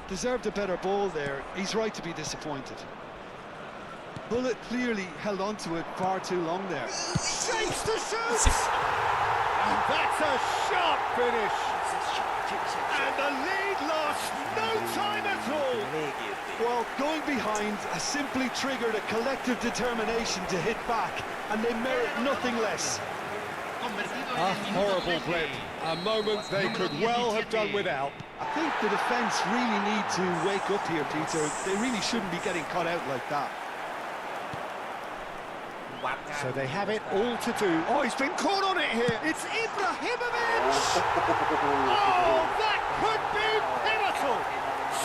Deserved a better ball there. He's right to be disappointed. Bullet clearly held on to it far too long there. Shakes to shoot! And that's a sharp finish! And the lead lost no time at all! Well, going behind has simply triggered a collective determination to hit back, and they merit nothing less. A horrible blend, a moment they could well have done without. I think the defence really need to wake up here, Peter. They really shouldn't be getting caught out like that. So they have it all to do. Oh, he's been caught on it here. It's Ibrahimovic! Oh, that could be pivotal!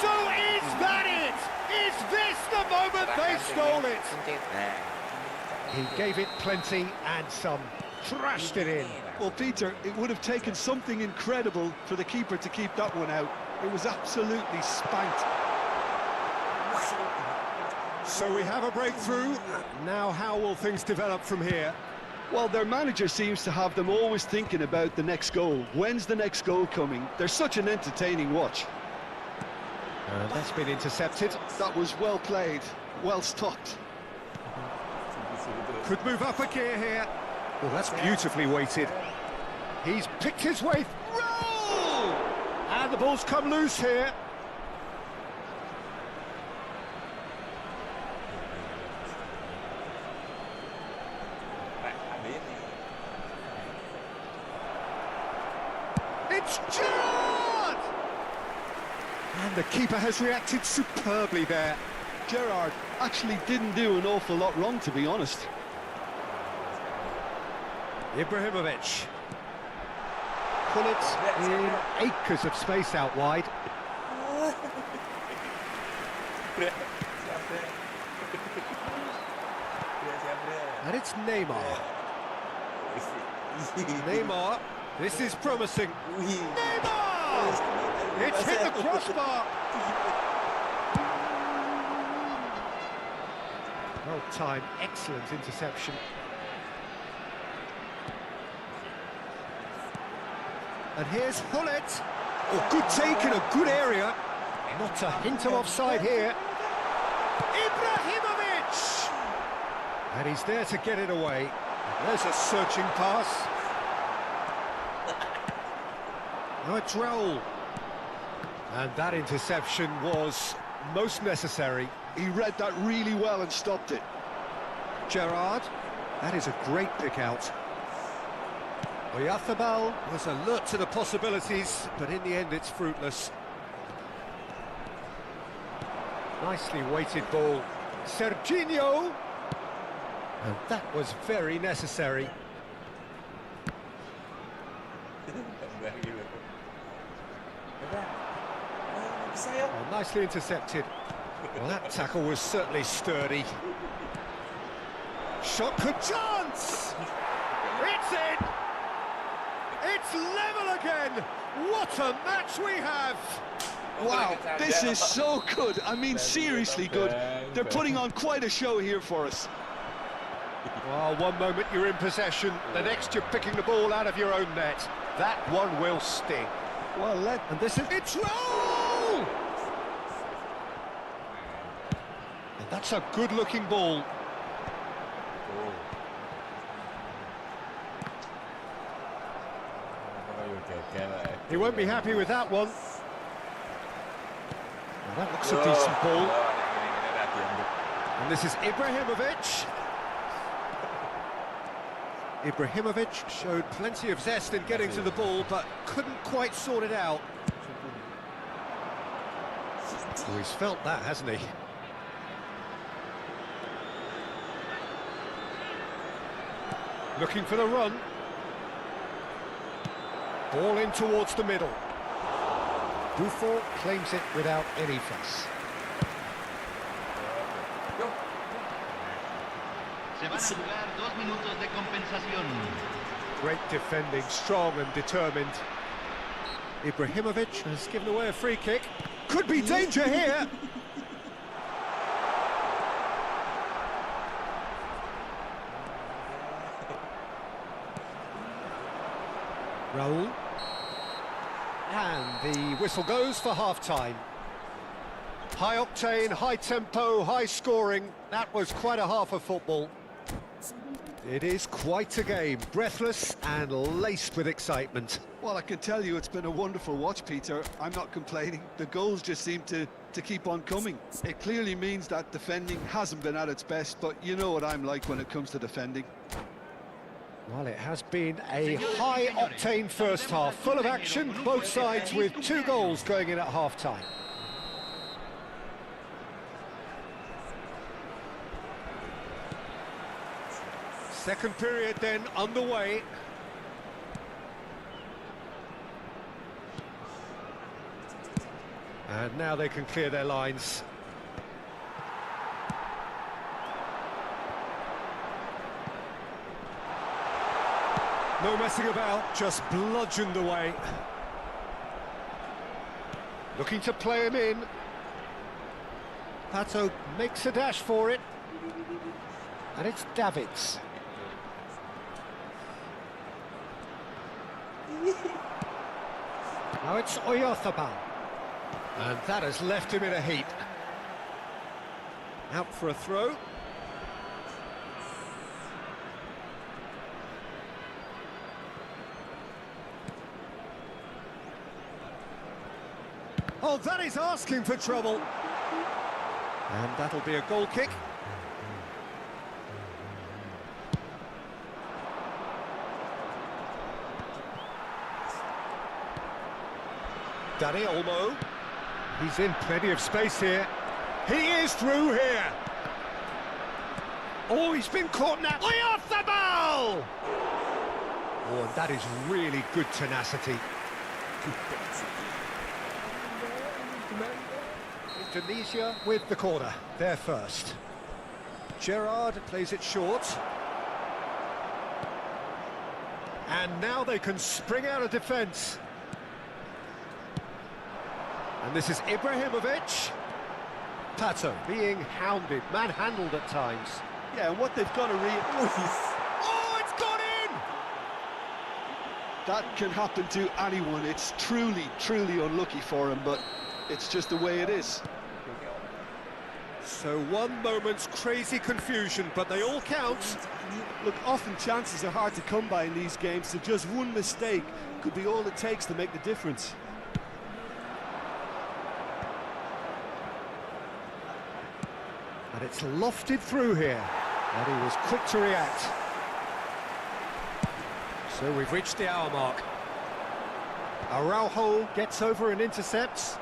So is that it? Is this the moment they stole it? He gave it plenty and some. Thrashed it in. Well, Peter, it would have taken something incredible for the keeper to keep that one out. It was absolutely spanked. So we have a breakthrough. Now how will things develop from here? Well, their manager seems to have them always thinking about the next goal. When's the next goal coming? They're such an entertaining watch. That's been intercepted. That was well played, well stopped. Could move up a gear here. Well, that's beautifully weighted. He's picked his way through! And the ball's come loose here. It's Gerrard! And the keeper has reacted superbly there. Gerrard actually didn't do an awful lot wrong, to be honest. Ibrahimovic. Pullet in acres of space out wide. And it's Neymar. Neymar, this is promising. Neymar! It's hit the crossbar. Well timed, excellent interception. And here's Hullet. Oh, good take in a good area. Not a hint of offside here. Ibrahimovic! And he's there to get it away. There's a searching pass. Now it's Raul. And that interception was most necessary. He read that really well and stopped it. Gerrard, that is a great pick out. Oyarzabal was alert to the possibilities, but in the end it's fruitless. Nicely weighted ball. Serginho! And that was very necessary. Oh, nicely intercepted. Well, that tackle was certainly sturdy. Shot for chance! It's in! It's level again! What a match we have! Wow, this is so good. I mean, seriously good. They're putting on quite a show here for us. Well, one moment you're in possession, the next you're picking the ball out of your own net. That one will sting. Well, And this is... It's Raul! And that's a good-looking ball. He won't be happy with that one. Well, that looks a decent ball. And this is Ibrahimovic. Ibrahimovic showed plenty of zest in getting to the ball, but couldn't quite sort it out. Oh, he's felt that, hasn't he? Looking for the run. Ball in towards the middle. Buffon claims it without any fuss. Se van a jugar 2 minutos de compensación. Great defending, strong and determined. Ibrahimovic has given away a free kick. Could be danger here. Raul. And the whistle goes for half-time. High octane, high tempo, high scoring. That was quite a half of football. It is quite a game, breathless and laced with excitement. Well, I can tell you it's been a wonderful watch, Peter. I'm not complaining. The goals just seem to keep on coming. It clearly means that defending hasn't been at its best, but you know what I'm like when it comes to defending. Well, it has been a high-octane first half, full of action, both sides with 2 goals going in at half-time. Second period then underway. And now they can clear their lines. No messing about, just bludgeoned away. Looking to play him in. Pato makes a dash for it. And it's Davids. Now it's Oyarzabal. And that has left him in a heap. Out for a throw. Oh, that is asking for trouble. And that'll be a goal kick. Dani Olmo. He's in plenty of space here. He is through here. Oh, he's been caught now. Way off the ball! Oh, and that is really good tenacity. Indonesia with the corner. They're first. Gerrard plays it short. And now they can spring out of defence. And this is Ibrahimovic. Pato being hounded, manhandled at times. Yeah, and what they've got to Oh, it's gone in! that can happen to anyone. It's truly, truly unlucky for him, but it's just the way it is. So one moment's crazy confusion, but they all count. Look, often chances are hard to come by in these games, so just one mistake could be all it takes to make the difference. And it's lofted through here, and he was quick to react. So we've reached the hour mark. Araujo gets over and intercepts.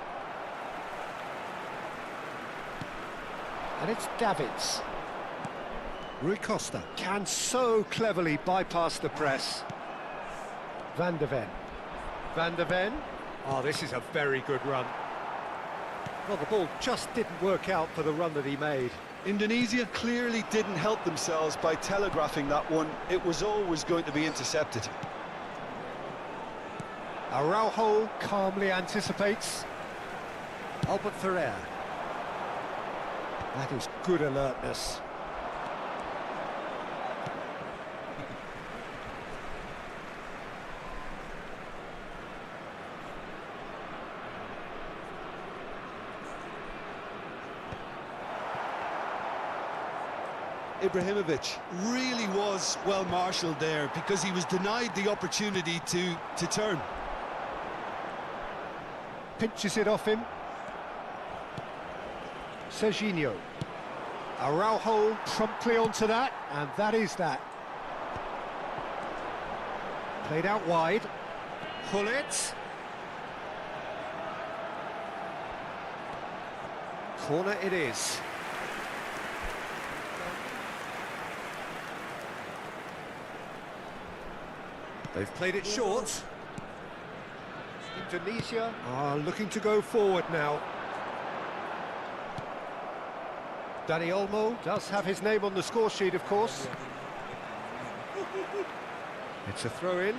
And it's Davids. Rui Costa can so cleverly bypass the press. Van de Ven. Van de Ven. Oh, this is a very good run. Well, the ball just didn't work out for the run that he made. Indonesia clearly didn't help themselves by telegraphing that one. It was always going to be intercepted. Araujo calmly anticipates. Albert Ferrer. That is good alertness. Ibrahimovic really was well marshalled there because he was denied the opportunity to turn. Pinches it off him. Serginho. Araujo promptly onto that, and that is that. Played out wide. Hullet. Corner it is. They've played it short. Indonesia are looking to go forward now. Dani Olmo does have his name on the score sheet, of course. It's a throw-in.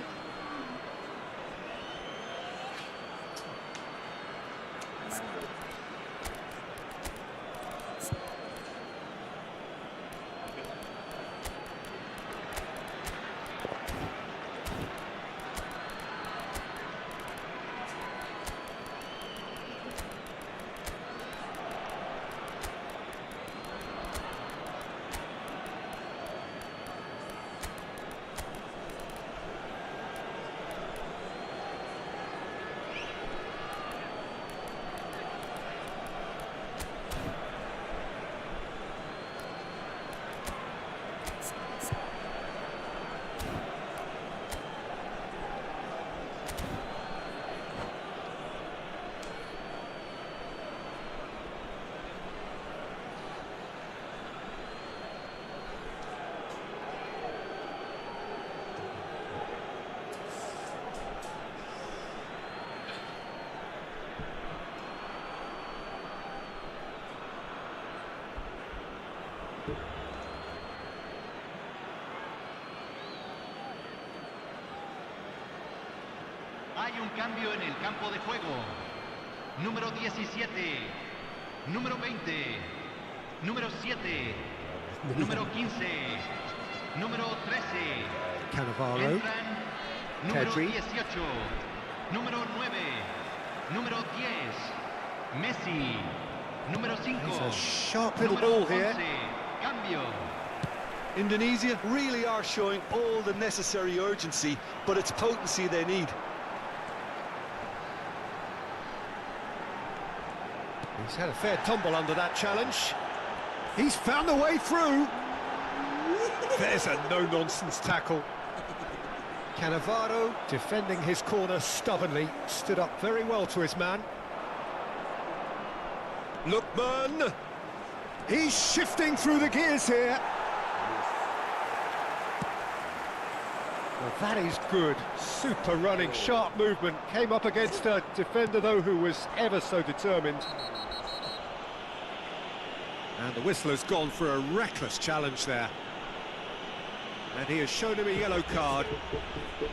Hay un cambio en el campo de juego. Número 17, número 20, número 7, número 15, número 13. Cannavaro. Entran número Pedri. 18, número 9, número 10, Messi, número 5, It's a sharp little número ball here. 11, cambio. Indonesia really are showing all the necessary urgency, but it's potency they need. He's had a fair tumble under that challenge. He's found a way through. There's a no-nonsense tackle. Cannavaro, defending his corner stubbornly, stood up very well to his man. Lookman. He's shifting through the gears here. Well, that is good. Super running, sharp movement. Came up against a defender, though, who was ever so determined. And the whistler's gone for a reckless challenge there. And he has shown him a yellow card.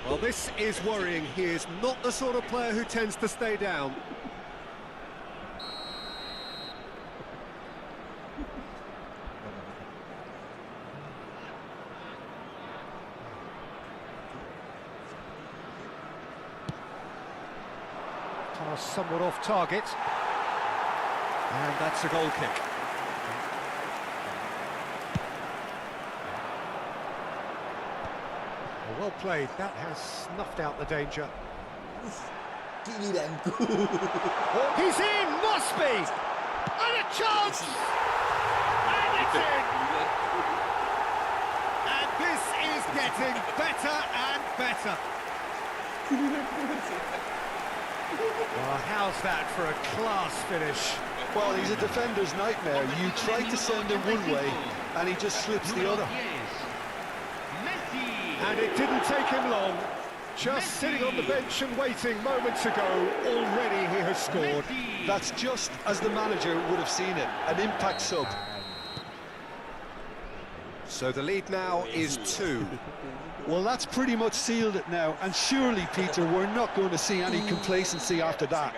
Well, this is worrying. He is not the sort of player who tends to stay down. Pass somewhat off target. And that's a goal kick. Well played, that has snuffed out the danger. He's in, must be! And a chance! And it's in! And this is getting better and better. Well, how's that for a class finish? Well, he's a defender's nightmare. You try to send him one way, and he just slips the other. And it didn't take him long. Just sitting on the bench and waiting moments ago, already he has scored. That's just as the manager would have seen it, an impact sub. So the lead now is 2. Well, that's pretty much sealed it now, and surely, Peter, we're not going to see any complacency after that.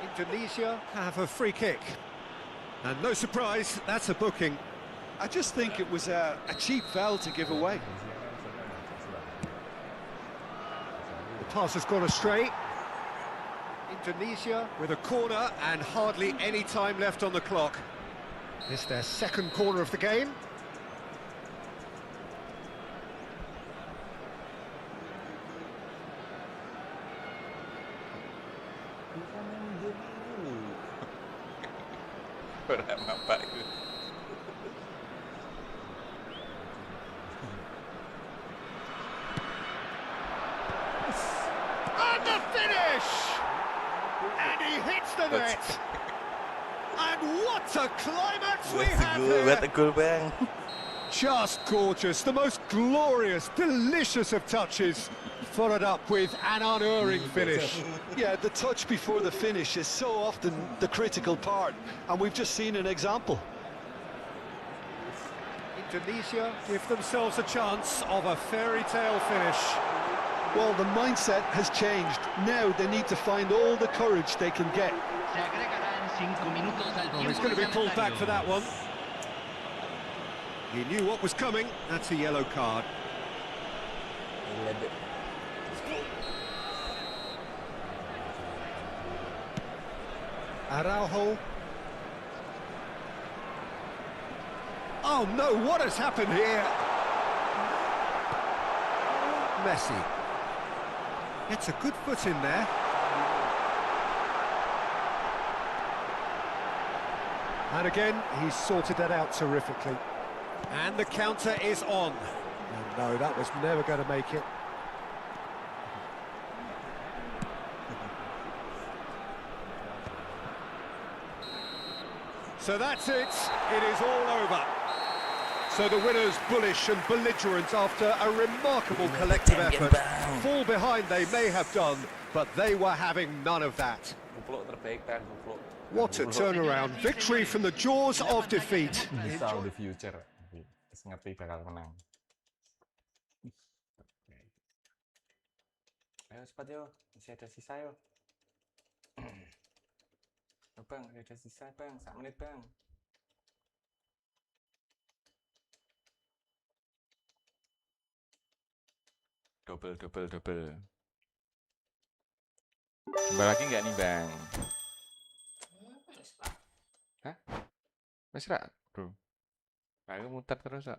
Indonesia have a free kick. And no surprise, that's a booking. I just think it was a cheap foul to give away. The pass has gone astray. Indonesia with a corner and hardly any time left on the clock. It's their second corner of the game. And the finish! And he hits the net! And what a climax we have here! Just gorgeous, the most glorious, delicious of touches, followed up with an unerring finish. Yeah, the touch before the finish is so often the critical part, and we've just seen an example. Indonesia give themselves a chance of a fairy tale finish. Well, the mindset has changed. Now they need to find all the courage they can get. Oh, he's going to be pulled back for that one. He knew what was coming. That's a yellow card. Araujo. Oh no, what has happened here? Messi. Gets a good foot in there. And again, he's sorted that out terrifically. And the counter is on. And no, that was never going to make it. So that's it. It is all over. So the winners bullish and belligerent after a remarkable collective effort. Fall behind they may have done, but they were having none of that. What a turnaround. Victory from the jaws of defeat. Misal the future. Terus ngerti bakal menang. Ayo cepat yo, masih ada sisa yo. Oh, bang, ada sisa bang, 1 menit bang. Double. Tambah lagi nggak nih bang? Hah? Masih rak, bro? Aku muter terus kok.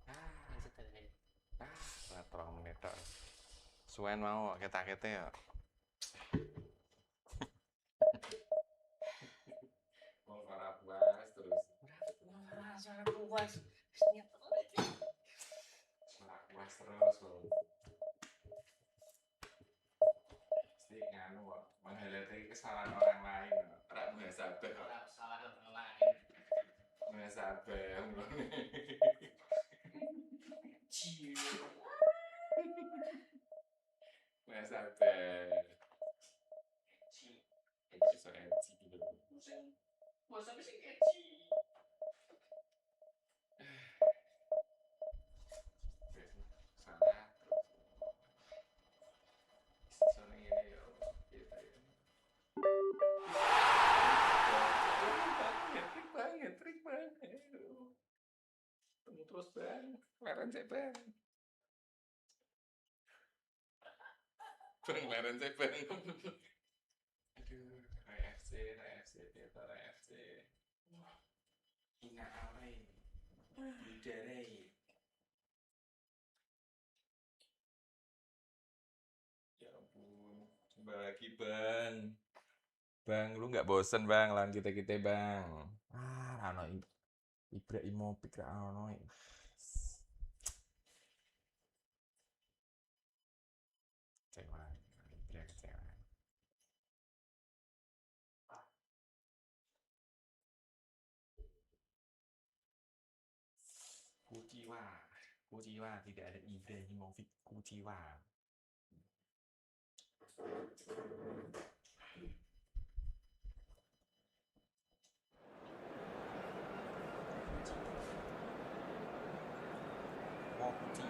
Ah, 3 menit tok. Suwen mau kete-kete ya. Mau parah banget terus. Suara puas. Mas terus loh. Mesti nganu kok. Menghighlight kesalahan orang lain. Ora muhasabah. Ora salah orang lain. Muhasabah. Muhasabah. Iso edgy gitu. Masa bisa keji. Salah. Soalnya ini ya gitu ya. Trik banget. Temu terus bang, leren saya bang. Bang leren saya bang. Aduh, AFC, kita AFC. Ina Arai, Budarai. Ya ampun, coba lagi bang. Bang, lu nggak bosen bang lawan kita bang? Rano Ibrahimovic Rano. Kecewa, kecewa. Kuciwa, tidak ada Ibrahimovic Kuciwa. Wakuci.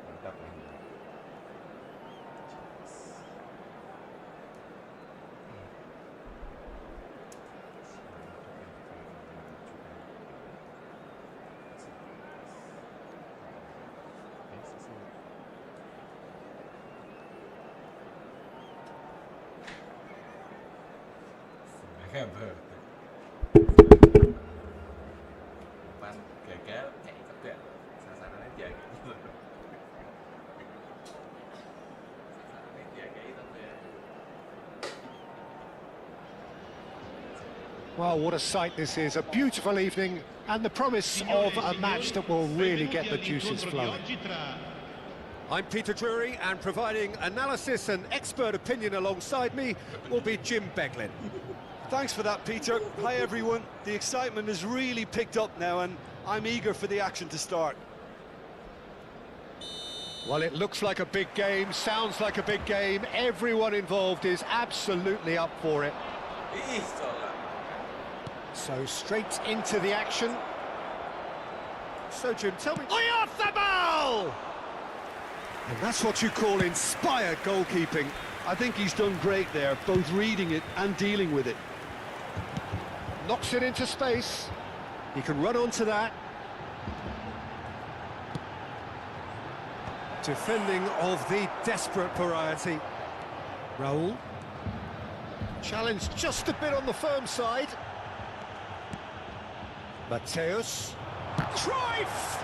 Mantap ini. Depan gagal, cedek. Sasarannya dia gitu. Sasarannya dia gitu ya. Well, what a sight this is. A beautiful evening and the promise of a match that will really get the juices flowing. I'm Peter Drury, and providing analysis and expert opinion alongside me will be Jim Beglin. Thanks for that, Peter. Hi, everyone. The excitement has really picked up now, and I'm eager for the action to start. Well, it looks like a big game, sounds like a big game. Everyone involved is absolutely up for it. So straight into the action. So, Jim, tell me... Oyarzabal! And that's what you call inspired goalkeeping. I think he's done great there, both reading it and dealing with it. Knocks it into space. He can run onto that. Defending of the desperate variety. Raul. Challenge just a bit on the firm side. Mateus. Cruyff!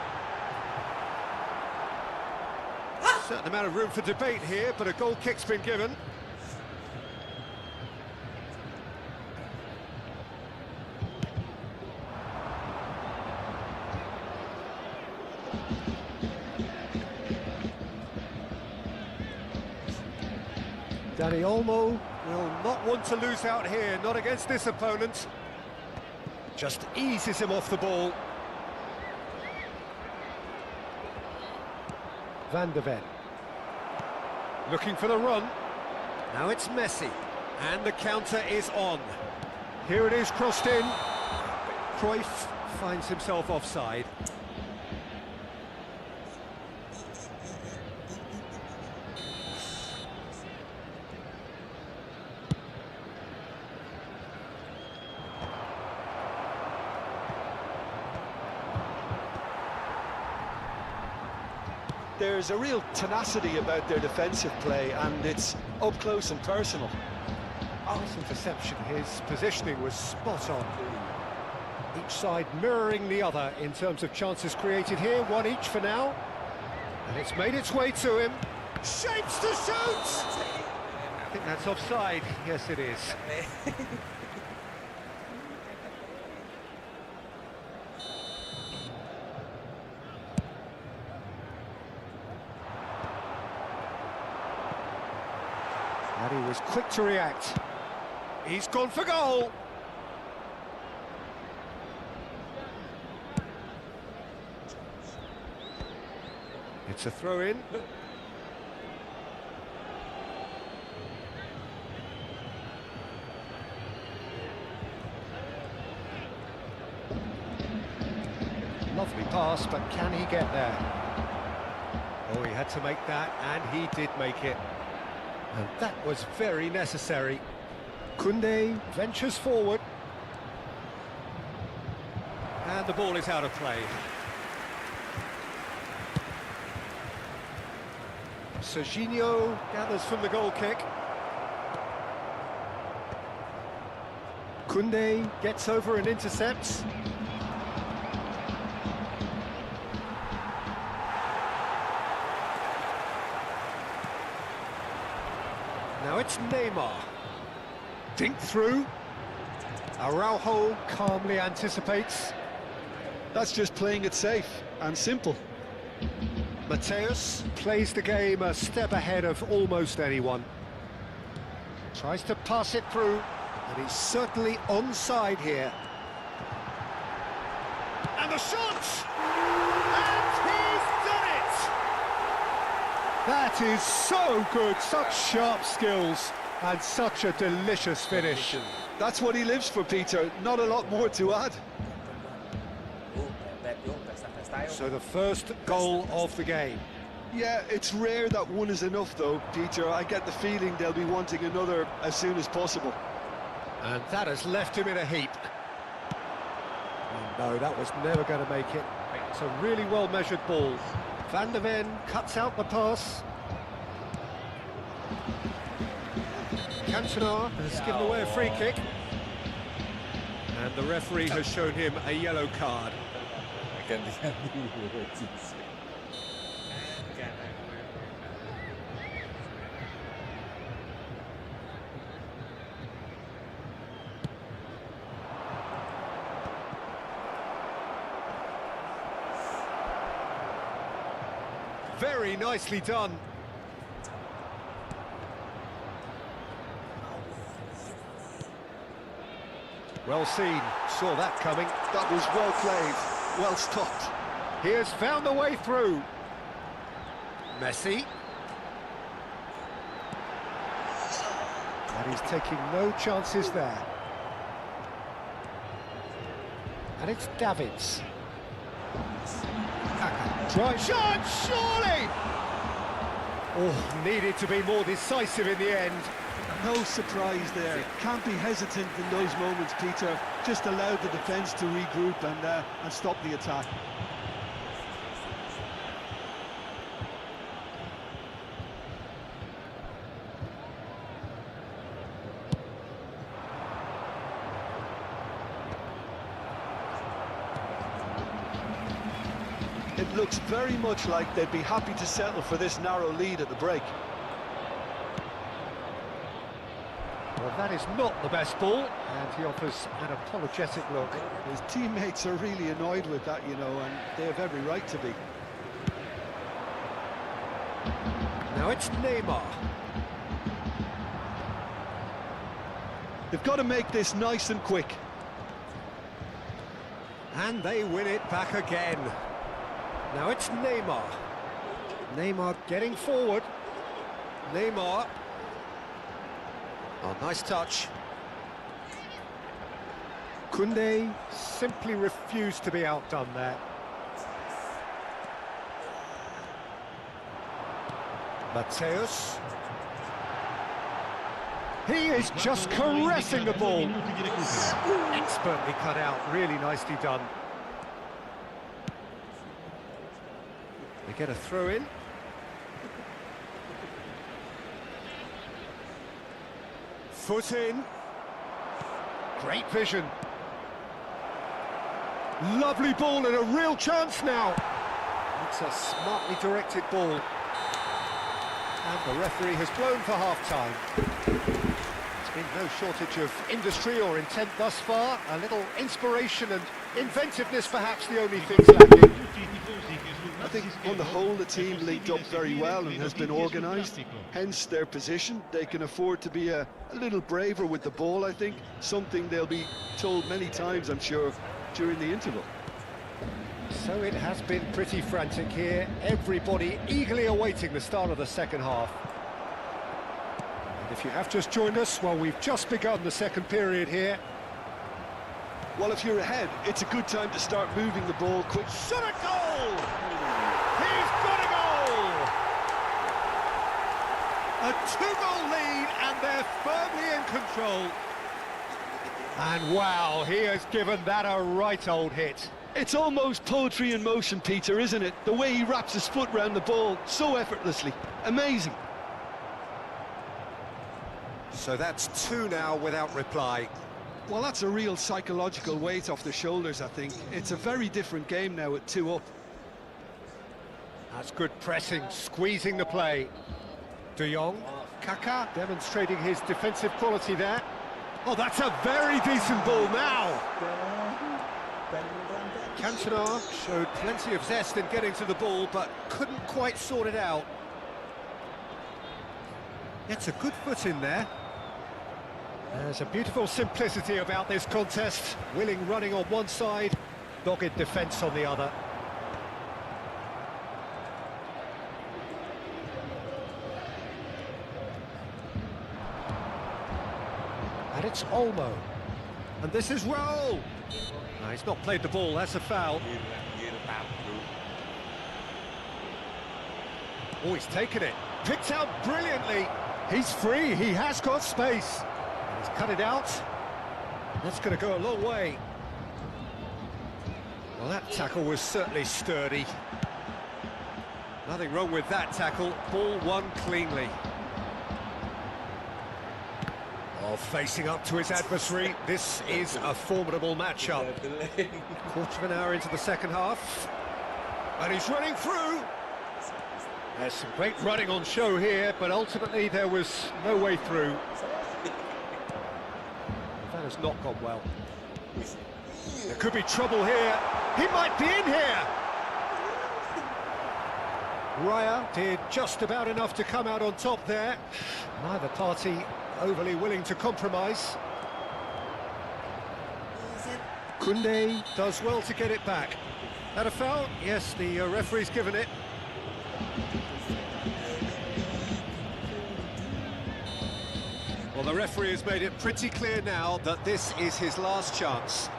Certain amount of room for debate here, but a goal kick's been given. Dani Olmo will not want to lose out here, not against this opponent. Just eases him off the ball. Van de Ven. Looking for the run. Now it's Messi. And the counter is on. Here it is, crossed in. Cruyff finds himself offside. There's a real tenacity about their defensive play, and it's up close and personal. Nice interception. His positioning was spot on. Each side mirroring the other in terms of chances created here. One each for now. And it's made its way to him. Shapes to shoot! I think that's offside. Yes, it is. And he was quick to react. He's gone for goal. It's a throw-in. Lovely pass, but can he get there? Oh, he had to make that, and he did make it. And that was very necessary. Koundé ventures forward. And the ball is out of play. Serginho gathers from the goal kick. Koundé gets over and intercepts. Now it's Neymar. Think through. Araujo calmly anticipates. That's just playing it safe and simple. Mateus plays the game a step ahead of almost anyone. Tries to pass it through, and he's certainly onside here. And the shot! And he's done it! That is so good, such sharp skills, and such a delicious finish. That's what he lives for, Peter. Not a lot more to add. So the first goal of the game. Yeah, it's rare that one is enough though, Peter. I get the feeling they'll be wanting another as soon as possible. And that has left him in a heap. No, that was never going to make it. It's a really well-measured ball. Van de Ven cuts out the pass. Cantona has given away a free kick. And the referee has shown him a yellow card. Very nicely done. Well seen, saw that coming. That was well played, well stopped. He has found the way through. Messi. And he's taking no chances there. And it's Davids. Kaka. Try shot, surely! Oh, needed to be more decisive in the end. No surprise there. Can't be hesitant in those moments, Peter. Just allowed the defence to regroup and stop the attack. It looks very much like they'd be happy to settle for this narrow lead at the break. Well, that is not the best ball, and he offers an apologetic look. His teammates are really annoyed with that, you know, and they have every right to be. Now it's Neymar. They've got to make this nice and quick. And they win it back again. Now it's Neymar. Neymar getting forward. Neymar. Oh, nice touch. Koundé simply refused to be outdone there. Mateus. He is just caressing the ball. Expertly cut out, really nicely done. They get a throw in. Foot in. Great vision. Lovely ball and a real chance now. It's a smartly directed ball. And the referee has blown for half-time. There's been no shortage of industry or intent thus far. A little inspiration and inventiveness, perhaps the only things lacking. I think on the whole the team linked up very well and has been organised, hence their position. They can afford to be a little braver with the ball, I think, something they'll be told many times, I'm sure, during the interval. So it has been pretty frantic here, everybody eagerly awaiting the start of the second half. And if you have just joined us, well, we've just begun the second period here. Well, if you're ahead, it's a good time to start moving the ball quick. Shot a goal! He's got a goal! A two-goal lead, and they're firmly in control. And wow, he has given that a right old hit. It's almost poetry in motion, Peter, isn't it? The way he wraps his foot round the ball so effortlessly. Amazing. So that's two now without reply. Well, that's a real psychological weight off the shoulders, I think. It's a very different game now at 2 up. That's good pressing, squeezing the play. De Jong, Kaká demonstrating his defensive quality there. Oh, that's a very decent ball now. Cantona showed plenty of zest in getting to the ball, but couldn't quite sort it out. It's a good foot in there. There's a beautiful simplicity about this contest. Willing running on one side, dogged defence on the other. And it's Olmo. And this is Raul. No, he's not played the ball, that's a foul. Oh, he's taken it. Picked out brilliantly. He's free, he has got space. He's cut it out. That's going to go a long way. Well, that tackle was certainly sturdy. Nothing wrong with that tackle. Ball won cleanly. Oh, facing up to his adversary. This is a formidable matchup. Quarter of an hour into the second half. And he's running through. There's some great running on show here, but ultimately there was no way through. That has not gone well. There could be trouble here. He might be in here. Raya did just about enough to come out on top there. Neither party overly willing to compromise. Koundé does well to get it back. That a foul? Yes, the referee's given it. Well, the referee has made it pretty clear now that this is his last chance.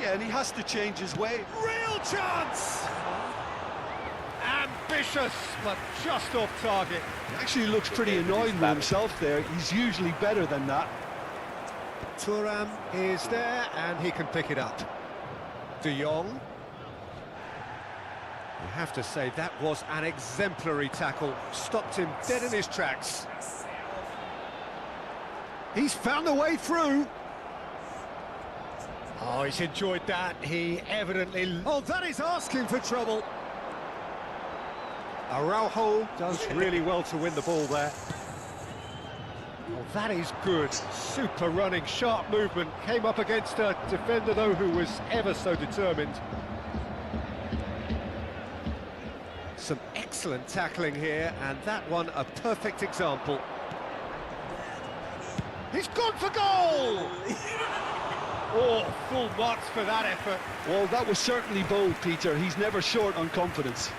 Yeah, and he has to change his way. Real chance! And vicious, but just off target. He actually looks pretty annoyed with himself there. He's usually better than that. Thuram is there, and he can pick it up. De Jong. You have to say that was an exemplary tackle. Stopped him dead in his tracks. He's found a way through. Oh, he's enjoyed that. He evidently... Oh, that is asking for trouble. Araujo does really well to win the ball there. Oh, that is good. Super running, sharp movement. Came up against a defender, though, who was ever so determined. Some excellent tackling here, and that one a perfect example. He's gone for goal! Oh, full marks for that effort. Well, that was certainly bold, Peter. He's never short on confidence.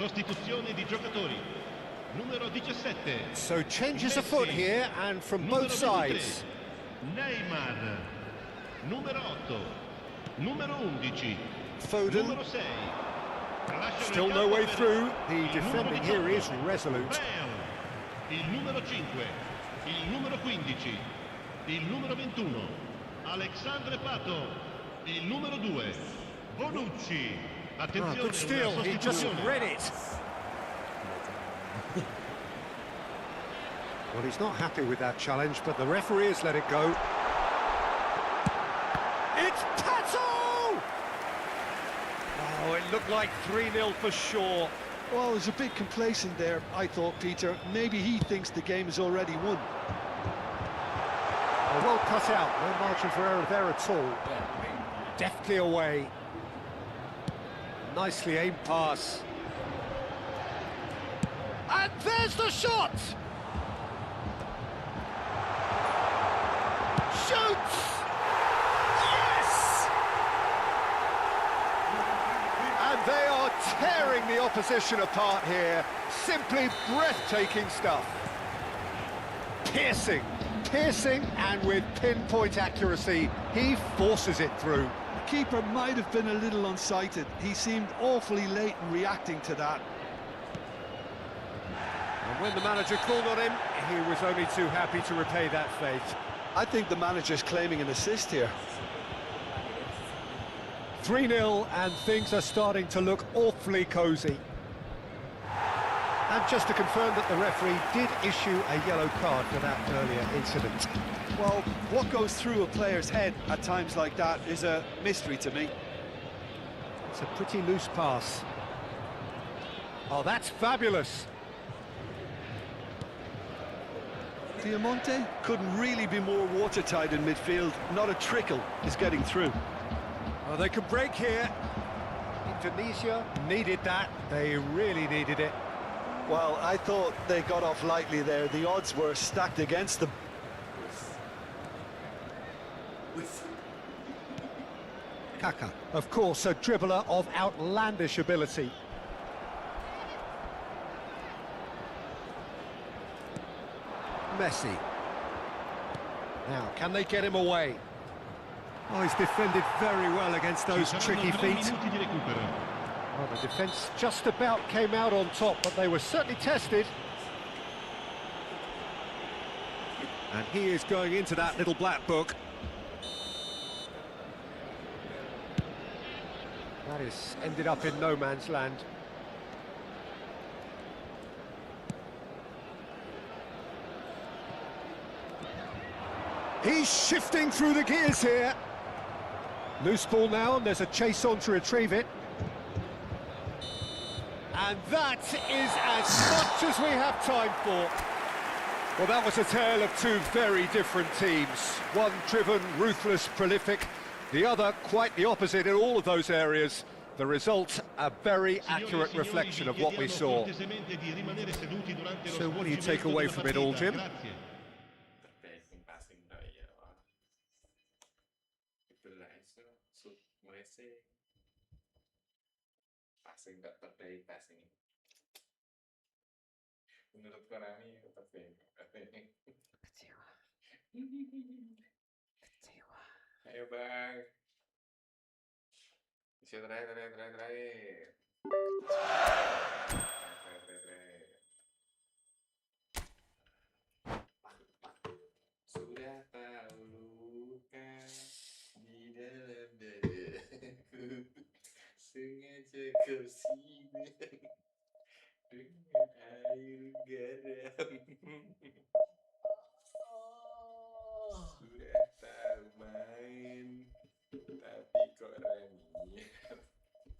Sostituzione di giocatori. Numero 17. So changes afoot here, and from both sides. Neymar. Numero 8. Numero 11. Foden. Numero 6. Still no way through. The defending here is resolute. Il numero 5. Il numero 15. Il numero 21. Alexandre Pato. Il numero 2. Bonucci. Attenzione, Good steal, he just read it. Well, he's not happy with that challenge, but the referee has let it go. It's Pato! Oh, it looked like 3-0 for sure. Well, it was a bit complacent there, I thought, Peter. Maybe he thinks the game is already won. Oh, well cut out, no margin for error there at all. Deftly away. Nicely aimed pass. And there's the shot! Shoots! Yes! And they are tearing the opposition apart here. Simply breathtaking stuff. Piercing, and with pinpoint accuracy, he forces it through. The keeper might have been a little unsighted. He seemed awfully late in reacting to that. And when the manager called on him, he was only too happy to repay that fate. I think the manager's claiming an assist here. 3-0, and things are starting to look awfully cosy. And just to confirm that the referee did issue a yellow card for that earlier incident. Well, what goes through a player's head at times like that is a mystery to me. It's a pretty loose pass. Oh, that's fabulous. Diamante couldn't really be more watertight in midfield. Not a trickle is getting through. Oh, they could break here. Indonesia needed that. They really needed it. Well, I thought they got off lightly there. The odds were stacked against them. Kaka, of course, a dribbler of outlandish ability. Messi. Now, can they get him away? Oh, he's defended very well against those tricky feet. Well, the defence just about came out on top, but they were certainly tested. And he is going into that little black book. That is ended up in no man's land. He's shifting through the gears here. Loose ball now, and there's a chase on to retrieve it. And that is as much as we have time for. Well, that was a tale of two very different teams. One driven, ruthless, prolific. The other quite the opposite in all of those areas. The result, a very accurate reflection of what we saw. So what do you take away from it all, Jim? Terbaik passing tok ya. Itulah iso sud mulese. Passing tok terbaik passing. Menurut Konami terbaik. Kecewa. Kecewa. Ayo bang. Bisa terakhir. Sudah tahu luka di dalam dadaku, sengaja kau simpan dengan air garam. Sudah tahu main, tapi kok remian,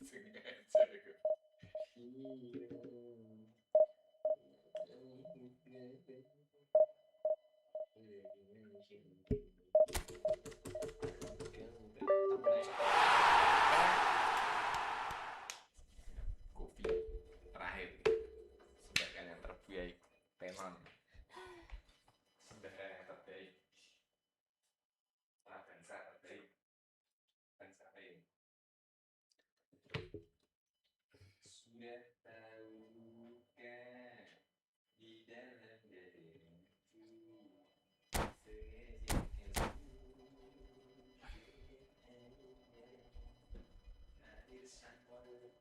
sengaja kau hilang. Kopi terakhir sebagai yang terbaik tenon sebagai yang terbaik bangsa terbaik bangsa lain sudah tahu luka di dalam dadaku sengaja air samar.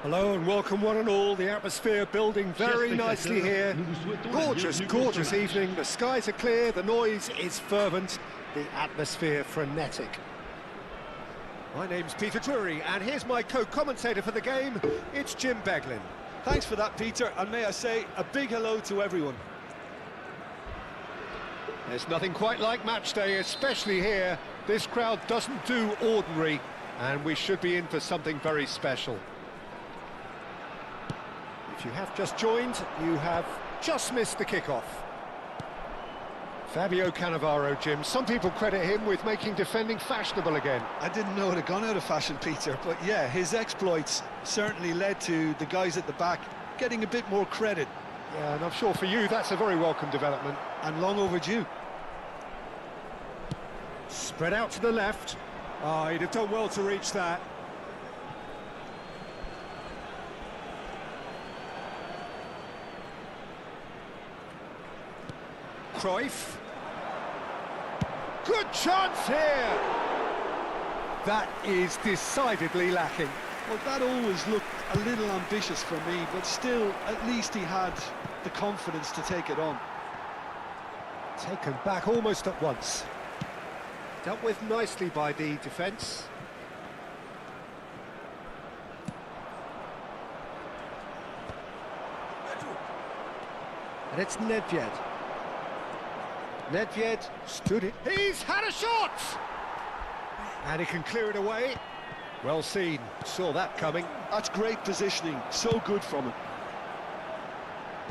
Hello and welcome one and all. The atmosphere building very nicely here. Gorgeous, gorgeous evening. The skies are clear, the noise is fervent, the atmosphere frenetic. My name's Peter Drury and here's my co-commentator for the game. It's Jim Beglin. Thanks for that, Peter, and may I say a big hello to everyone. There's nothing quite like match day, especially here. This crowd doesn't do ordinary, and we should be in for something very special. If you have just joined, you have just missed the kickoff. Fabio Cannavaro, Jim. Some people credit him with making defending fashionable again. I didn't know it had gone out of fashion, Peter, but yeah, his exploits certainly led to the guys at the back getting a bit more credit. Yeah, and I'm sure for you that's a very welcome development. And long overdue. Spread out to the left. Oh, he'd have done well to reach that. Cruyff. Good chance here! That is decidedly lacking. Well, that always looked a little ambitious for me, but still, at least he had the confidence to take it on. Taken back almost at once. Dealt with nicely by the defence. And it's Nedved. Nedved stood it. He's had a shot! And he can clear it away. Well seen. Saw that coming. That's great positioning. So good from him.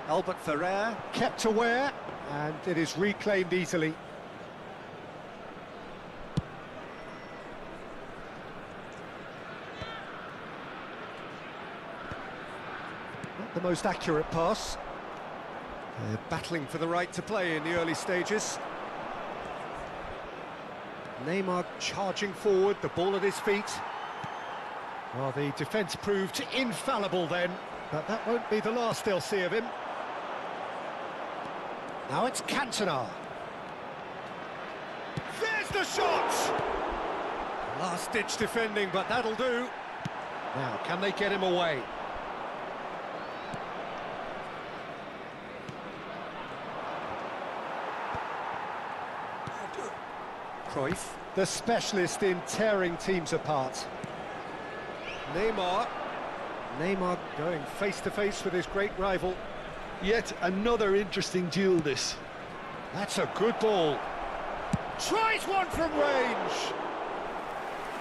Albert Ferrer kept aware, and it is reclaimed easily. Not the most accurate pass. They're battling for the right to play in the early stages. Neymar charging forward, the ball at his feet. Well, the defence proved infallible then, but that won't be the last they'll see of him. Now it's Cantona. There's the shot! Last-ditch defending, but that'll do. Now, can they get him away? Cruyff, the specialist in tearing teams apart. Neymar going face-to-face with his great rival. Yet another interesting duel, this. That's a good ball. Tries one from range.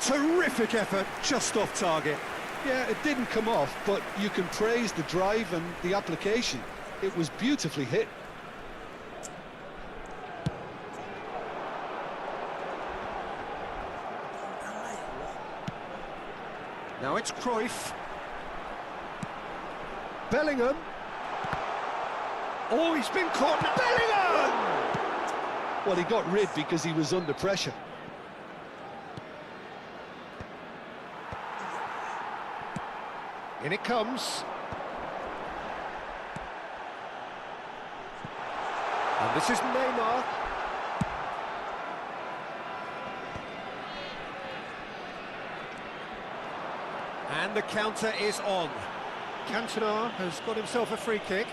Terrific effort, just off target. Yeah, it didn't come off, but you can praise the drive and the application. It was beautifully hit. Now it's Cruyff. Bellingham. Oh, he's been caught. Bellingham! Well, he got rid because he was under pressure. In it comes. And this is Neymar. And the counter is on. Cantona has got himself a free kick.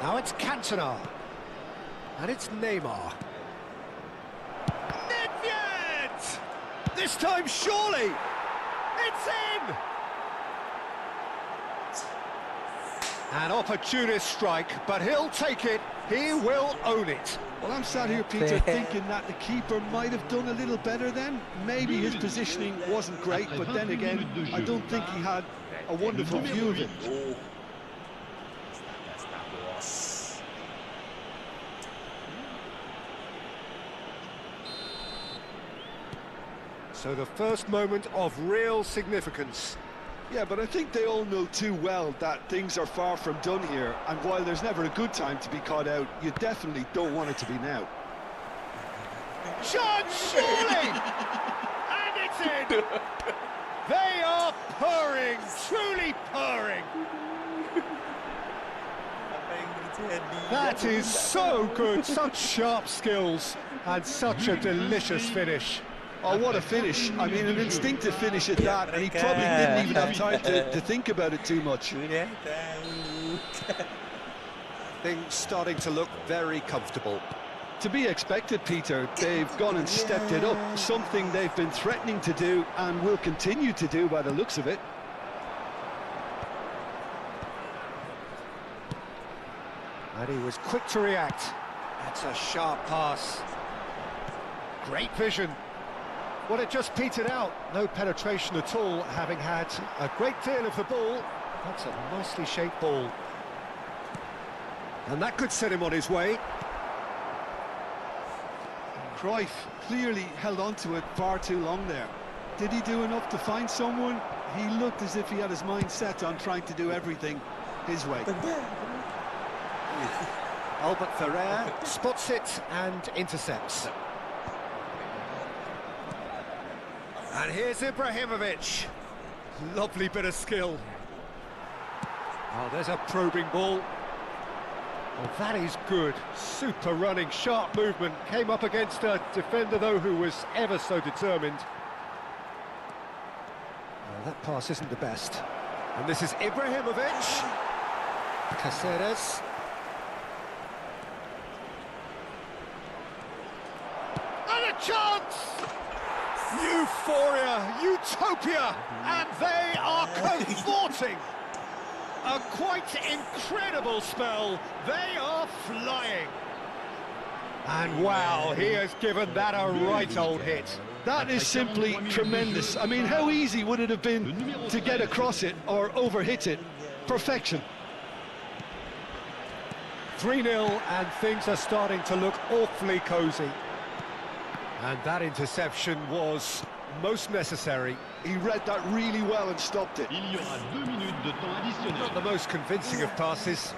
Now it's Cantona. And it's Neymar. Nedved! This time surely! It's in! An opportunist strike, but he'll take it. He will own it. Well, I'm sat here, Peter, thinking that the keeper might have done a little better then. Maybe his positioning wasn't great, but then again, I don't think he had a wonderful view of it. So the first moment of real significance. Yeah, but I think they all know too well that things are far from done here, and while there's never a good time to be caught out, you definitely don't want it to be now. Shot, surely! And it's in! They are purring, truly purring. Apa yang That is so good, such sharp skills and such a delicious finish. Oh, what a finish. I mean, an instinctive finish at that, and he probably didn't even have time to think about it too much. Things starting to look very comfortable. To be expected, Peter. They've gone and stepped it up, something they've been threatening to do and will continue to do by the looks of it. And he was quick to react. That's a sharp pass. Great vision. Well, it just petered out. No penetration at all, having had a great deal of the ball. That's a nicely shaped ball. And that could set him on his way. Cruyff clearly held on to it far too long there. Did he do enough to find someone? He looked as if he had his mind set on trying to do everything his way. Albert Ferrer spots it and intercepts. And here's Ibrahimovic. Lovely bit of skill. Oh, there's a probing ball. Oh, that is good. Super running, sharp movement. Came up against a defender, though, who was ever so determined. That pass isn't the best. And this is Ibrahimovic. Caceres. And a chance! Euphoria, utopia, and they are cavorting. A quite incredible spell. They are flying. And wow, he has given that a right old hit. That is simply tremendous. I mean, how easy would it have been to get across it or overhit it? Perfection. 3-0, and things are starting to look awfully cosy. And that interception was most necessary. He read that really well and stopped it. Il y aura 2 minutes de temps additionnel. Not the most convincing of passes.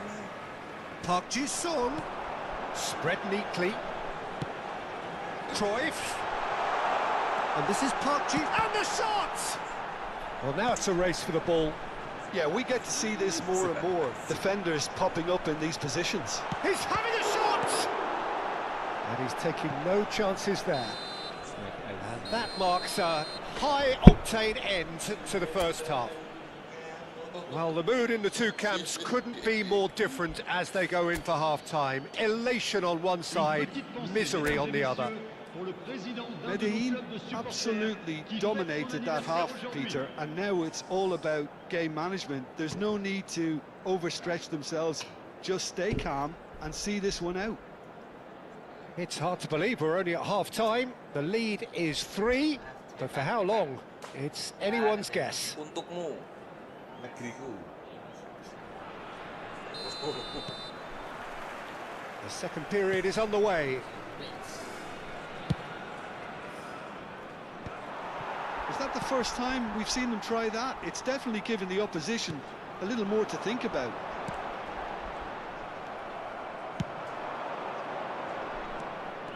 Park Ji-sung. Spread neatly. Cruyff. And this is Park Ji. And the shot! Well, now it's a race for the ball. Yeah, we get to see this more and more. Defenders popping up in these positions. He's having a shot! And he's taking no chances there. And that marks a high-octane end to the first half. Well, the mood in the two camps couldn't be more different as they go in for half-time. Elation on one side, misery on the other. Medellin absolutely dominated that half, Peter, and now it's all about game management. There's no need to overstretch themselves. Just stay calm and see this one out. It's hard to believe we're only at half-time. The lead is 3, but for how long? It's anyone's guess. Untukmu, negeriku. The second period is underway. Is that the first time we've seen them try that? It's definitely given the opposition a little more to think about.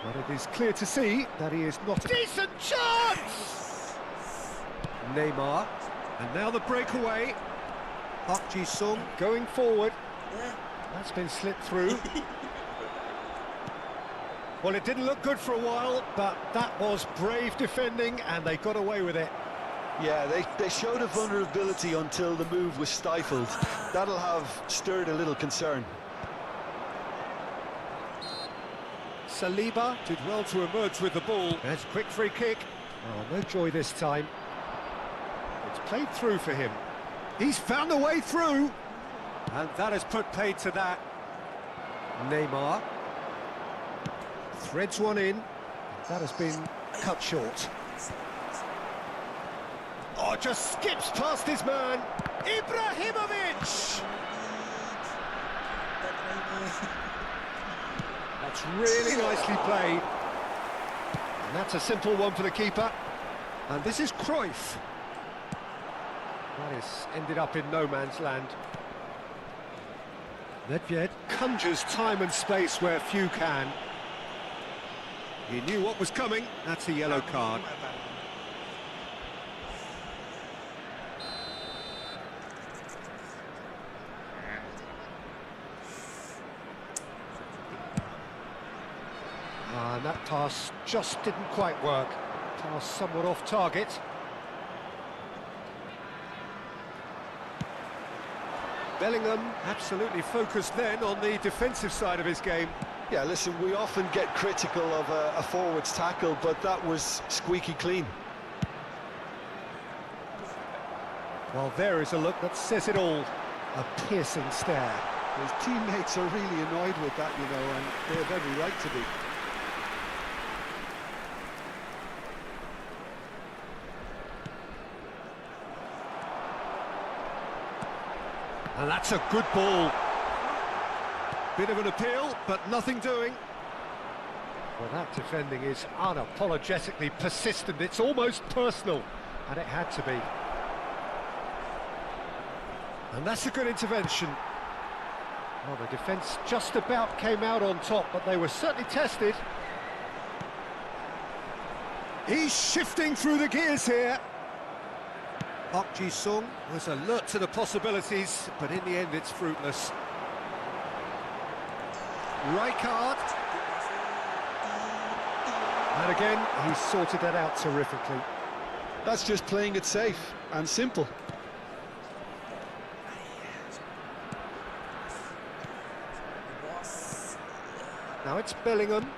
But it is clear to see that he is not... Decent chance! Neymar. And now the breakaway. Park Ji-sung going forward. That's been slipped through. Well, it didn't look good for a while, but that was brave defending, and they got away with it. Yeah, they showed a vulnerability until the move was stifled. That'll have stirred a little concern. Saliba did well to emerge with the ball. That's a quick free kick. Oh, no joy this time. It's played through for him. He's found a way through. And that has put paid to that. Neymar. Threads one in. That has been cut short. Oh, just skips past his man. Ibrahimovic! That's really nicely played. And that's a simple one for the keeper. And this is Cruyff. That is ended up in no man's land. Nedved conjures time and space where few can. He knew what was coming. That's a yellow card. And that pass just didn't quite work. Pass somewhat off target. Bellingham absolutely focused then on the defensive side of his game. Yeah, listen, we often get critical of a forward's tackle, but that was squeaky clean. Well, there is a look that says it all. A piercing stare. His teammates are really annoyed with that, you know, and they have every right to be. And that's a good ball. Bit of an appeal, but nothing doing. Well, that defending is unapologetically persistent. It's almost personal, and it had to be. And that's a good intervention. Well, the defence just about came out on top, but they were certainly tested. He's shifting through the gears here. Park Ji-sung was alert to the possibilities, but in the end it's fruitless. Rijkaard. And again, he's sorted that out terrifically. That's just playing it safe and simple. Now it's Bellingham.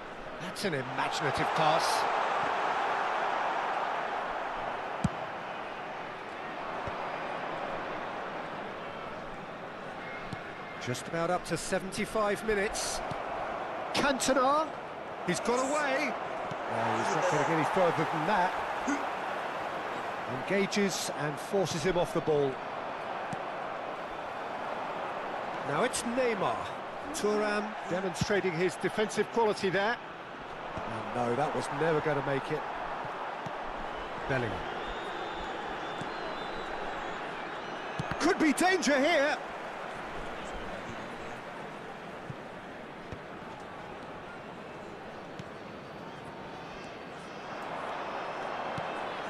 That's an imaginative pass. Just about up to 75 minutes. Cantona. He's got away. No, he's not going to get any further than that. Engages and forces him off the ball. Now it's Neymar. Thuram demonstrating his defensive quality there. And no, that was never going to make it. Bellingham. Could be danger here.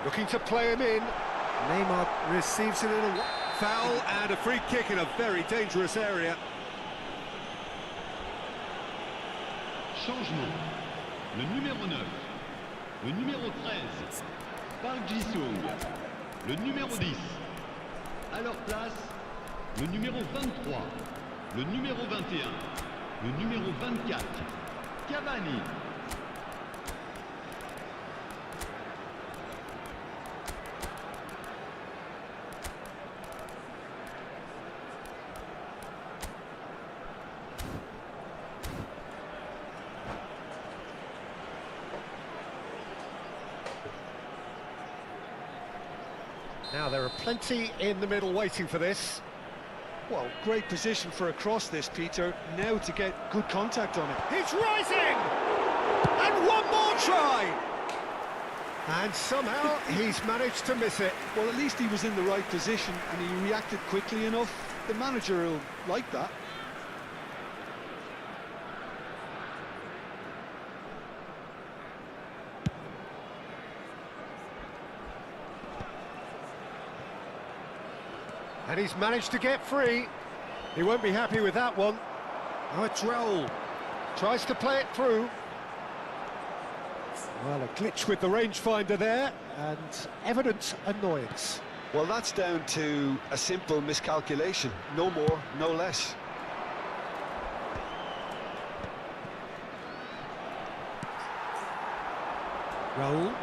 Looking to play him in. Neymar receives it in a foul and a free kick in a very dangerous area. Changement. Le numéro 9. Le numéro 13. Park Ji-sung. Le numéro 10. À leur place, le numéro 23. Le numéro 21. Le numéro 24. Cavani. Now there are plenty in the middle waiting for this. Well, great position for a cross this, Peter. Now to get good contact on it. He's rising! And one more try! And somehow he's managed to miss it. Well, at least he was in the right position and he reacted quickly enough. The manager will like that. And he's managed to get free. He won't be happy with that one. Oh, it's Raul. Tries to play it through. Well, a glitch with the rangefinder there, and evident annoyance. Well, that's down to a simple miscalculation. No more, no less. Raul.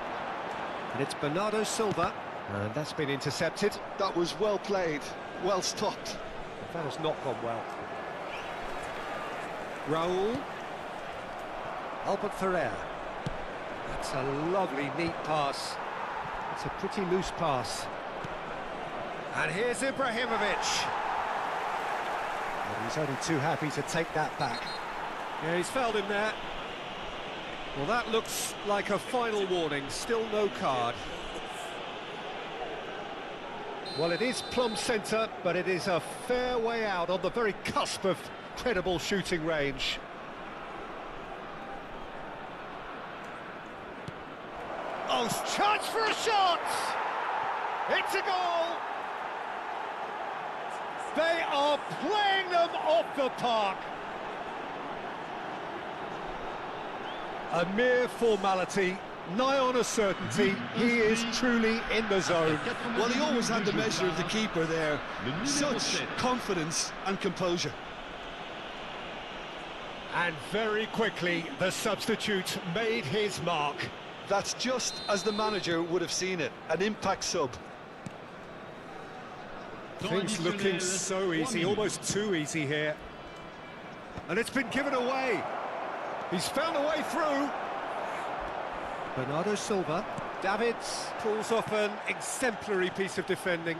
And it's Bernardo Silva. And that's been intercepted. That was well played, well stopped. That has not gone well. Raul. Albert Ferrer. That's a lovely, neat pass. It's a pretty loose pass. And here's Ibrahimovic. And he's only too happy to take that back. Yeah, he's fouled him there. Well, that looks like a final warning. Still no card. Well, it is plumb centre, but it is a fair way out on the very cusp of credible shooting range. Oh, chance for a shot! It's a goal! They are playing them off the park. A mere formality, nigh on a certainty. He is truly in the zone. Well, he always had the measure of the keeper there. Such confidence and composure. And very quickly, the substitute made his mark. That's just as the manager would have seen it. An impact sub. Things looking so easy, almost too easy here. And it's been given away. He's found a way through. Bernardo Silva. Davids pulls off an exemplary piece of defending.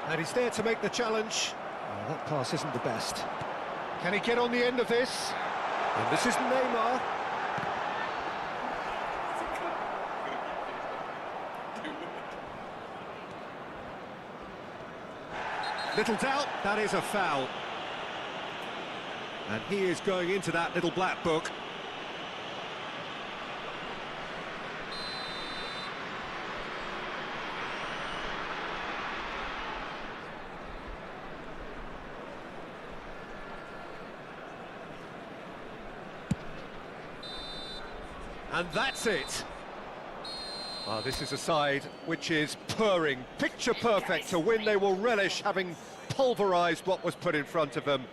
And he's there to make the challenge. Oh, that pass isn't the best. Can he get on the end of this? And this is Neymar. Little doubt, that is a foul. And he is going into that little black book. And that's it. Well, this is a side which is purring, picture perfect to win. They will relish having pulverised what was put in front of them.